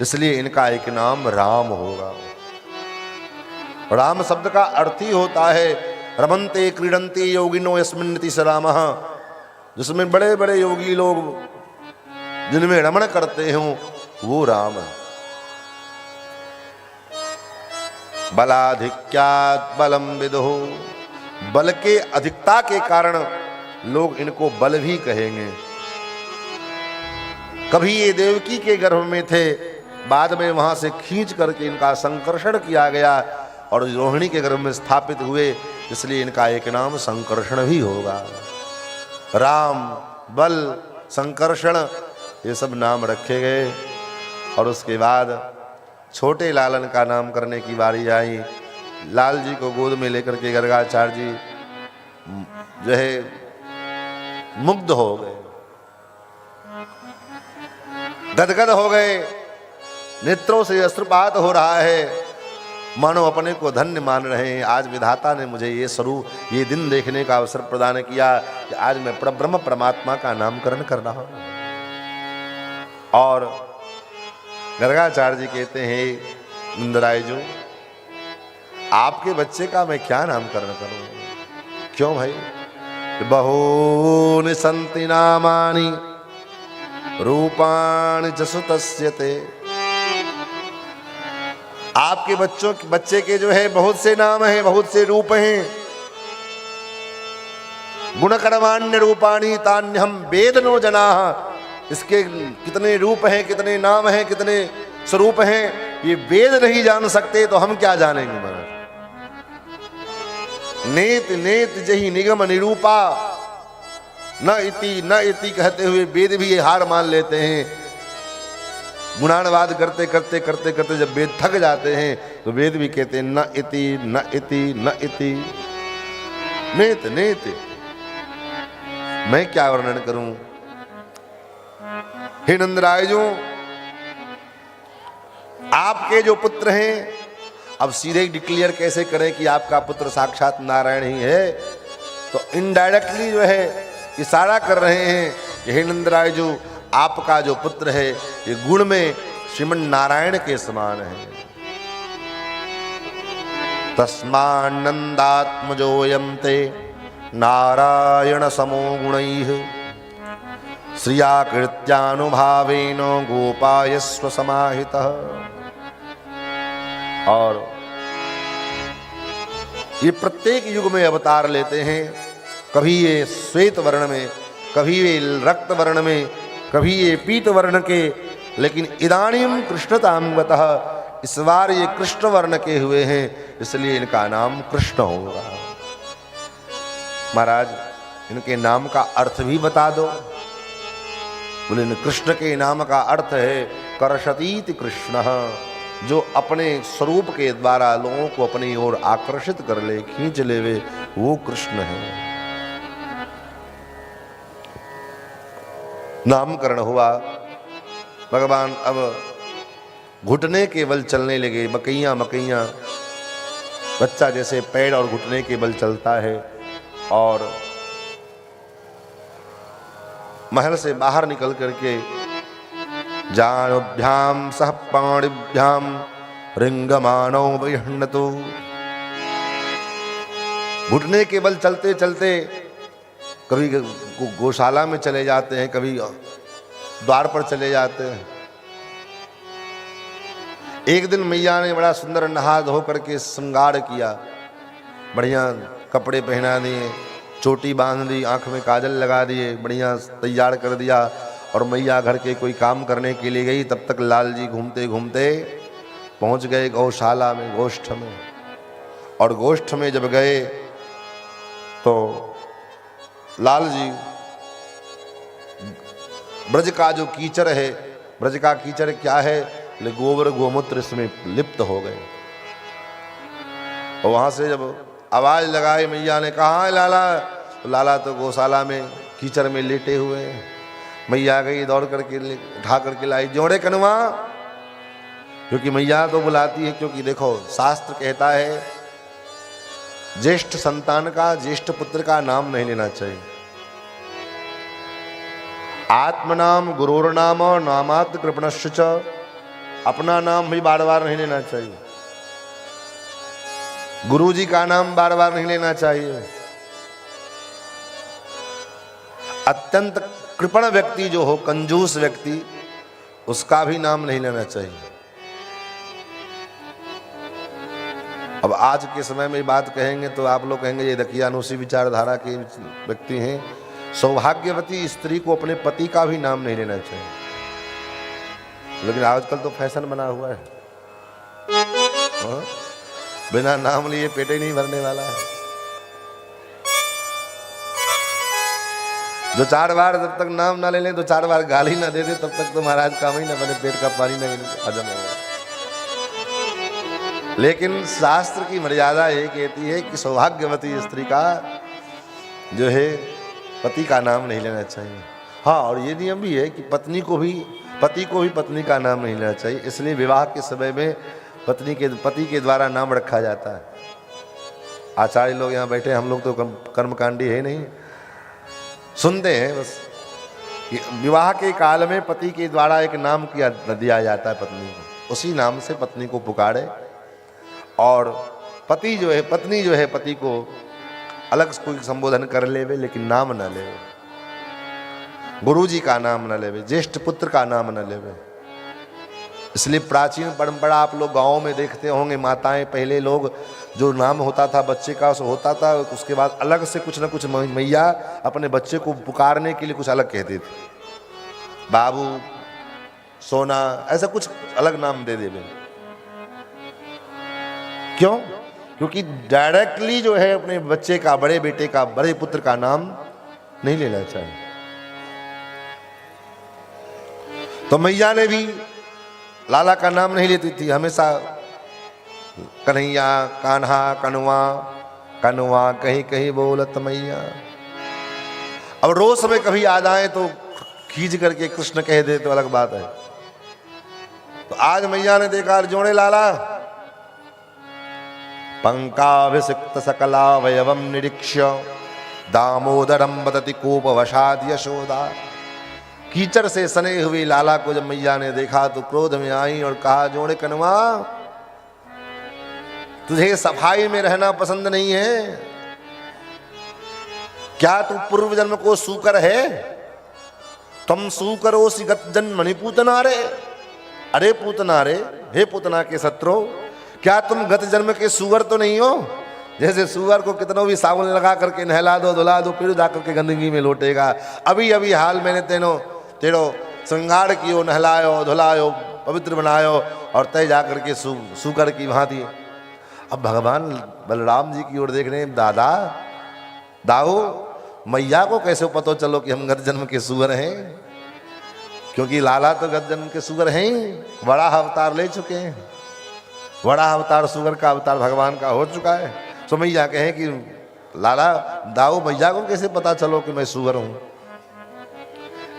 इसलिए इनका एक नाम राम होगा। राम शब्द का अर्थ ही होता है रमन्ते क्रीडन्ते योगिनो यस्मिन्निति स रामः, जिसमें बड़े बड़े योगी लोग जिनमें रमण करते हों वो राम है। बलाधिक्यात् बलम विदुः, बल के अधिकता के कारण लोग इनको बल भी कहेंगे। कभी ये देवकी के गर्भ में थे, बाद में वहां से खींच करके इनका संकर्षण किया गया और रोहिणी के गर्भ में स्थापित हुए, इसलिए इनका एक नाम संकर्षण भी होगा। राम, बल, संकर्षण, ये सब नाम रखे गए। और उसके बाद छोटे लालन का नाम करने की बारी आई। लाल जी को गोद में लेकर के गर्गाचार्य जी जो है मुग्ध हो गए, गदगद हो गए, नेत्रों से अश्रुपात हो रहा है। मानो अपने को धन्य मान रहे हैं। आज विधाता ने मुझे ये स्वरूप, ये दिन देखने का अवसर प्रदान किया कि आज मैं ब्रह्म परमात्मा का नामकरण कर रहा हूं। और गर्गाचार्य जी कहते हैं, इंद्रायजू आपके बच्चे का मैं क्या नामकरण करूं? क्यों भाई? बहूनि सन्ति नामानि रूपाणि च सुतस्य ते। आपके बच्चे के जो है बहुत से नाम हैं, बहुत से रूप हैं। गुणकर्माण्य रूपाणि तान्यहं वेदनो जनाः। इसके कितने रूप हैं, कितने नाम हैं, कितने स्वरूप हैं, ये वेद नहीं जान सकते तो हम क्या जानेंगे महाराज। नेत नेत जही निगम निरूपा, न इति कहते हुए वेद भी ये हार मान लेते हैं। गुणानुवाद करते करते करते करते जब वेद थक जाते हैं तो वेद भी कहते हैं न इति न इति न इति, नेत नेत। मैं क्या वर्णन करूं? हे नंदरायजू, आपके जो पुत्र हैं, अब सीधे डिक्लेयर कैसे करें कि आपका पुत्र साक्षात नारायण ही है? तो इनडायरेक्टली जो है इशारा कर रहे हैं कि हे नंदरायजू, आपका जो पुत्र है ये गुण में श्रीमन नारायण के समान है। तस्मान्नन्दात्मजोऽयं ते नारायण समो गुणैः श्रिया कृत्यानुभावेन गोपायस्व समाहितः। और ये प्रत्येक युग में अवतार लेते हैं। कभी ये श्वेत वर्ण में, कभी ये रक्त वर्ण में, कभी ये पीत वर्ण के, लेकिन इदानीम कृष्णतांगतः, इस बार ये कृष्ण वर्ण के हुए हैं, इसलिए इनका नाम कृष्ण होगा। महाराज इनके नाम का अर्थ भी बता दो। बोले कृष्ण के नाम का अर्थ है कर्षतीति कृष्ण, जो अपने स्वरूप के द्वारा लोगों को अपनी ओर आकर्षित कर ले, खींच ले, वे वो कृष्ण है। नामकरण हुआ। भगवान अब घुटने के बल चलने लगे। मकैया मकैया, बच्चा जैसे पैर और घुटने के बल चलता है। और महल से बाहर निकल करके जानुभ्याम सह पाणिभ्याम रिंगमानो वैहण्णतु, घुटने के बल चलते चलते कभी गौशाला में चले जाते हैं, कभी द्वार पर चले जाते हैं। एक दिन मैया ने बड़ा सुंदर नहा धो करके श्रृंगार किया, बढ़िया कपड़े पहना दिए, चोटी बांध दी, आंख में काजल लगा दिए, बढ़िया तैयार कर दिया। और मैया घर के कोई काम करने के लिए गई। तब तक लाल जी घूमते घूमते पहुंच गए गौशाला में, गोष्ठ में। और गोष्ठ में जब गए तो लाल जी ब्रज का जो कीचड़ है, ब्रज का कीचड़ क्या है? गोबर गोमूत्र इसमें लिप्त हो गए। और वहां से जब आवाज लगाई मैया ने, कहा है लाला? तो लाला तो गौशाला में कीचड़ में लेटे हुए हैं। मैया गई, दौड़ करके उठा करके लाई, जोड़े कनुआ। क्योंकि मैया तो बुलाती है, क्योंकि देखो शास्त्र कहता है ज्येष्ठ संतान का, ज्येष्ठ पुत्र का नाम नहीं लेना चाहिए। आत्मनाम गुरुर्नाम नामात् कृपणश्च च, अपना नाम भी बार बार नहीं लेना चाहिए। गुरु जी का नाम बार बार नहीं लेना चाहिए। अत्यंत कृपण व्यक्ति जो हो, कंजूस व्यक्ति, उसका भी नाम नहीं लेना चाहिए। अब आज के समय में बात कहेंगे तो आप लोग कहेंगे ये देखिए अनुसी विचारधारा के व्यक्ति हैं। सौभाग्यवती स्त्री को अपने पति का भी नाम नहीं लेना चाहिए, लेकिन आजकल तो फैशन बना हुआ है। बिना नाम लिए पेट ही नहीं भरने वाला है। जो 4 बार जब तक नाम ना ले लें, तो 4 बार गाली ना दे दे, तब तक तो महाराज काम ही ना बने, पेट का पानी ना हजम होगा। लेकिन शास्त्र की मर्यादा ये कहती है कि सौभाग्यवती स्त्री का जो है पति का नाम नहीं लेना चाहिए। हाँ, और ये नियम भी है कि पति को भी पत्नी का नाम नहीं लेना चाहिए। इसलिए विवाह के समय में पति के द्वारा नाम रखा जाता है। आचार्य लोग यहाँ बैठे, हम लोग तो कर्मकांडी है नहीं, सुनते हैं बस। विवाह के काल में पति के द्वारा एक नाम दिया जाता है पत्नी को, उसी नाम से पत्नी को पुकारे। और पत्नी जो है पति को अलग कोई संबोधन कर लेवे, लेकिन नाम न लेवे, गुरु जी का नाम न लेवे, ज्येष्ठ पुत्र का नाम न लेवे। इसलिए प्राचीन परंपरा आप लोग गाँव में देखते होंगे, माताएं पहले लोग जो नाम होता था बच्चे का सो होता था, उसके बाद अलग से कुछ न कुछ मैया अपने बच्चे को पुकारने के लिए कुछ अलग कहती थी, बाबू, सोना, ऐसा कुछ अलग नाम दे देवे। क्यों? क्योंकि डायरेक्टली जो है अपने बच्चे का, बड़े बेटे का, बड़े पुत्र का नाम नहीं लेना चाहिए। तो मैया ने भी लाला का नाम नहीं लेती थी, हमेशा कन्हैया, कान्हा, कनुआ, कनुआ कहीं कहीं बोलत मैया। अब रोज में कभी याद आए तो खींच करके कृष्ण कह दे तो अलग बात है। तो आज मैया ने देखा जोड़े लाला, पंकाभिषिक्त सकलावयवम निरीक्ष्य दामोदरम बदति कोपवशाद यशोदा। कीचड़ से सने हुए लाला को जब मैया ने देखा तो क्रोध में आई और कहा, जोड़े कनुआ, तुझे सफाई में रहना पसंद नहीं है क्या? तू पूर्व जन्म को सूकर है? तुम सूकरोसी गत जन्मनि पूतना रे। अरे पूतना रे, हे पूतना के शत्रु, क्या तुम गत जन्म के सुअर तो नहीं हो? जैसे सुअर को कितनों भी साबुन लगा करके नहला दो, धुला दो, फिर जाकर के गंदगी में लौटेगा। अभी अभी हाल मैंने तेरो श्रृंगार कियो, नहलायो, धुलायो, पवित्र बनायो और तय जाकर के सुकर की भांति। अब भगवान बलराम जी की ओर देख रहे हैं, दादा दाऊ, मैया को कैसे पता चलो कि हम गत जन्म के सुअर हैं? क्योंकि लाला तो गत जन्म के सुअर हैं ही, बड़ा अवतार ले चुके हैं, बड़ा अवतार सुअर का अवतार भगवान का हो चुका है। तो मैया कहें कि लाला दाऊ, मैया को कैसे पता चलो कि मैं सुअर हूं?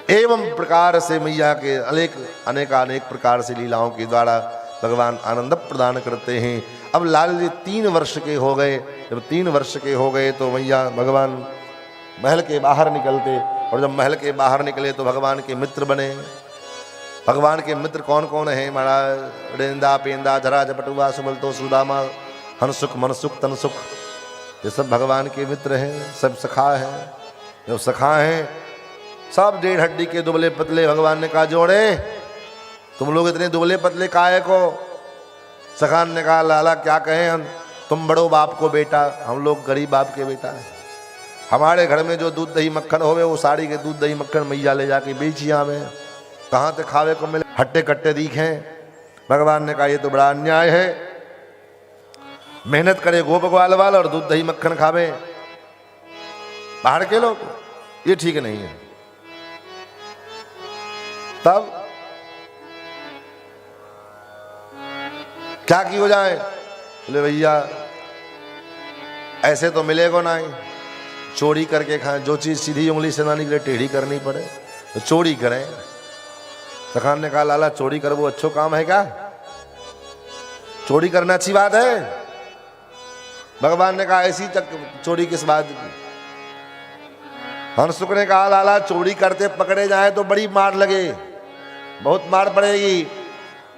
एवं प्रकार से मैया के अनेक प्रकार से लीलाओं के द्वारा भगवान आनंद प्रदान करते हैं। अब लाल जी 3 वर्ष के हो गए, जब 3 वर्ष के हो गए तो मैया भगवान महल के बाहर निकलते, और जब महल के बाहर निकले तो भगवान के मित्र बने। भगवान के मित्र कौन कौन हैं महाराज? रेंदा, पेंदा, झरा, झपटुआ, सुबलतो, सुदामा, हंसुख, मनसुख, तनसुख, ये सब भगवान के मित्र हैं, सब सखा हैं। जब सखा हैं सब 1.5 हड्डी के दुबले पतले, भगवान ने कहा, जोड़े तुम लोग इतने दुबले पतले काहे को? सखान ने कहा, लाला क्या कहें हम, तुम बड़ो बाप को बेटा, हम लोग गरीब बाप के बेटा है। हमारे घर में जो दूध दही मक्खन होवे वो साड़ी के दूध दही मक्खन मैया ले जाके बेचिया में, कहाँ से खावे को मिले, हट्टे कट्टे दिखें। भगवान ने कहा, ये तो बड़ा अन्याय है, मेहनत करे गोप ग्वाल वाल और दूध दही मक्खन खावे बाहर के लोग, ये ठीक नहीं है। तब क्या की हो जाए? बोले भैया ऐसे तो मिलेगा ना ही, चोरी करके खाएं, जो चीज सीधी उंगली से ना निकले टेढ़ी करनी पड़े तो चोरी करें। सखान ने कहा, लाला चोरी कर वो अच्छो काम है क्या? चोरी करना अच्छी बात है? भगवान ने कहा, ऐसी चोरी किस बात की? हंसुख ने कहा, लाला चोरी करते पकड़े जाए तो बड़ी मार लगे, बहुत मार पड़ेगी।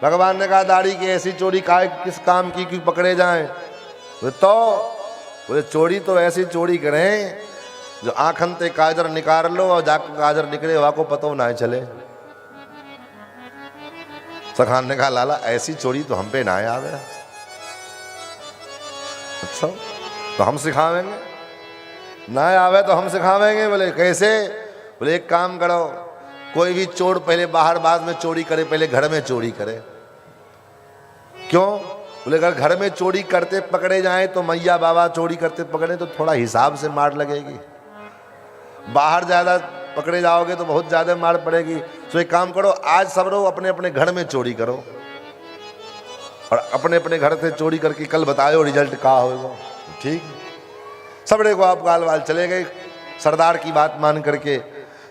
भगवान ने कहा, दाढ़ी की ऐसी चोरी किस काम की कि पकड़े जाएं? तो बोले चोरी तो ऐसी चोरी करें जो आंखन ते काजर निकाल लो और जाकर काजर निकले वहां को पतो ना चले। सखान ने कहा, लाला ऐसी चोरी तो हम पे ना आवे। अच्छा तो हम सिखावेंगे, ना आवे तो हम सिखावेंगे। बोले कैसे? बोले एक काम करो, कोई भी चोर पहले बाहर बाद में चोरी करे, पहले घर में चोरी करे। क्यों? बोले अगर घर में चोरी करते पकड़े जाएं तो मैया बाबा चोरी करते पकड़े तो थोड़ा हिसाब से मार लगेगी, बाहर ज्यादा पकड़े जाओगे तो बहुत ज्यादा मार पड़ेगी। तो एक काम करो, आज सब लोग अपने अपने घर में चोरी करो और अपने अपने घर से चोरी करके कल बताओ रिजल्ट क्या होगा। ठीक, सबड़े को आप गाल वाल चले गए सरदार की बात मान करके।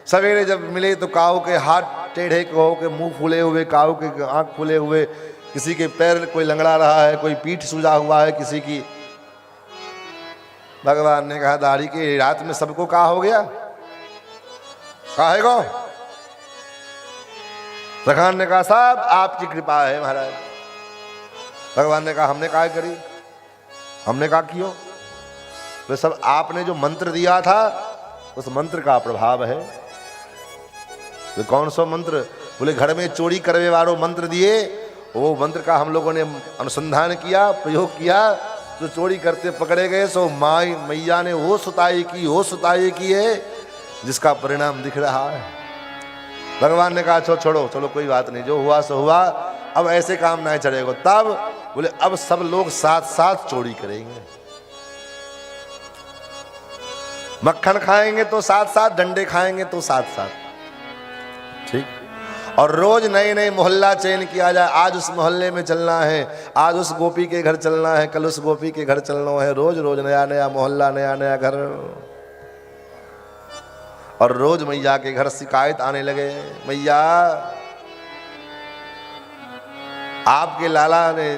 सवेरे जब मिले तो काऊ के हाथ टेढ़े को के मुंह फूले हुए, काऊ के आंख फूले हुए, किसी के पैर कोई लंगड़ा रहा है, कोई पीठ सूजा हुआ है किसी की। भगवान ने कहा दाढ़ी की रात में सबको कहा हो गया, काहे को? सखान ने कहा साहब आपकी कृपा है महाराज। भगवान ने कहा हमने काय करी, हमने कहा क्यों? तो सब आपने जो मंत्र दिया था उस मंत्र का प्रभाव है। तो कौन सा मंत्र? बोले घर में चोरी करवे वालों मंत्र दिए, वो मंत्र का हम लोगों ने अनुसंधान किया, प्रयोग किया, जो चोरी करते पकड़े गए सो माई मैया ने वो सुताई की है जिसका परिणाम दिख रहा है। भगवान ने कहा छोड़ो चलो कोई बात नहीं, जो हुआ सो हुआ, अब ऐसे काम नहीं चलेगा। तब बोले अब सब लोग साथ साथ चोरी करेंगे, मक्खन खाएंगे तो साथ साथ, डंडे खाएंगे तो साथ साथ, ठीक। और रोज नए नए मोहल्ला चयन किया जाए, आज उस मोहल्ले में चलना है, आज उस गोपी के घर चलना है, कल उस गोपी के घर चलना है, रोज रोज नया नया मोहल्ला, नया नया घर। और रोज मैया के घर शिकायत आने लगे, मैया आपके लाला ने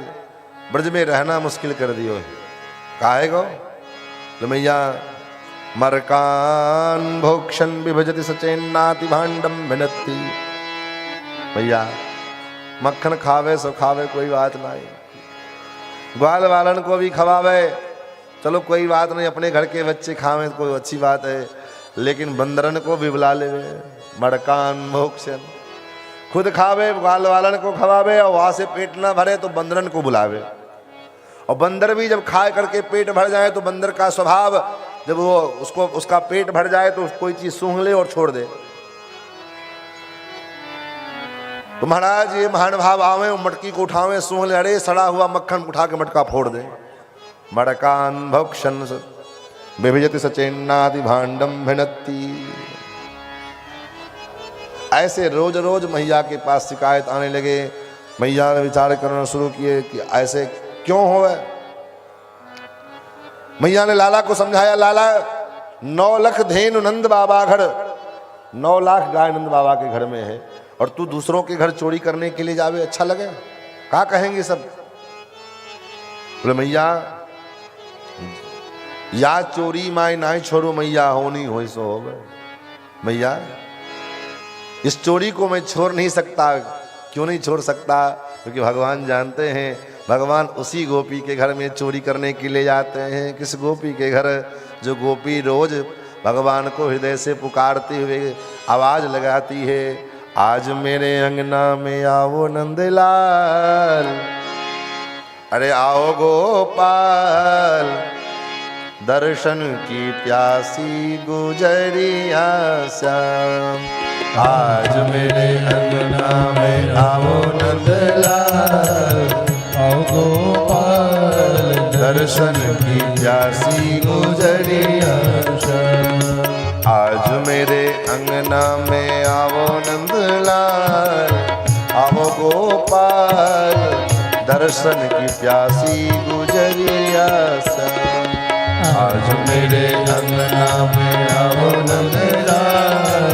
ब्रज में रहना मुश्किल कर दियो। काहे को? तो मैया मरकान भोक्षण विभजति सचेन्नाति भांडम भिनत्ति। भैया मक्खन खावे सो खावे कोई बात नहीं, ग्वाल वालन को भी खवावे चलो कोई बात नहीं, अपने घर के बच्चे खावे कोई अच्छी बात है, लेकिन बंदरन को भी बुला ले। मड़कान भोक्षण, खुद खावे, ग्वाल वालन को खवावे, और वहां से पेट ना भरे तो बंदरन को बुलावे। और बंदर भी जब खा करके पेट भर जाए तो बंदर का स्वभाव, जब वो उसका पेट भर जाए तो कोई चीज सूंघ ले और छोड़ दे। तो महाराज ये महानुभाव आवे, मटकी को उठावे, सूंघ ले, अरे सड़ा हुआ मक्खन उठा के मटका फोड़ दे। मड़कान भक्षण विभजति सचेन्नाति भांडम भिनत्ति। ऐसे रोज रोज मैया के पास शिकायत आने लगे। मैया ने विचार करना शुरू किए कि ऐसे क्यों होवे। मैया ने लाला को समझाया, लाला 9 लाख धेनु नंद बाबा घर, 9 लाख गाय नंद बाबा के घर में है, और तू दूसरों के घर चोरी करने के लिए जावे, अच्छा लगे? क्या कहेंगे सब? बोले मैया या चोरी माय नाई छोड़ो मैया, होनी होई सो हो गए। मैया इस चोरी को मैं छोड़ नहीं सकता। क्यों नहीं छोड़ सकता? क्योंकि भगवान जानते हैं, भगवान उसी गोपी के घर में चोरी करने के लिए जाते हैं। किस गोपी के घर? जो गोपी रोज भगवान को हृदय से पुकारते हुए आवाज लगाती है, आज मेरे अंगना में आओ नंदलाल, अरे आओ गोपाल, दर्शन की प्यासी गुजरिया श्याम, आज मेरे अंगना में आओ नंदलाल, आओ गोपाल, दर्शन की प्यासी गुजरिया श्याम, आज मेरे अंगना में आओ नंदलाल, आओ गोपाल, दर्शन की प्यासी गुजरिया श्याम, आज मेरे अंगना में आओ नंदलाल,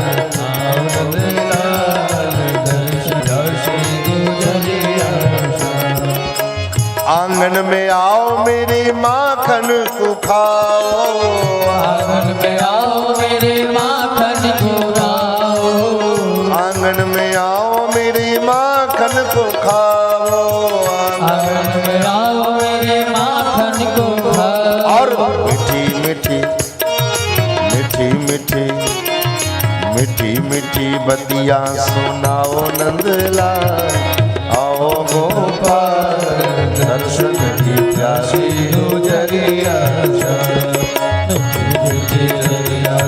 आओ नंदलाल, दर्शन गुजरिया श्याम, आंगन में आओ मेरी माखन को खाओ, आंगन में आओ मेरे माखन को खाओ, आंगन में आओ मेरी माखन को खाओ, आंगन में आओ मेरे माखन को खाओ, और मीठी मीठी मीठी मीठी मीठी मीठी बतिया सुनाओ नंदलाल, आओ गोपाल, दर्शन की प्यासी गुजरिया श्याम,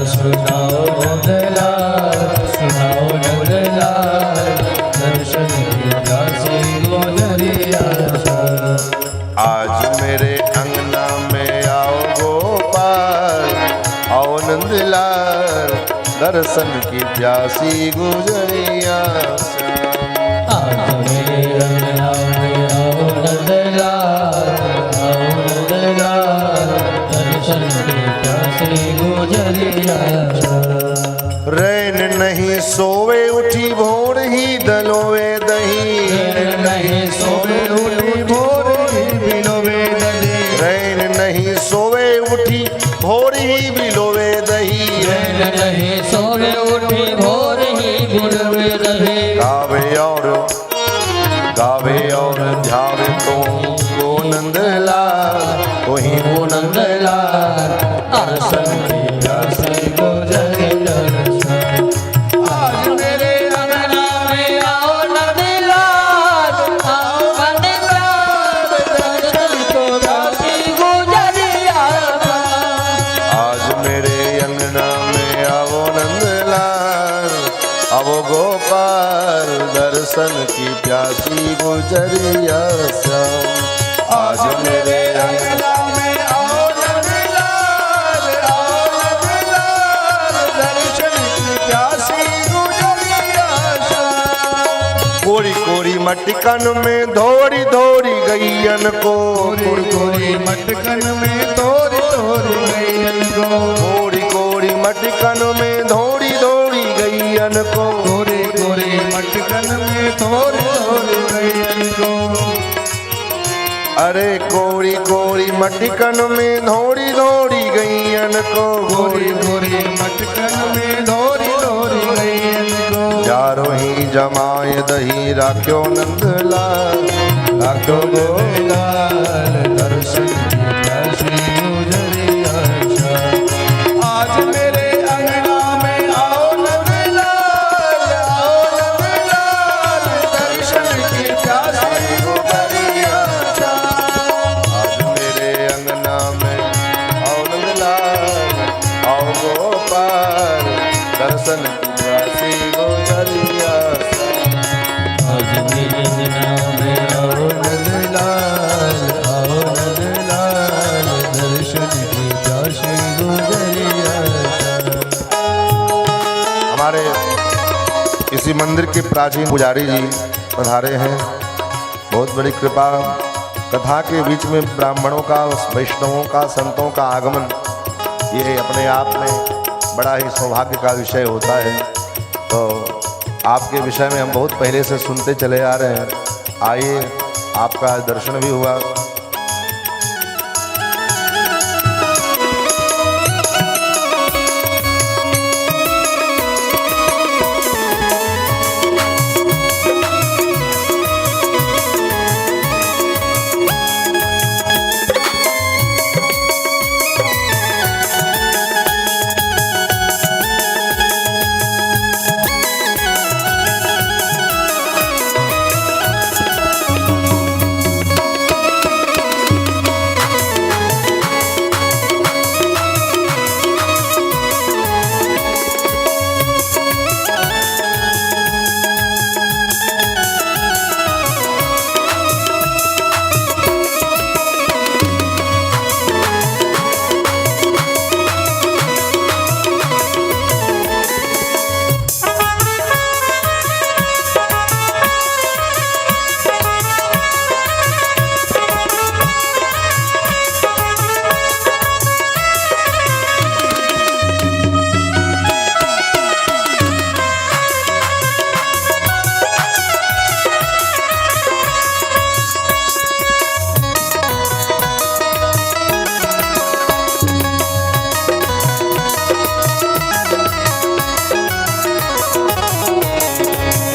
सुनाओ नंदलाल, सुनाओ नंदलाल, दर्शन की प्यासी गुजरिया श्याम, आज मेरे अंगना में आओ गोपाल, आओ नंदलाल, दर्शन की प्यासी गुजरिया श्याम, आज मेरे अंगना में आओ नंदलाल, आओ नंदलाल, दर्शन की प्यासी गुजरिया श्याम, रैन नहीं सोवे उठी भोर ही दलोवे दही, नहीं सोवे सोवे उठे भोर ही बिलवे रहे। गावे और ध्यावे तो नंदलाल तो ही वो नंदलाल दर्शन की प्यासे गुजर दर्शन। आज मेरे अंगना में आओ नंदलाल, आओ नंदलाल, दर्शन को प्यासी गुजरिया। आज मेरे अंगना में आओ नंदलाल आवो गोपाल दर्शन की प्यासी गुजरिया श्याम। आज मेरे अंगना में आओ नंदलाल दर्शन की प्यासी गुजरिया श्याम। कोरी कोरी मटकन में धोरी धोरी गैयन को, कोरी कोरी मटकन में तोरी तोरी गैयन को, कोरी कोरी मटकन में धोरी धोरी गैयन को, कोरी कोरी मटकन में तोरी तोरी गैयन को। अरे कोरी कोरी मटकन में धोरी धोरी गैयन को, कोरी कोरी मटकन में धोरी धोरी गैयन को। चारों ही जमाए दही राख्यो नंदलाल राख्यो गोपाल दर्शन की प्यासी गुजरिया श्याम। आज मेरे अंगना में आओ नंदलाल दर्शन की प्यासी गुजरिया श्याम। आज मेरे अंगना में आओ नंदलाल आओ गोपाल दर्शन की प्यासी गुजरिया श्याम। आज मेरे अंगना में आओ नंदलाल दर्शन की प्यासी गुजरिया श्याम। हमारे इसी मंदिर के प्राचीन पुजारी जी पधारे हैं। बहुत बड़ी कृपा। कथा के बीच में ब्राह्मणों का वैष्णवों का संतों का आगमन ये अपने आप में बड़ा ही सौभाग्य का विषय होता है। तो आपके विषय में हम बहुत पहले से सुनते चले आ रहे हैं। आइए आपका दर्शन भी हुआ।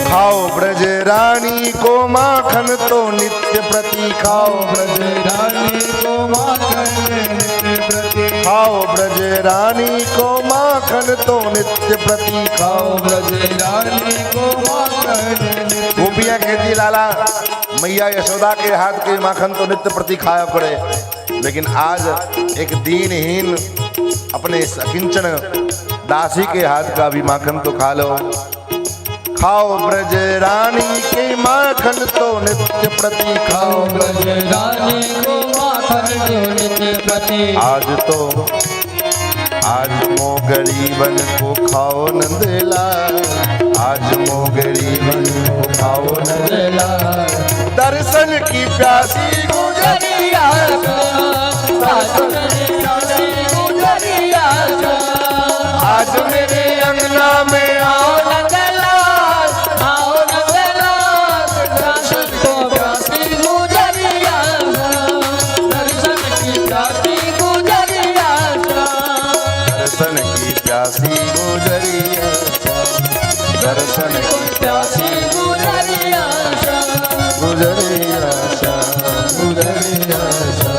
खाओ ब्रज रानी को माखन तो नित्य प्रति खाओ ब्रज रानी को माखन नित्य प्रति खाओ ब्रज रानी को माखन तो नित्य प्रति खाओ ब्रज रानी को माखन नित्य। गोपियाँ कहती लाला मैया यशोदा के हाथ के माखन तो नित्य प्रति खाया करे, लेकिन आज एक दीनहीन अपने अकिंचन दासी के हाथ का भी माखन तो खा लो। खाओ ब्रज रानी के माखन तो नित्य प्रति खाओ ब्रज रानी को माखन तो नित्य प्रति। आज मो गरीबन को खाओ नंदलाल आज मो गरीबन को खाओ नंदलाल दर्शन की प्यासी गुजरिया आज मेरे अंगना में आओ नंदलाल आओ नंदलाल दर्शन को प्यासी गुजरिया दर्शन की प्यासी गुजरिया दर्शन की प्यासी गुजरिया दर्शन को प्यासी गुजरी आशा गुजरी आशा गुजरी आशा।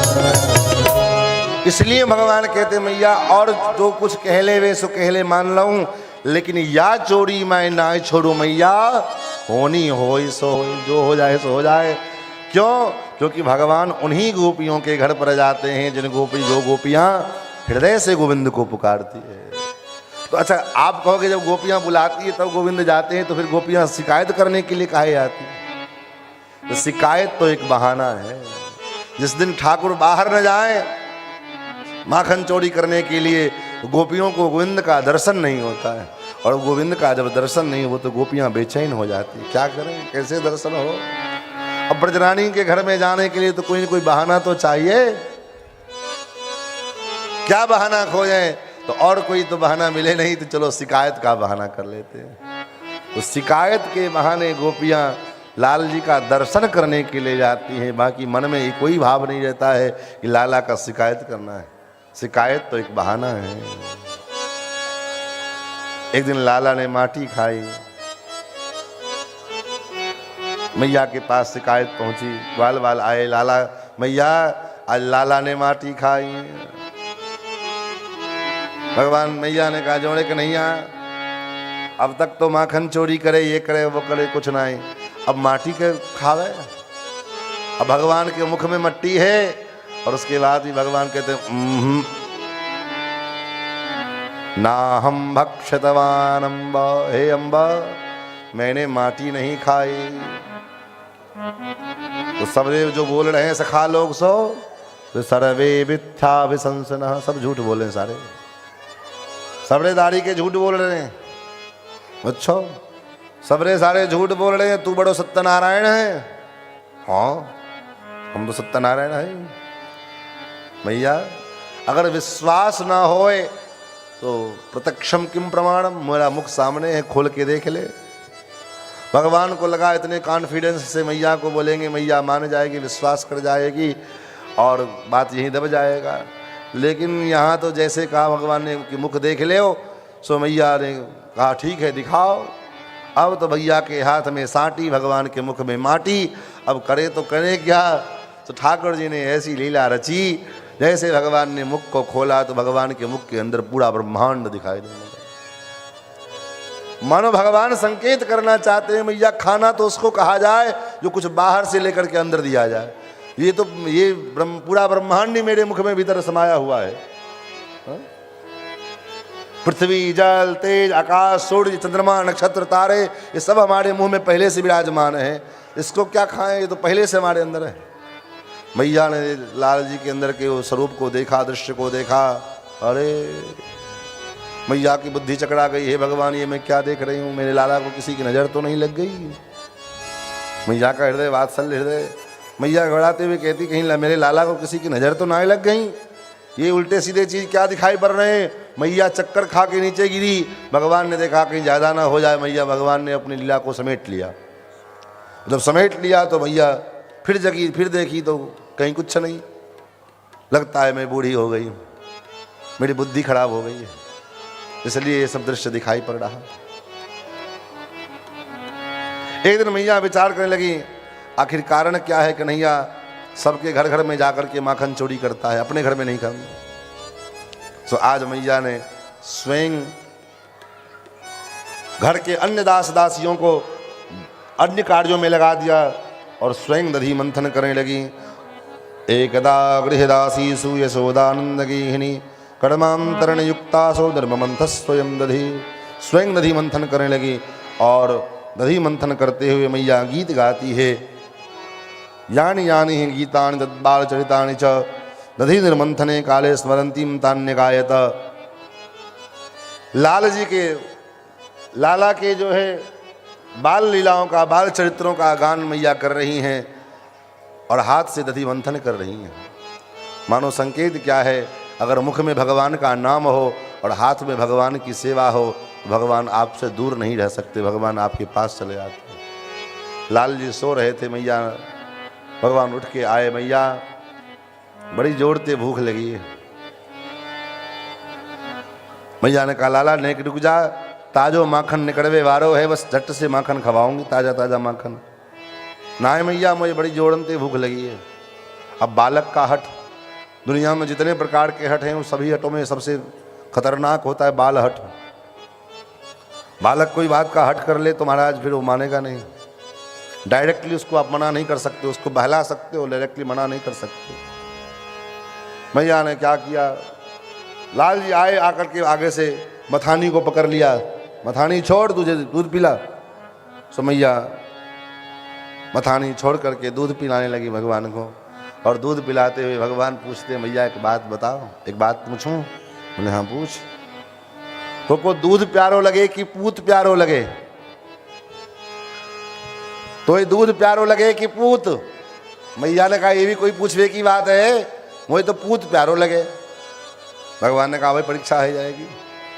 इसलिए भगवान कहते मैया और जो कुछ कहले वे सो कहले मान लऊं, लेकिन या चोरी मैं ना छोड़ू मैया, होनी होई सो होई, जो हो जाए सो हो जाए। क्यों? क्योंकि भगवान उन्हीं गोपियों के घर पर जाते हैं जो गोपियां हृदय से गोविंद को पुकारती है। तो अच्छा आप कहोगे जब गोपियां बुलाती है तब गोविंद जाते हैं, तो फिर गोपियां शिकायत करने के लिए काहे आती है? तो शिकायत तो एक बहाना है। जिस दिन ठाकुर बाहर न जाए माखन चोरी करने के लिए, गोपियों को गोविंद का दर्शन नहीं होता है, और गोविंद का जब दर्शन नहीं हो तो गोपियां बेचैन हो जाती। क्या करें, कैसे दर्शन हो? अब ब्रजरानी के घर में जाने के लिए तो कोई न कोई बहाना तो चाहिए। क्या बहाना खोजें? तो और कोई तो बहाना मिले नहीं तो चलो शिकायत का बहाना कर लेते हैं। तो शिकायत के बहाने गोपियां लाल जी का दर्शन करने के लिए जाती हैं, बाकी मन में कोई भाव नहीं रहता है कि लाला का शिकायत करना है। शिकायत तो एक बहाना है। एक दिन लाला ने माटी खाई, मैया के पास शिकायत पहुंची, ग्वाल वाल आए, लाला मैया आज लाला ने माटी खाई। भगवान मैया ने कहा जोड़े कन्हैया अब तक तो माखन चोरी करे, ये करे वो करे, कुछ नहीं, अब माटी के खावे। अब भगवान के मुख में मट्टी है, और उसके बाद भी भगवान कहते ना हम भक्षतवान अम्बा, हे अम्बा मैंने माटी नहीं खाई। तो सबरे जो बोल रहे हैं सखा लोग सो तो सर्वे मिथ्या विशंसनः, सब झूठ बोल रहे हैं सारे, सबरे दाढ़ी के झूठ बोल रहे हैं। अच्छा सबरे सारे झूठ बोल रहे हैं, तू बड़ो सत्यनारायण है। हाँ हम तो सत्यनारायण है। मैया अगर विश्वास ना होए तो प्रत्यक्षम किम प्रमाणम, मेरा मुख सामने है, खोल के देख ले। भगवान को लगा इतने कॉन्फिडेंस से मैया को बोलेंगे मैया मान जाएगी, विश्वास कर जाएगी और बात यहीं दब जाएगा। लेकिन यहाँ तो जैसे कहा भगवान ने कि मुख देख ले हो, सो मैया ने कहा ठीक है दिखाओ। अब तो भैया के हाथ में साटी, भगवान के मुख में माटी, अब करे तो करे क्या। तो ठाकुर जी ने ऐसी लीला रची, जैसे भगवान ने मुख को खोला तो भगवान के मुख के अंदर पूरा ब्रह्मांड दिखाई देने लगा। मानो भगवान संकेत करना चाहते हैं मैया खाना तो उसको कहा जाए जो कुछ बाहर से लेकर के अंदर दिया जाए। ये तो ये पूरा ब्रह्मांड ही मेरे मुख में भीतर समाया हुआ है। पृथ्वी जल तेज आकाश सूर्य चंद्रमा नक्षत्र तारे ये सब हमारे मुंह में पहले से विराजमान है। इसको क्या खाएं, ये तो पहले से हमारे अंदर है। मैया ने लाल जी के अंदर के वो स्वरूप को देखा, दृश्य को देखा, अरे मैया की बुद्धि चकरा गई। हे भगवान ये मैं क्या देख रही हूँ, मेरे लाला को किसी की नज़र तो नहीं लग गई। मैया का हृदय वात्सल्य हृदय, मैया घबराते हुए कहती कहीं मेरे लाला को किसी की नज़र तो ना लग गई। ये उल्टे सीधे चीज़ क्या दिखाई पड़ रहे हैं। मैया चक्कर खा के नीचे गिरी। भगवान ने देखा कहीं ज़्यादा ना हो जाए मैया, भगवान ने अपनी लीला को समेट लिया। जब समेट लिया तो मैया फिर जगी, फिर देखी तो कहीं कुछ नहीं। लगता है मैं बूढ़ी हो गई, मेरी बुद्धि खराब हो गई है, इसलिए ये सब दृश्य दिखाई पड़ रहा। एक दिन मैया विचार करने लगी आखिर कारण क्या है कन्हैया सबके घर घर में जाकर के माखन चोरी करता है, अपने घर में नहीं करता। तो आज मैया ने स्वयं घर के अन्य दास दासियों को अन्य कार्यों में लगा दिया और स्वयं दधि मंथन करने लगी। एकदा गृहदासीसु यशोदानंद गीहिनी कर्मांतरण युक्ता सो धर्म मंथ स्वयं दधि, स्वयं दधि मंथन करने लगी। और दधि मंथन करते हुए मैया गीत गाती है। यानि यानि ही गीतानि तद्बाल चरितानि च दधि निर्मंथने काले स्मरंतीम तान्य गायत। लाल जी के लाला के जो है बाल लीलाओं का, बाल चरित्रों का गान मैया कर रही हैं और हाथ से दधि मंथन कर रही हैं। मानो संकेत क्या है, अगर मुख में भगवान का नाम हो और हाथ में भगवान की सेवा हो तो भगवान आपसे दूर नहीं रह सकते, भगवान आपके पास चले आते हैं। लाल जी सो रहे थे, मैया भगवान उठ के आए। मैया बड़ी जोर से भूख लगी है। मैया ने कहा लाला नेक रुक जा, ताजो माखन निकड़वे वारो है, बस झट से माखन खवाऊंगी, ताजा ताजा माखन। ना है मैया, मुझे बड़ी जोड़नते भूख लगी है। अब बालक का हट, दुनिया में जितने प्रकार के हट हैं उन सभी हटों में सबसे खतरनाक होता है बाल हट। बालक कोई बात का हट कर ले तो महाराज फिर वो मानेगा नहीं। डायरेक्टली उसको आप मना नहीं कर सकते, उसको बहला सकते हो, डायरेक्टली मना नहीं कर सकते। मैया ने क्या किया, लाल जी आए, आकर के आगे से मथानी को पकड़ लिया, मथानी छोड़, तुझे दूध पिला। सो मैया मथानी छोड़ करके दूध पिलाने लगी भगवान को। और दूध पिलाते हुए भगवान पूछते, मैया एक बात बताओ, एक बात पूछूं? बोले हाँ पूछ। तो दूध प्यारो लगे कि पूत प्यारो लगे? तो ये दूध प्यारो लगे कि पूत? मैया ने कहा ये भी कोई पूछने की बात है, मुझे तो पूत प्यारो लगे। भगवान ने कहा भाई परीक्षा हो जाएगी।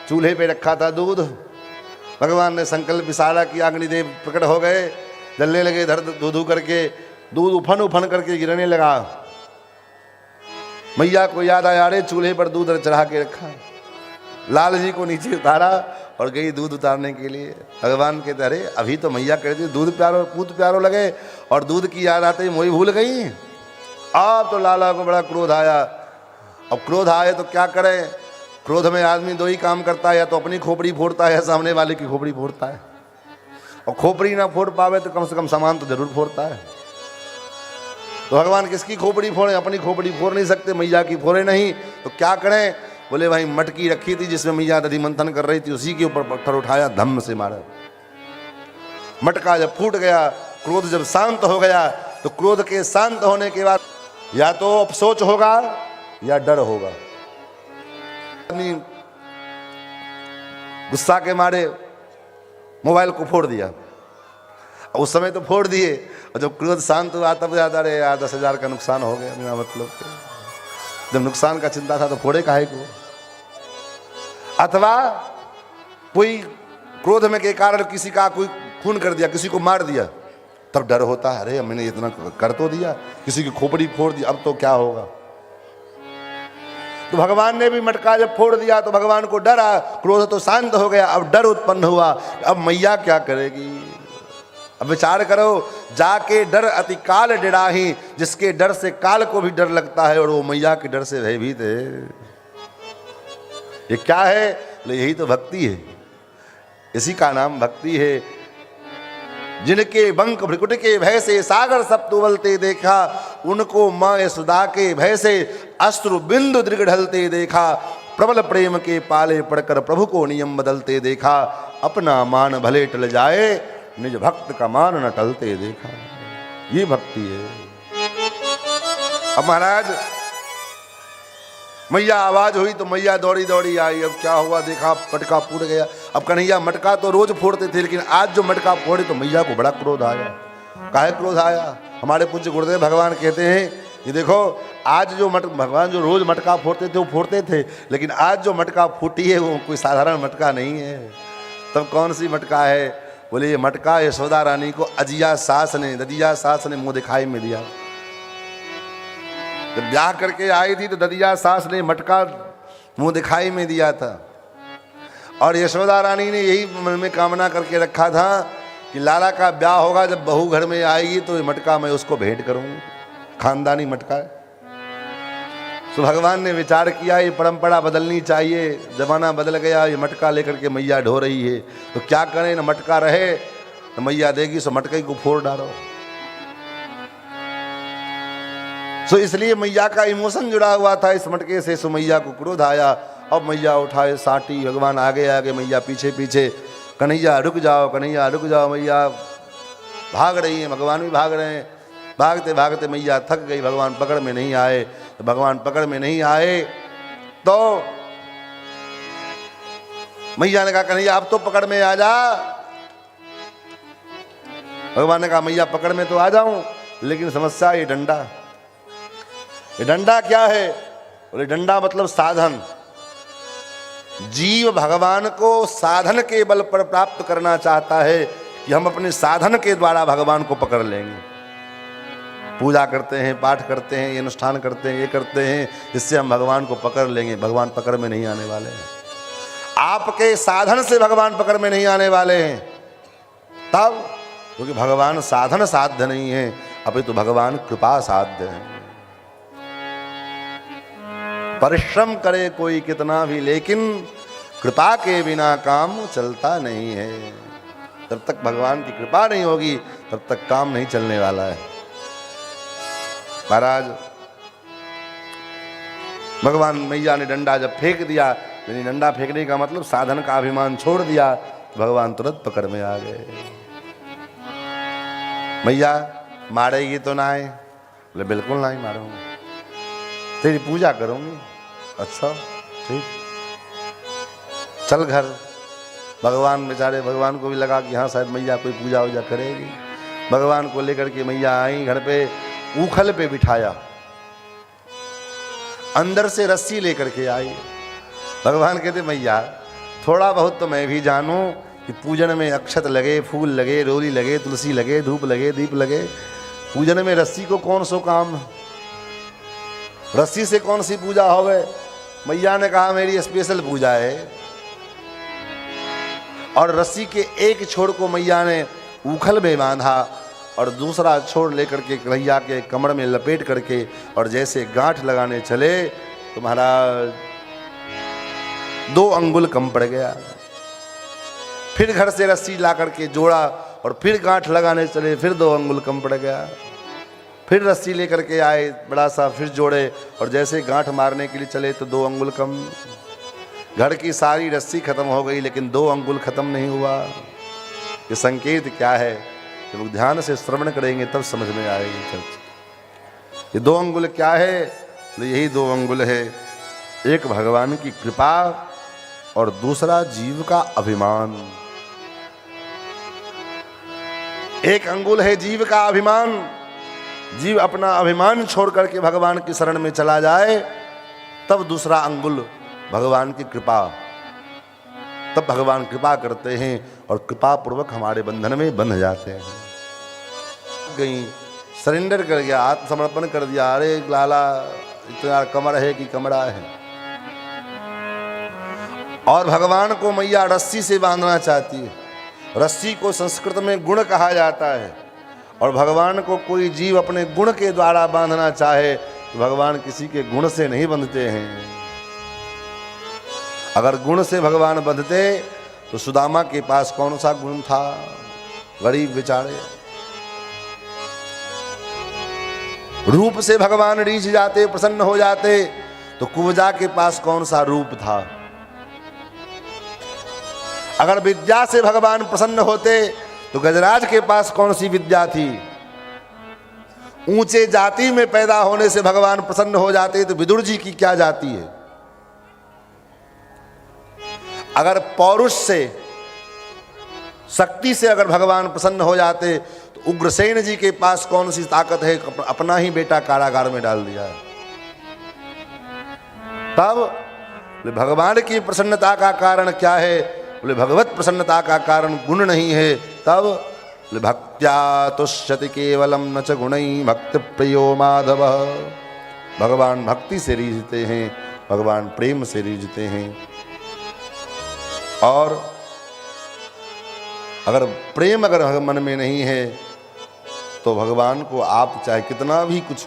चूल्हे पे रखा था दूध, भगवान ने संकल्प विसारा कि अग्निदेव प्रकट हो गए, जलने लगे, धर धू करके दूध उफन उफन करके गिरने लगा। मैया को याद आया, अरे चूल्हे पर दूध चढ़ा के रखा। लाल जी को नीचे उतारा और गई दूध उतारने के लिए। भगवान कहते अरे अभी तो मैया कहती दूध प्यारो पूत प्यारो लगे, और दूध की याद आते ही मोही भूल गई। अब तो लाला को बड़ा क्रोध आया। अब क्रोध आए तो क्या करे, क्रोध में आदमी दो ही काम करता है, या तो अपनी खोपड़ी फोड़ता है या सामने वाले की खोपड़ी फोड़ता है। और खोपड़ी ना फोड़ पावे तो कम से कम सामान तो जरूर फोड़ता है। तो भगवान किसकी खोपड़ी फोड़े, अपनी खोपड़ी फोड़ नहीं सकते, मैया की फोड़े नहीं, तो क्या करें? बोले भाई मटकी रखी थी जिसमें मैया दधि मंथन कर रही थी, उसी के ऊपर पत्थर उठाया, धम्म से मारा। मटका जब फूट गया, क्रोध जब शांत हो गया, तो क्रोध के शांत होने के बाद या तो अफसोच होगा या डर होगा। गुस्सा के मारे मोबाइल को फोड़ दिया। उस समय तो फोड़ दिए, और जब क्रोध शांत हुआ तब याद, अरे यार 10,000 का नुकसान हो गया बिना मतलब के। जब नुकसान का चिंता था तो फोड़े काहे को? अथवा कोई क्रोध में के कारण किसी का कोई खून कर दिया, किसी को मार दिया, तब डर होता है, अरे मैंने इतना कर तो दिया, किसी की खोपड़ी फोड़ दी, अब तो क्या होगा? तो भगवान ने भी मटका जब फोड़ दिया तो भगवान को डर आया, क्रोध तो शांत हो गया, अब डर उत्पन्न हुआ, अब मैया क्या करेगी? अब विचार करो, जाके डर अति काल डराही, जिसके डर से काल को भी डर लगता है, और वो मैया के डर से भयभीत है। ये क्या है? यही तो भक्ति है, इसी का नाम भक्ति है। जिनके बंक भ्रिकुट के भय से सागर सप्त उबलते देखा, उनको माँ यशोदा के भय से अश्रु बिंदु दृढ़ ढलते देखा। प्रबल प्रेम के पाले पड़कर प्रभु को नियम बदलते देखा। अपना मान भले टल जाए, निज भक्त का मान न टलते देखा। ये भक्ति है। अब महाराज मैया आवाज हुई तो मैया दौड़ी दौड़ी आई। अब क्या हुआ, देखा मटका फूट गया। अब कन्हैया मटका तो रोज फोड़ते थे, लेकिन आज जो मटका फोड़े तो मैया को बड़ा क्रोध आया। काहे क्रोध आया? हमारे पूज्य गुरुदेव भगवान कहते हैं, ये देखो आज जो भगवान जो रोज मटका फोड़ते थे वो फोड़ते थे, लेकिन आज जो मटका फूटी है वो कोई साधारण मटका नहीं है। तब कौन सी मटका है? बोले ये मटका यशोदा रानी को अजिया सास ने, ददिया सास ने मुँह दिखाई में दिया। जब ब्याह करके आई थी तो ददिया सास ने मटका मुंह दिखाई में दिया था, और यशोदा रानी ने यही मन में कामना करके रखा था कि लाला का ब्याह होगा, जब बहू घर में आएगी तो ये मटका मैं उसको भेंट करूंगी, खानदानी मटका है। तो भगवान ने विचार किया ये परंपरा बदलनी चाहिए, जमाना बदल गया, ये मटका लेकर के मैया ढो रही है, तो क्या करें? ना मटका रहे तो मैया देगी, सो मटके को फोड़ डालो। तो इसलिए मैया का इमोशन जुड़ा हुआ था इस मटके से। सो मैया को क्रोध आया। अब मैया उठाए साटी, भगवान आगे आगे, मैया पीछे पीछे। कन्हैया रुक जाओ, कन्हैया रुक जाओ। मैया भाग रही है, भगवान भी भाग रहे हैं। भागते भागते मैया थक गई, भगवान पकड़ में नहीं आए। तो भगवान पकड़ में नहीं आए तो मैया ने कहा कन्हैया अब तो पकड़ में आ जा। भगवान ने कहा मैया पकड़ में तो आ जाऊं, लेकिन समस्या ये डंडा। ये डंडा क्या है? बोले डंडा मतलब साधन। जीव भगवान को साधन के बल पर प्राप्त करना चाहता है कि हम अपने साधन के द्वारा भगवान को पकड़ लेंगे। पूजा करते हैं, पाठ करते हैं, ये अनुष्ठान करते हैं, ये करते हैं, इससे हम भगवान को पकड़ लेंगे। भगवान पकड़ में नहीं आने वाले हैं। आपके साधन से भगवान पकड़ में नहीं आने वाले हैं। तब क्योंकि भगवान साधन साध्य नहीं है, अपितु भगवान कृपा साध्य है। परिश्रम करे कोई कितना भी, लेकिन कृपा के बिना काम चलता नहीं है। जब तक भगवान की कृपा नहीं होगी तब तक काम नहीं चलने वाला है। महाराज भगवान मैया ने डंडा जब फेंक दिया, यानी डंडा फेंकने का मतलब साधन का अभिमान छोड़ दिया, भगवान तुरंत पकड़ में आ गए। मैया मारेगी तो ना आए? बोले बिल्कुल ना ही मारूंगी, तेरी पूजा करूंगी। अच्छा ठीक, चल घर। भगवान बेचारे, भगवान को भी लगा कि हाँ शायद मैया कोई पूजा वूजा करेगी। भगवान को लेकर के मैया आई, घर पे ऊखल पे बिठाया, अंदर से रस्सी लेकर के आई। भगवान कहते मैया थोड़ा बहुत तो मैं भी जानूं कि पूजन में अक्षत लगे, फूल लगे, रोली लगे, तुलसी लगे, धूप लगे, दीप लगे, पूजन में रस्सी को कौन सो काम, रस्सी से कौन सी पूजा होवे? मैया ने कहा मेरी स्पेशल पूजा है। और रस्सी के एक छोर को मैया ने ऊखल में बांधा और दूसरा छोर लेकर के कन्हैया के कमर में लपेट करके और जैसे गांठ लगाने चले तो महाराज 2 अंगुल कम पड़ गया। फिर घर से रस्सी ला करके जोड़ा और फिर गांठ लगाने चले, फिर 2 अंगुल कम पड़ गया। फिर रस्सी लेकर के आए बड़ा सा, फिर जोड़े और जैसे गांठ मारने के लिए चले तो 2 अंगुल कम। घर की सारी रस्सी खत्म हो गई लेकिन 2 अंगुल खत्म नहीं हुआ। ये संकेत क्या है? जब ध्यान से श्रवण करेंगे तब समझ में आएगी चर्चा। ये 2 अंगुल क्या है? तो यही 2 अंगुल है, एक भगवान की कृपा और दूसरा जीव का अभिमान। एक अंगुल है जीव का अभिमान, जीव अपना अभिमान छोड़ करके भगवान की शरण में चला जाए, तब दूसरा अंगुल भगवान की कृपा, तब भगवान कृपा करते हैं और कृपा पूर्वक हमारे बंधन में बंध जाते हैं। गई सरेंडर कर गया, आत्मसमर्पण कर दिया, अरे लाला इतना कमर है कि कमरा है। और भगवान को मैया रस्सी से बांधना चाहती है। रस्सी को संस्कृत में गुण कहा जाता है और भगवान को कोई जीव अपने गुण के द्वारा बांधना चाहे तो भगवान किसी के गुण से नहीं बंधते हैं। अगर गुण से भगवान बंधते तो सुदामा के पास कौन सा गुण था? गरीब बेचारे। रूप से भगवान रीझ जाते, प्रसन्न हो जाते, तो कुब्जा के पास कौन सा रूप था? अगर विद्या से भगवान प्रसन्न होते तो गजराज के पास कौन सी विद्या थी? ऊंचे जाति में पैदा होने से भगवान प्रसन्न हो जाते तो विदुर जी की क्या जाति है? अगर पौरुष से, शक्ति से अगर भगवान प्रसन्न हो जाते तो उग्रसेन जी के पास कौन सी ताकत है? अपना ही बेटा कारागार में डाल दिया है। तब भगवान की प्रसन्नता का कारण क्या है? बोले भगवत प्रसन्नता का कारण गुण नहीं है। तब भक्त्या तुष्यति केवलम न च गुणै भक्ति प्रियो माधव। भगवान भक्ति से रीझते हैं, भगवान प्रेम से रीझते हैं। और अगर प्रेम अगर मन में नहीं है तो भगवान को आप चाहे कितना भी कुछ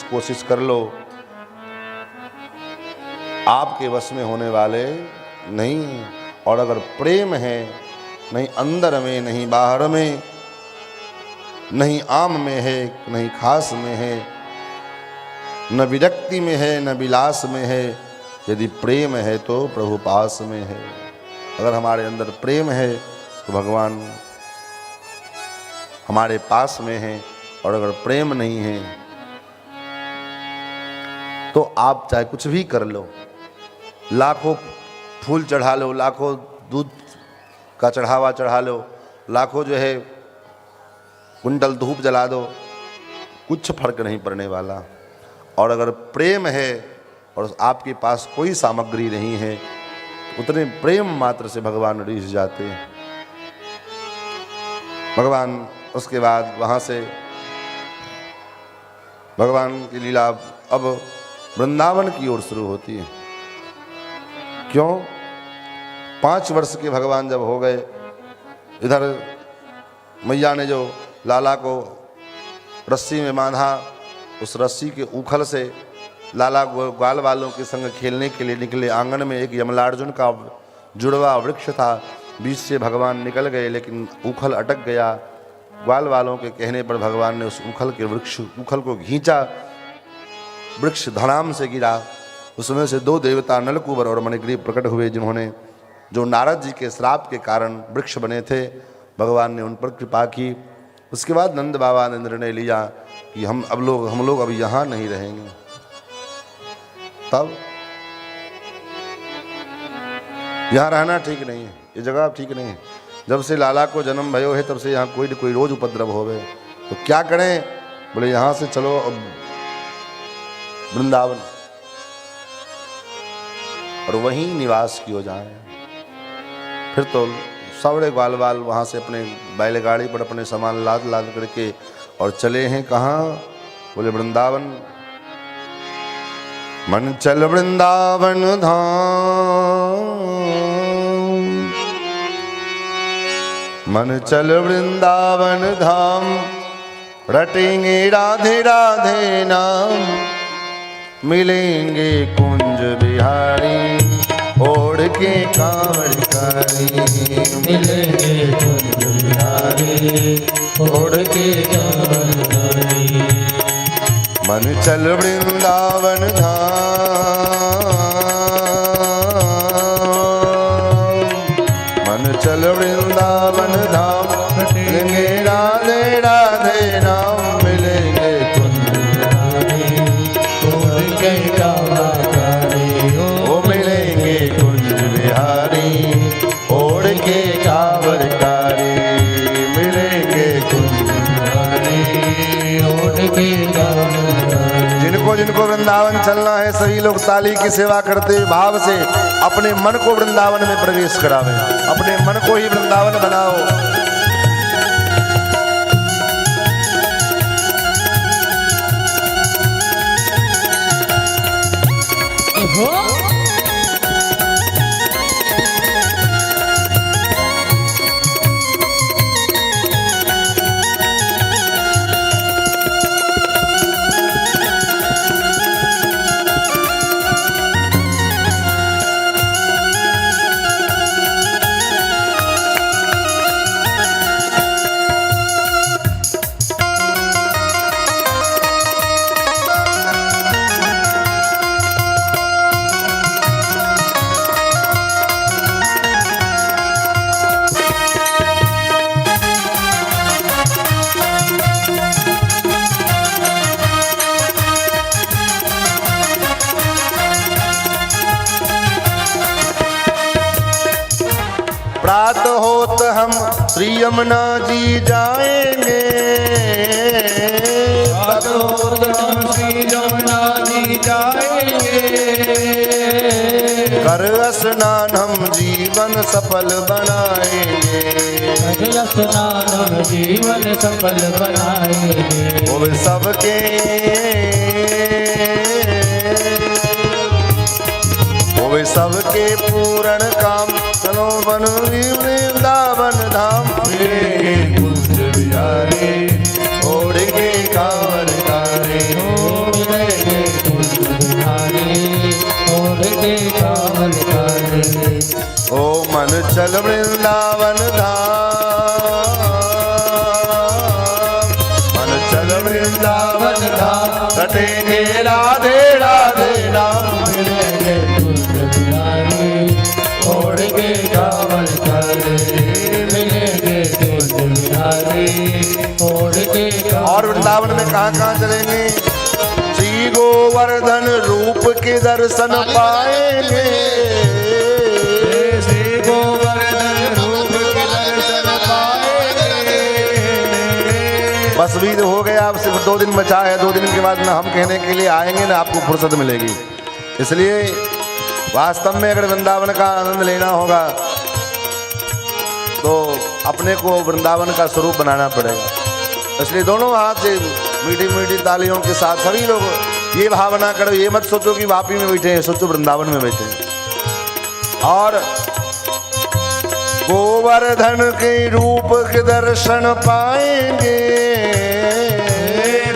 कोशिश कर लो, आपके वश में होने वाले नहीं। और अगर प्रेम है, नहीं अंदर में, नहीं बाहर में, नहीं आम में है, नहीं खास में है, न विरक्ति में है, न विलास में है। यदि प्रेम है तो प्रभु पास में है। अगर हमारे अंदर प्रेम है तो भगवान हमारे पास में है, और अगर प्रेम नहीं है तो आप चाहे कुछ भी कर लो, लाखों फूल चढ़ा लो, लाखों दूध का चढ़ावा चढ़ा लो, लाखों जो है कुंडल धूप जला दो, कुछ फर्क नहीं पड़ने वाला। और अगर प्रेम है और आपके पास कोई सामग्री नहीं है, उतने प्रेम मात्र से भगवान रीझ जाते हैं। भगवान उसके बाद वहाँ से भगवान की लीला अब वृंदावन की ओर शुरू होती है। क्यों? 5 वर्ष के भगवान जब हो गए, इधर मैया ने जो लाला को रस्सी में बांधा, उस रस्सी के उखल से लाला ग्वाल वालों के संग खेलने के लिए निकले। आंगन में एक यमलार्जुन का जुड़वा वृक्ष था, बीच से भगवान निकल गए, लेकिन उखल अटक गया। ग्वाल वालों के कहने पर भगवान ने उस उखल को खींचा, वृक्ष धड़ाम से गिरा। उसमें से 2 देवता नलकूबर और मणिग्रीव प्रकट हुए, जिन्होंने जो नारद जी के श्राप के कारण वृक्ष बने थे, भगवान ने उन पर कृपा की। उसके बाद नंद बाबा ने निर्णय लिया कि हम लोग अभी यहाँ नहीं रहेंगे। तब यहाँ रहना ठीक नहीं है, ये जगह ठीक नहीं है। जब से लाला को जन्म भयो है तब से यहाँ कोई न कोई रोज उपद्रव होवे, तो क्या करें? बोले यहाँ से चलो अब वृंदावन और वहीं निवास किया जाए। फिर तो सवड़े ग्वाल वाल वहाँ से अपने बैलगाड़ी पर अपने सामान लाद करके और चले हैं कहाँ? बोले वृंदावन। मन चल वृंदावन धाम, मन चल वृंदावन धाम, रटेंगे राधे राधे नाम, मिलेंगे कुंज बिहारी, ओढ़ के कांवड़ कारी, मिलेंगे कुंज बिहारी, ओढ़ के कांवड़ कारी। मन चल वृंदावन धाम, मन चल वृंदावन धाम, मिलेंगे राधे राधे नाम, मिलेंगे कुंज बिहारी, ओढ़ के कांवड़ कारी। ओ मिलेंगे कुंज बिहारी, ओढ़ के कांवड़ कारी, मिलेंगे कुंज बिहारी, ओढ़ के कांवड़ कारी। जिनको वृंदावन चलना है सभी लोग ताली की सेवा करते हुए भाव से अपने मन को वृंदावन में प्रवेश करावे, अपने मन को ही वृंदावन बनाओ। प्रात होत हम श्री यमुना जी जाएंगे, प्रात होत हम श्री यमुना जी जाएंगे, कर स्नान हम जीवन सफल बनाएंगे, कर स्नान हम जीवन सफल बनाएंगे। वो सबके सबके पूर्ण काम, चलो बन वृंदावन धाम, मिलेंगे कुंज बिहारी, ओढ़ के कांवड़ कारी, मिलेंगे कुंज बिहारी, ओढ़ के कांवड़ कारी। ओ मन चल वृंदावन धाम, मन चल वृंदावन धाम, रटेंगे राधे राधे नाम, मिलेंगे ओढ़ के कांवड़ कारी, मिलेंगे कुंज बिहारी, ओढ़ के कांवड़। और वृंदावन में कहाँ कहाँ चलेंगे? श्री गोवर्धन रूप के दर्शन पाएंगे, श्री गोवर्धन रूप के दर्शन पाएंगे। बस भी हो गया, अब सिर्फ 2 दिन बचा है। 2 दिन के बाद ना हम कहने के लिए आएंगे ना आपको फुर्सत मिलेगी। इसलिए वास्तव में अगर वृंदावन का आनंद लेना होगा तो अपने को वृंदावन का स्वरूप बनाना पड़ेगा। इसलिए दोनों हाथ से मीठी मीठी तालियों के साथ सभी लोग ये भावना करो, ये मत सोचो कि वापी में बैठे हैं, सोचो वृंदावन में बैठे हैं। और गोवर्धन के रूप के दर्शन पाएंगे,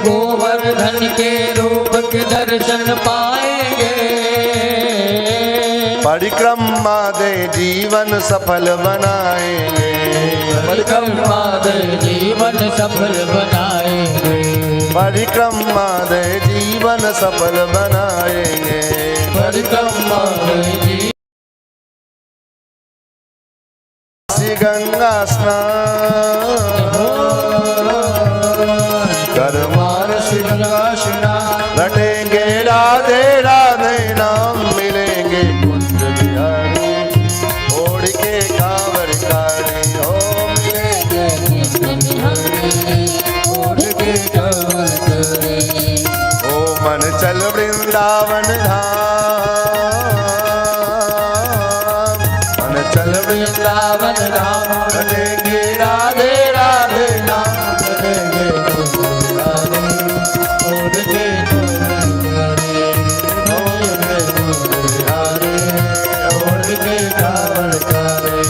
गोवर्धन के रूप के दर्शन पाएंगे। परिक्रमा दे जीवन सफल बनाएंगे, परिक्रमा दे जीवन सफल बनाएंगे, परिक्रमा दे जीवन सफल बनाएंगे, परिक्रमा दे गंगा स्नान कर मानसी गंगा स्नान, रटेंगे राधे राधे नाम मिलेंगे कुंज बिहारी, ओढ़ के कांवर कारी हो मिलेंगे कुंज बिहारी, ओढ़ के कांवर कारी। ओ मन चल वृंदावन धाम, मन चल वृंदावन धाम, रटेंगे राधे राधे नाम, रटेंगे कुंज बिहारी, ओढ़ के कांवर कारी, ओढ़ के कांवर कारी।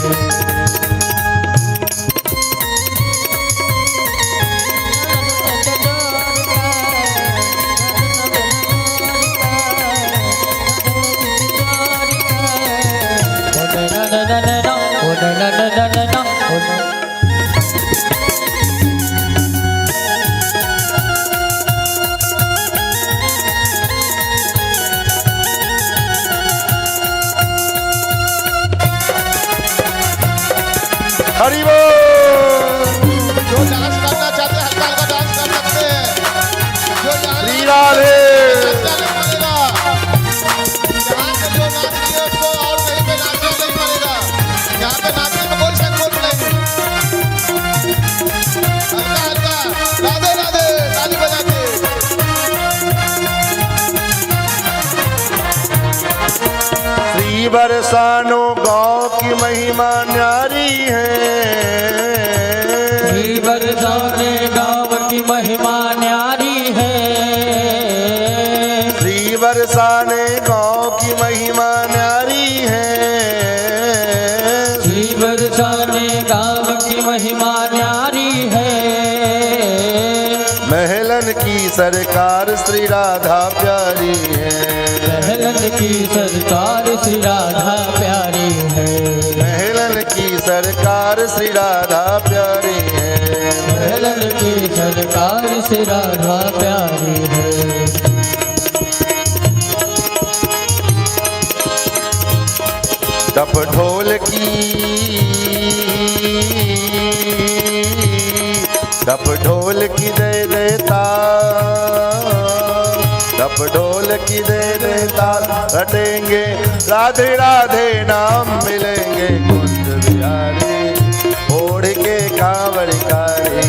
हरि बोल। जो डांस करना चाहते हैं हल्का हल्का डांस कर सकते हैं, जो श्री राधे। पड़ेगा यहाँ पे जो नाच रही है उसको और कहीं पे नाचना नहीं पड़ेगा, यहाँ पे नाचने में कोई संकोच नहीं। हल्का हल्का राधे राधे ताली बजा के। श्री बरसानो गाँव की महिमा न्यारी है, श्री बरसाने गाँव की महिमा न्यारी है, श्री बरसाने गाँव की महिमा न्यारी है, श्री बरसाने गाँव की महिमा न्यारी है। महलन की सरकार श्री राधा प्यारी है, महलन की सरकार श्री राधा प्यारी है, महलन की सरकार श्री राधा प्यारी है, महलन की सरकार श्री राधा प्यारी है। टप ढोल की, टप ढोल की दे देता, टप ढोल की दे देता, रटेंगे राधे राधे नाम मिलेंगे कुंज बिहारी, ओढ़ के कांवर कारी,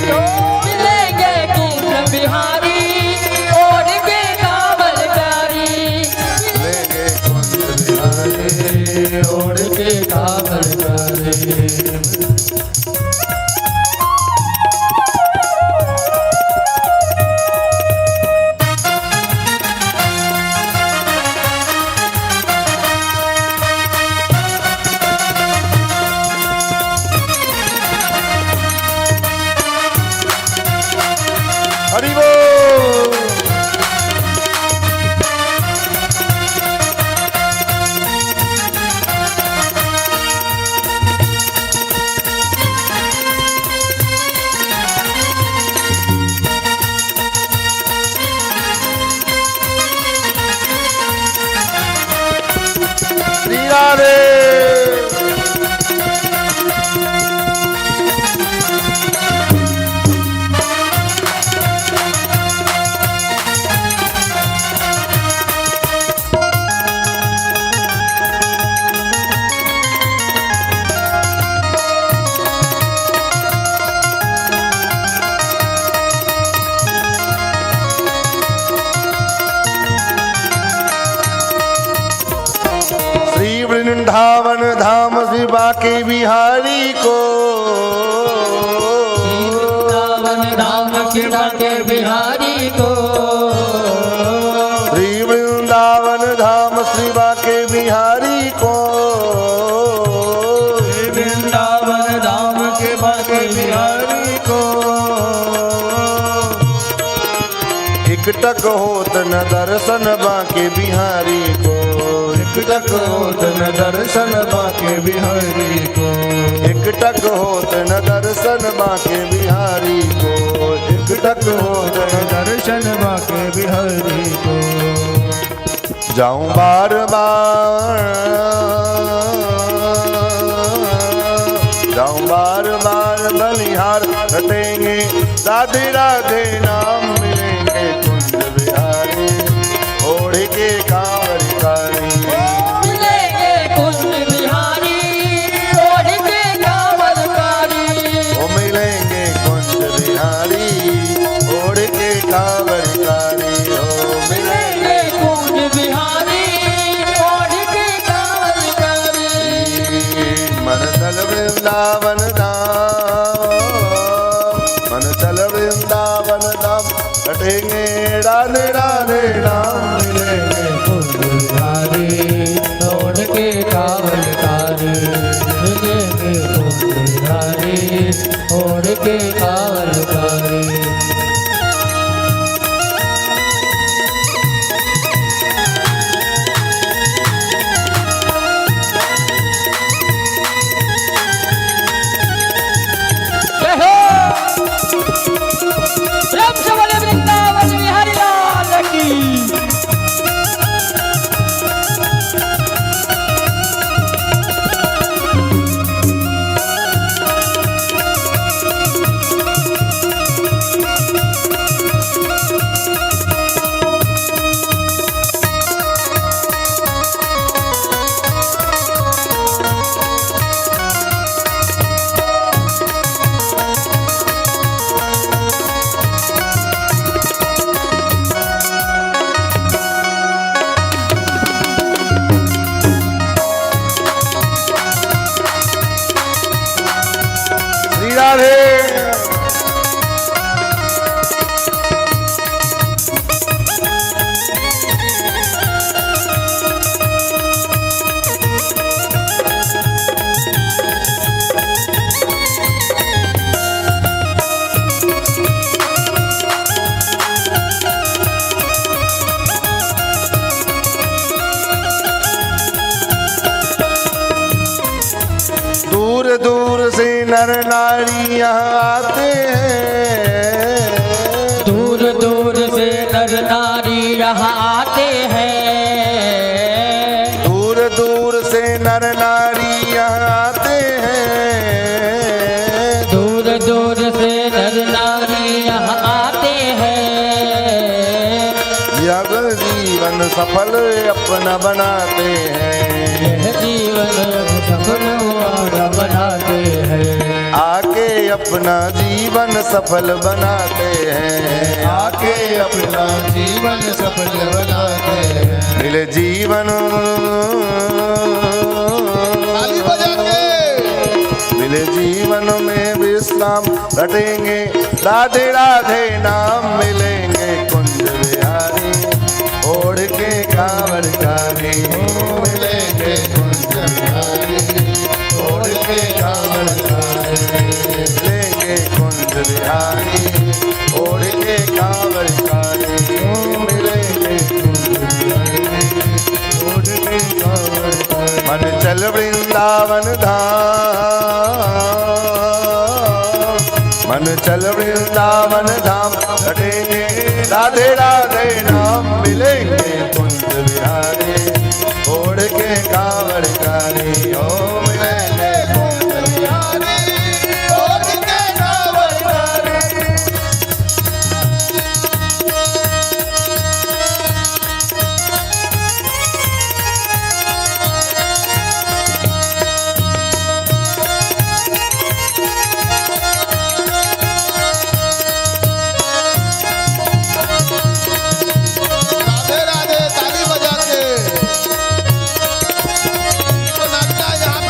मिलेंगे कुंज बिहारी, ओढ़ के कांवर कारी, मिलेंगे कुंज बिहारी, ओढ़ के कांवर कारी। हरि बोल। श्री राधे। वृंदावन धाम शिवा के बिहारी को, वृंदावन धाम शिवा के बिहारी को, श्री वृंदावन धाम शिवा के बिहारी को, वृंदावन बांके बिहारी को। एकटक होत न दर्शन बांके बिहारी को। एकटक होत न दर्शन बांके बिहारी को। एकटक होत न दर्शन बांके बिहारी को। एकटक होत न दर्शन बांके बिहारी को। जाऊं बार बार, जाऊं बार बार बलिहार रटेंगे, राधे राधे नाम मिलेंगे कुंज बिहारी, ओढ़ के कांवर कारी। मिलेंगे कुंज बिहारी, ओढ़ के कांवर कारी। ओ मिलेंगे कुंज बिहारी, ओढ़ के कांवर कारी। ओ मिलेंगे कुंज बिहारी, ओढ़ के कांवर कारी। मन चल वृंदावन धाम, मन चल वृंदावन धाम, कटेंगे राधे राधे नाम मिलेंगे कुंज बिहारी, ओढ़ के कांवर कारी। मिलेंगे कुंज बिहारी, ओढ़ के कांवर कारी। प्रेम से बोले वृंदावन बिहारी लाल की। श्री राधे। दूर दूर से नर नारी यहाँ आते हैं। दूर दूर से नर नारी यहाँ आते हैं। दूर दूर से नर नारी यहाँ आते हैं। दूर दूर से नर नारी यहाँ आते हैं। यह जीवन सफल अपना बनाते हैं। यह जीवन सफल हमारा बनाते हैं। आके अपना जीवन सफल बनाते हैं। आके अपना जीवन सफल बनाते हैं। मिले जीवन, ताली बजा के मिले जीवन में विश्राम, रटेंगे राधे राधे नाम मिलेंगे कुंज बिहारी, ओढ़ के कांवर कारी। मिलेंगे कुंज बिहारी, ओढ़ के कांवर कारी। मिलेंगे कुंज बिहारी, ओढ़ के कांवर कारी। मिलेंगे कुंज बिहारी, ओढ़ के कांवर कारी। मन चल वृंदावन धाम, मन चल वृंदावन धाम, कटेंगे राधे राधे नाम मिलेंगे कुंज बिहारी, ओढ़ के कांवर कारी। ओ मिलेंगे कुंज बिहारी, ओढ़ के कांवर कारी। राधे राधे, ताली बजा के तो नाचना यहाँ पे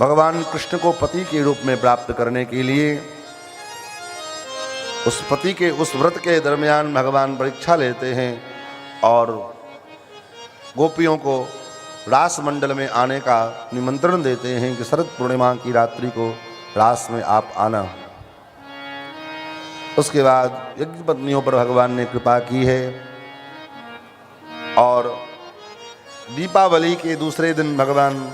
भगवान कृष्ण को पति के रूप में प्राप्त करने के लिए उस पति के उस व्रत के दरमियान भगवान परीक्षा लेते हैं और गोपियों को रास मंडल में आने का निमंत्रण देते हैं कि शरद पूर्णिमा की रात्रि को रास में आप आना। उसके बाद यज्ञ पत्नियों पर भगवान ने कृपा की है और दीपावली के दूसरे दिन भगवान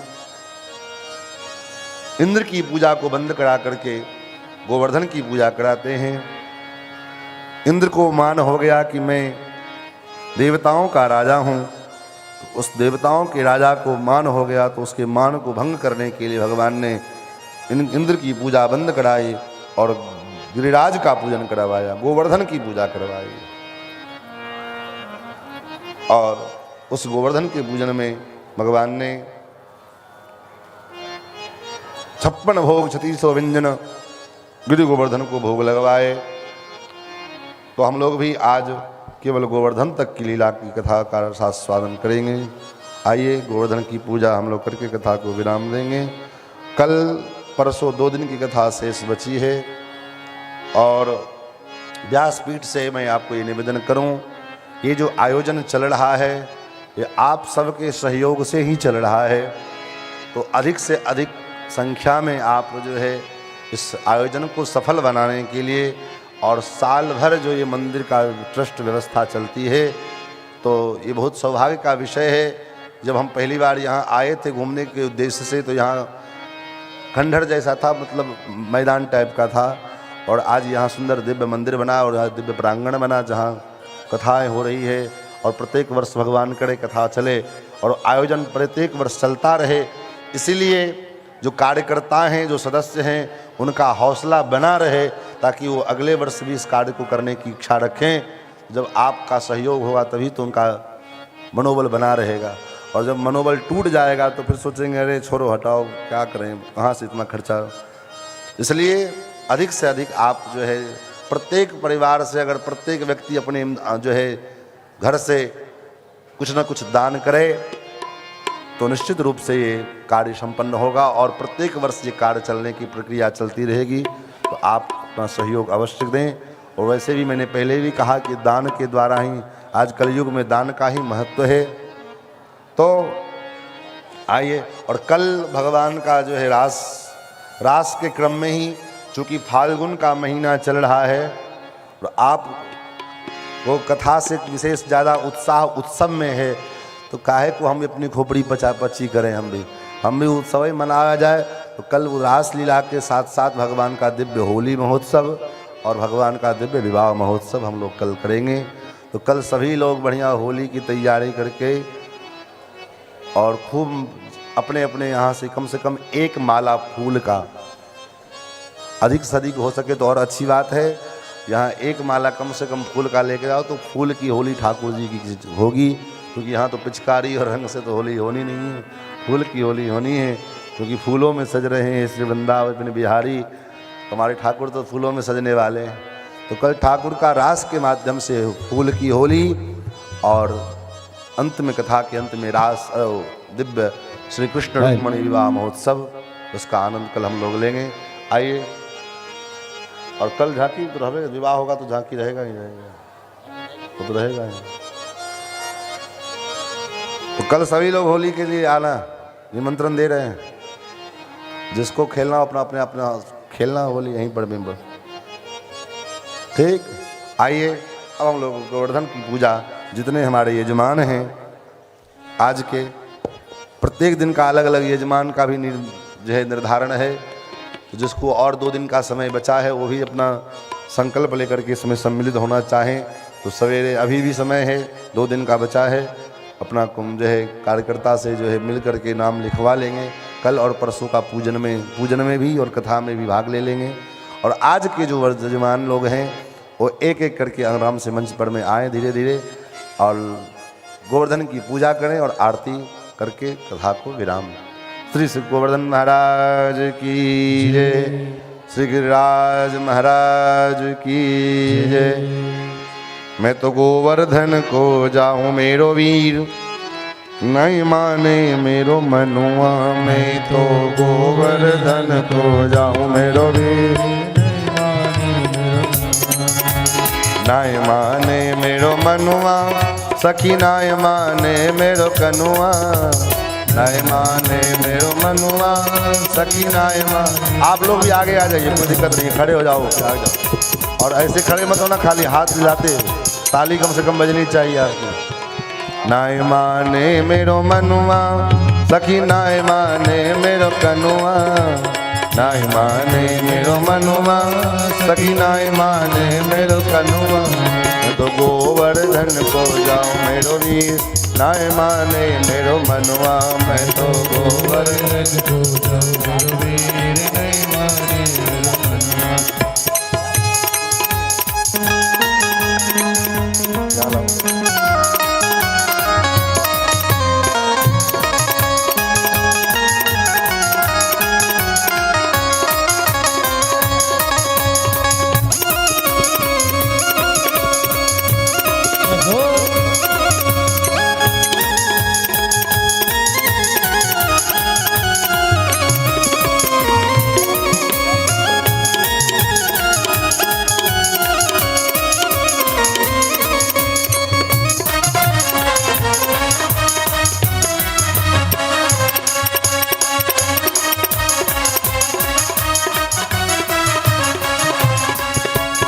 इंद्र की पूजा को बंद करा करके गोवर्धन की पूजा कराते हैं। इंद्र को मान हो गया कि मैं देवताओं का राजा हूँ, उस देवताओं के राजा को मान हो गया तो उसके मान को भंग करने के लिए भगवान ने इंद्र की पूजा बंद कराई और गिरिराज का पूजन करवाया, गोवर्धन की पूजा करवाई। और उस गोवर्धन के पूजन में भगवान ने 56 भोग 36 व्यंजन गिरि गोवर्धन को भोग लगवाए। तो हम लोग भी आज केवल गोवर्धन तक की लीला की कथा का आस्वादन करेंगे। आइए गोवर्धन की पूजा हम लोग करके कथा को विराम देंगे। कल परसों 2 दिन की कथा शेष बची है और व्यासपीठ से मैं आपको ये निवेदन करूं, ये जो आयोजन चल रहा है ये आप सबके सहयोग से ही चल रहा है। तो अधिक से अधिक संख्या में आप जो है इस आयोजन को सफल बनाने के लिए और साल भर जो ये मंदिर का ट्रस्ट व्यवस्था चलती है, तो ये बहुत सौभाग्य का विषय है। जब हम पहली बार यहाँ आए थे घूमने के उद्देश्य से तो यहाँ खंडहर जैसा था, मतलब मैदान टाइप का था, और आज यहाँ सुंदर दिव्य मंदिर बना और यहाँ दिव्य प्रांगण बना जहाँ कथाएं हो रही है। और प्रत्येक वर्ष भगवान करे कथा चले और आयोजन प्रत्येक वर्ष चलता रहे। इसीलिए जो कार्यकर्ता हैं, जो सदस्य हैं, उनका हौसला बना रहे ताकि वो अगले वर्ष भी इस कार्य को करने की इच्छा रखें। जब आपका सहयोग होगा तभी तो उनका मनोबल बना रहेगा, और जब मनोबल टूट जाएगा तो फिर सोचेंगे अरे छोड़ो हटाओ क्या करें, कहाँ से इतना खर्चा। इसलिए अधिक से अधिक आप जो है प्रत्येक परिवार से अगर प्रत्येक व्यक्ति अपने जो है घर से कुछ ना कुछ दान करे तो निश्चित रूप से ये कार्य संपन्न होगा और प्रत्येक वर्ष ये कार्य चलने की प्रक्रिया चलती रहेगी। तो आप अपना सहयोग अवश्य दें। और वैसे भी मैंने पहले भी कहा कि दान के द्वारा ही, आज कलयुग में दान का ही महत्व है। तो आइए, और कल भगवान का जो है रास के क्रम में ही, चूँकि फाल्गुन का महीना चल रहा है, तो आप वो कथा से विशेष ज़्यादा उत्साह उत्सव में है, तो काहे को हम अपनी खोपड़ी पची करें, हम भी उत्सव ही मनाया जाए। तो कल रास लीला के साथ साथ भगवान का दिव्य होली महोत्सव और भगवान का दिव्य विवाह महोत्सव हम लोग कल करेंगे। तो कल सभी लोग बढ़िया होली की तैयारी करके और खूब अपने अपने यहाँ से कम 1 माला फूल का, अधिक से अधिक हो सके तो और अच्छी बात है। यहाँ 1 माला कम से कम फूल का लेके जाओ तो फूल की होली ठाकुर जी की होगी, क्योंकि यहाँ तो पिचकारी और रंग से तो होली होनी नहीं है, फूल की होली होनी है। क्योंकि फूलों में सज रहे हैं श्री वृंदावन बिहारी, हमारे ठाकुर तो फूलों में सजने वाले हैं। तो कल ठाकुर का रास के माध्यम से फूल की होली और अंत में कथा के अंत में रास दिव्य श्री कृष्ण रुक्मिणी विवाह महोत्सव, उसका आनंद कल हम लोग लेंगे। आइए, और कल झांकी तो रहेगा, विवाह होगा तो झांकी रहेगा ही रहेगा, वो तो रहेगा ही। तो कल सभी लोग होली के लिए आना, निमंत्रण दे रहे हैं। जिसको खेलना अपना अपना खेलना होली यहीं पर मेंबर, ठीक। आइए, अब हम लोग गोवर्धन की पूजा, जितने हमारे यजमान हैं आज के, प्रत्येक दिन का अलग अलग यजमान का भी जो है निर्धारण है। तो जिसको और 2 दिन का समय बचा है वो भी अपना संकल्प लेकर के इसमें सम्मिलित होना चाहें तो सवेरे अभी भी समय है, 2 दिन का बचा है। अपना जो है कार्यकर्ता से जो है मिल करके नाम लिखवा लेंगे। कल और परसों का पूजन में भी और कथा में भी भाग ले लेंगे। और आज के जो यजमान लोग हैं वो एक एक करके आराम से मंच पर में आए धीरे धीरे और गोवर्धन की पूजा करें और आरती करके कथा को विराम। श्री गोवर्धन महाराज की जय, श्री गिरिराज महाराज की जय। मैं तो गोवर्धन को जाऊं मेरो वीर, नहीं माने मेरो मनुआ मैं तो गोवर्धन को जाऊं मेरो वीर नाय माने मेरो मनुआ सखी नाय माने मेरो कनुआ नाय माने मेरो मनुआ सखी नाय मान। आप लोग भी आगे आ जाइए, कोई दिक्कत नहीं, खड़े हो जाओ, आगे जाओ। और ऐसे खड़े मत होना, खाली हाथ हिलाते, ताली कम से कम बजनी चाहिए आपकी। नाय माने मेरो मनुआ सखी नाय माने मेरो कनुआ नाय माने मेरो मनुआ सखी नाय माने मेरो कनुआ मैं तो गोवर्धन को जाऊं मेरो वीर नाय माने मेरो मनुआ मैं तो गोवर्धन को जाऊं मेरो वीर नाय माने मेरो मनुआ।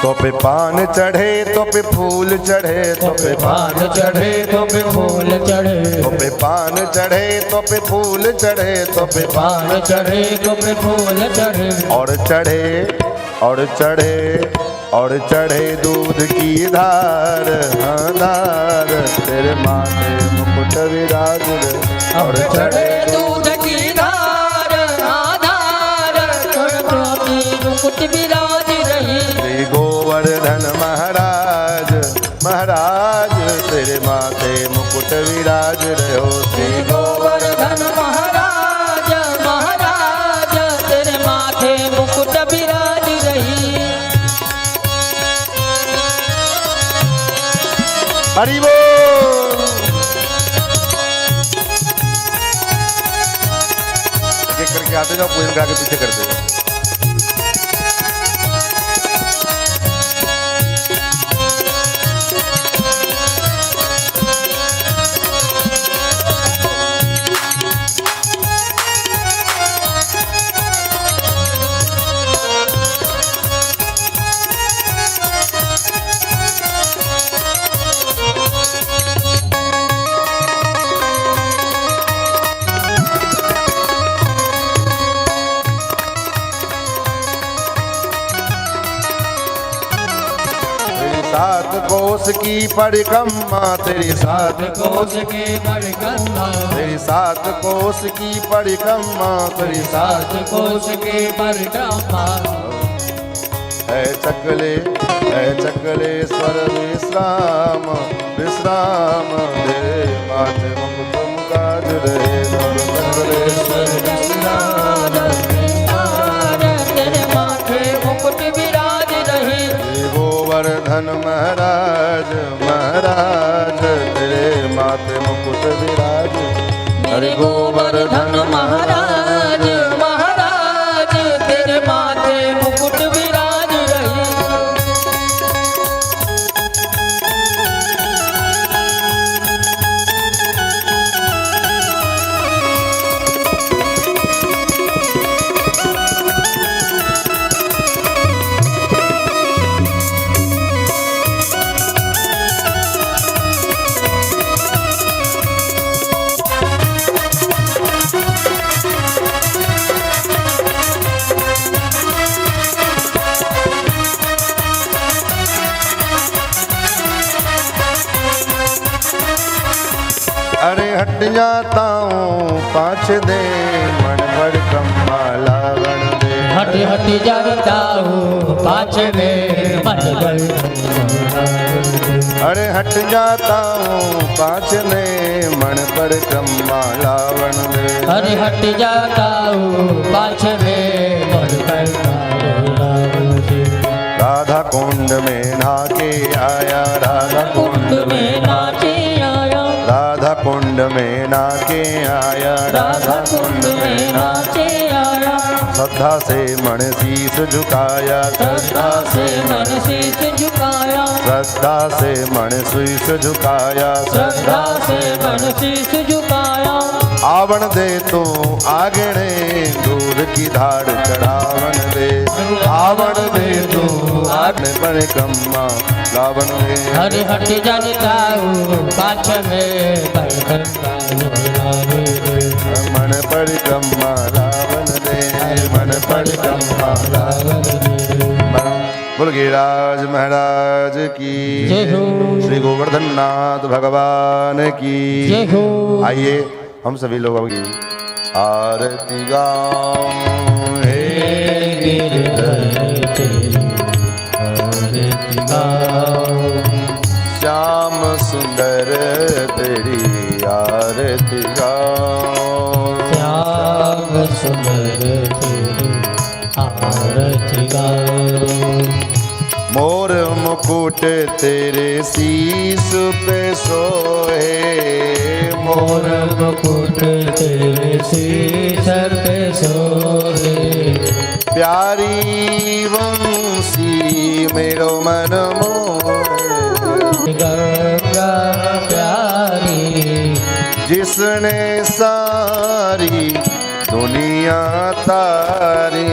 तो पे पान चढ़े तो पे फूल चढ़े तो पे पान चढ़े तो पे फूल चढ़े तो पे पान चढ़े तो पे फूल चढ़े तो पे पान चढ़े तो पे फूल चढ़े और चढ़े और चढ़े और चढ़े दूध की धार हाँ धार तेरे माथे मुकुट विराज और चढ़े दूध की धार आधार मुकुट विराज रही श्री गोवर्धन महाराज महाराज तेरे माथे मुकुट विराज रहो श्री गोवर्धन महाराज महाराज तेरे माथे मुकुट विराज रही। हरि बोल। एक करके आते जाओ, पूजन करा के पीछे कर देगा। सात कोस की परिक्रमा तेरी सात कोस की परिक्रमा तेरी सात कोस की परिक्रमा तेरी सात सात कोस की परिक्रमा है चकले स्वर विश्राम विश्राम दे माथे मुकुट काज रहे चकलेश्वर विश्राम तेरे माथे मुकुट विराज रही। गोवर्धन महाराज महाराज तेरे माथे मुकुट विराज हरि गोवर्धन महाराज महाराज तेरे माथे मुकुट विराज रही। अरे हट जाता हूँ पाँच दे मन भर कम्मा लावण दे हट हट जाता हूँ पाँच में मन भर अरे हट जाता हूँ पाँच ने मन पर कम्मा लावण दे अरे हट जाता हूँ पाँच में मन भर राधा कुंड में नहा के आया राधा कुंड में नाचे आया राधा कुंड में नाके आया, राधा कुंड में नाचे आया, श्रद्धा से मन शीश झुकाया, श्रद्धा से मन शीश झुकाया, श्रद्धा से मन शीश झुकाया, श्रद्धा से मन शीश झुकाया। आवण दे तू आगणे, दूध की धाड़ चढ़ावन दे, आवण दे तू आगणे परिक्रमा लावन दे। हरि हट जनता पाछ में मन परिक्रमा लावन दे, मन परिक्रमा लावन दे। बोल गिरिराज महाराज की जय हो। श्री गोवर्धन नाथ भगवान की जय हो। आइए हम सभी लोग अभी आरती गाओ। हे गिरधर तेरी आरती गाओ, श्याम सुंदर तेरी आरती गाओ, श्याम सुंदर तेरी आरती गाओ। मोर मुकुट तेरे शीस पे सोहे, मोर मुकुट तेरे शीश पे सोहे, प्यारी वंशी मेरो मन मोहे। गंगा प्यारी जिसने सारी दुनिया तारी,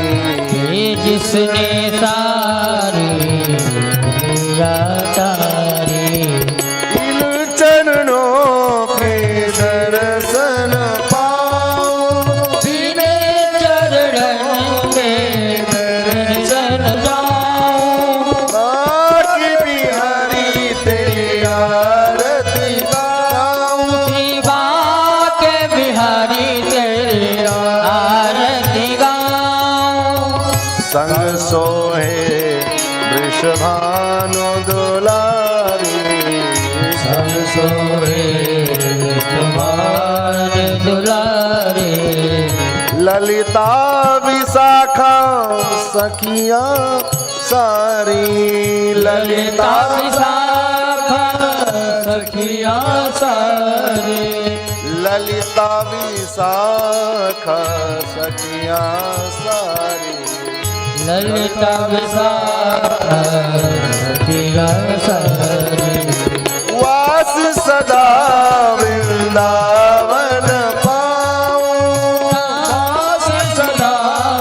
जिसने सारी दुनिया तारी, इन चरणों के दर्शन पाओ, बिने चरणों के दर्शन जाओ। बाकी बिहारी तेरी आरती गाऊं, श्री बाके बिहारी तेरी आरती गाओ। संग सोहे वृषभानु दुलारी, संग सोहे तुम्हार दुलारे, ललिता विशाखा सखिया सारी, ललिता विशाखा सखिया सारे, ललिता विशाखा सखिया सारी, ललिता विशाखा सखिया सारे। वास सदा वृंदावन पाऊं, दास सदा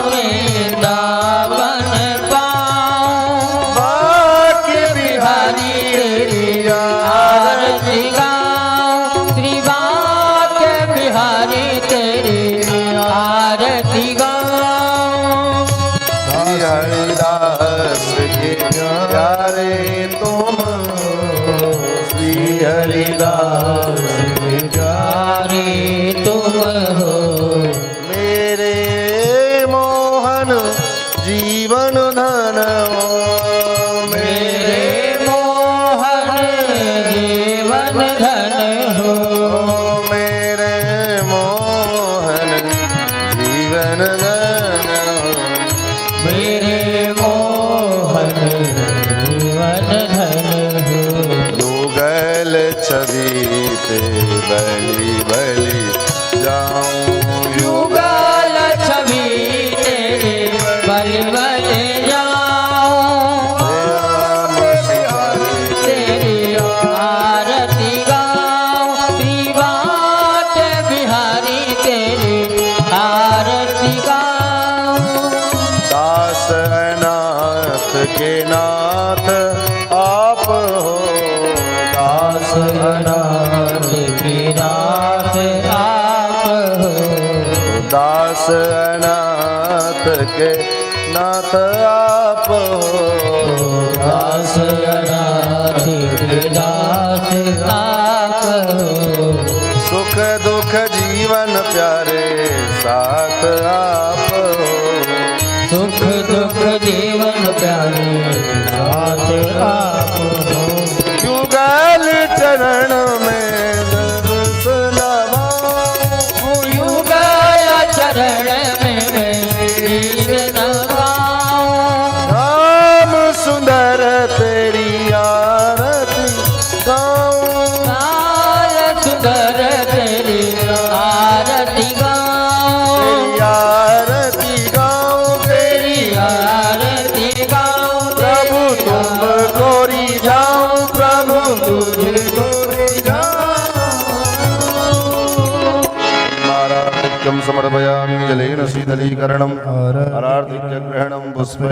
वृंदावन पाऊं, बाकी बिहारी तेरी आरती गाऊं। श्री बाके बिहारी तेरी आरती गाऊं। हरिदास के प्यारे तुम, श्री हरिदास के प्यारे तुम हो, मेरे मोहन जीवन धन हो, मेरे मोहन जीवन धन हो, मेरे मोहन जीवन धन हो, मेरे मोहन जीवन धन हो। युगल छवि पे बलि बलि जाऊं, युगल छवि तेरे बल बल जाऊं। राम सिहारी तेरी आरती गाऊं। श्री बाके बिहारी तेरी आरती गाऊं। दास अनाथ के नाथ आप हो, दास अनाथ के नाथ आप हो, दास अनाथ के नाथ आप हो, दास अनाथ के दास आप हो। सुख दुख जीवन प्यारे साथ आप हो, सुख दुख जीवन प्यारे साथ आप हो। युगल चरण में दर्श नवाऊं, युगल चरण में शीश नवाऊं। राम सुंदर तेरी आरती गाऊं, लाल सुंदर शीतलीकरणम् आरार्तिक्यग्रहणं पुष्प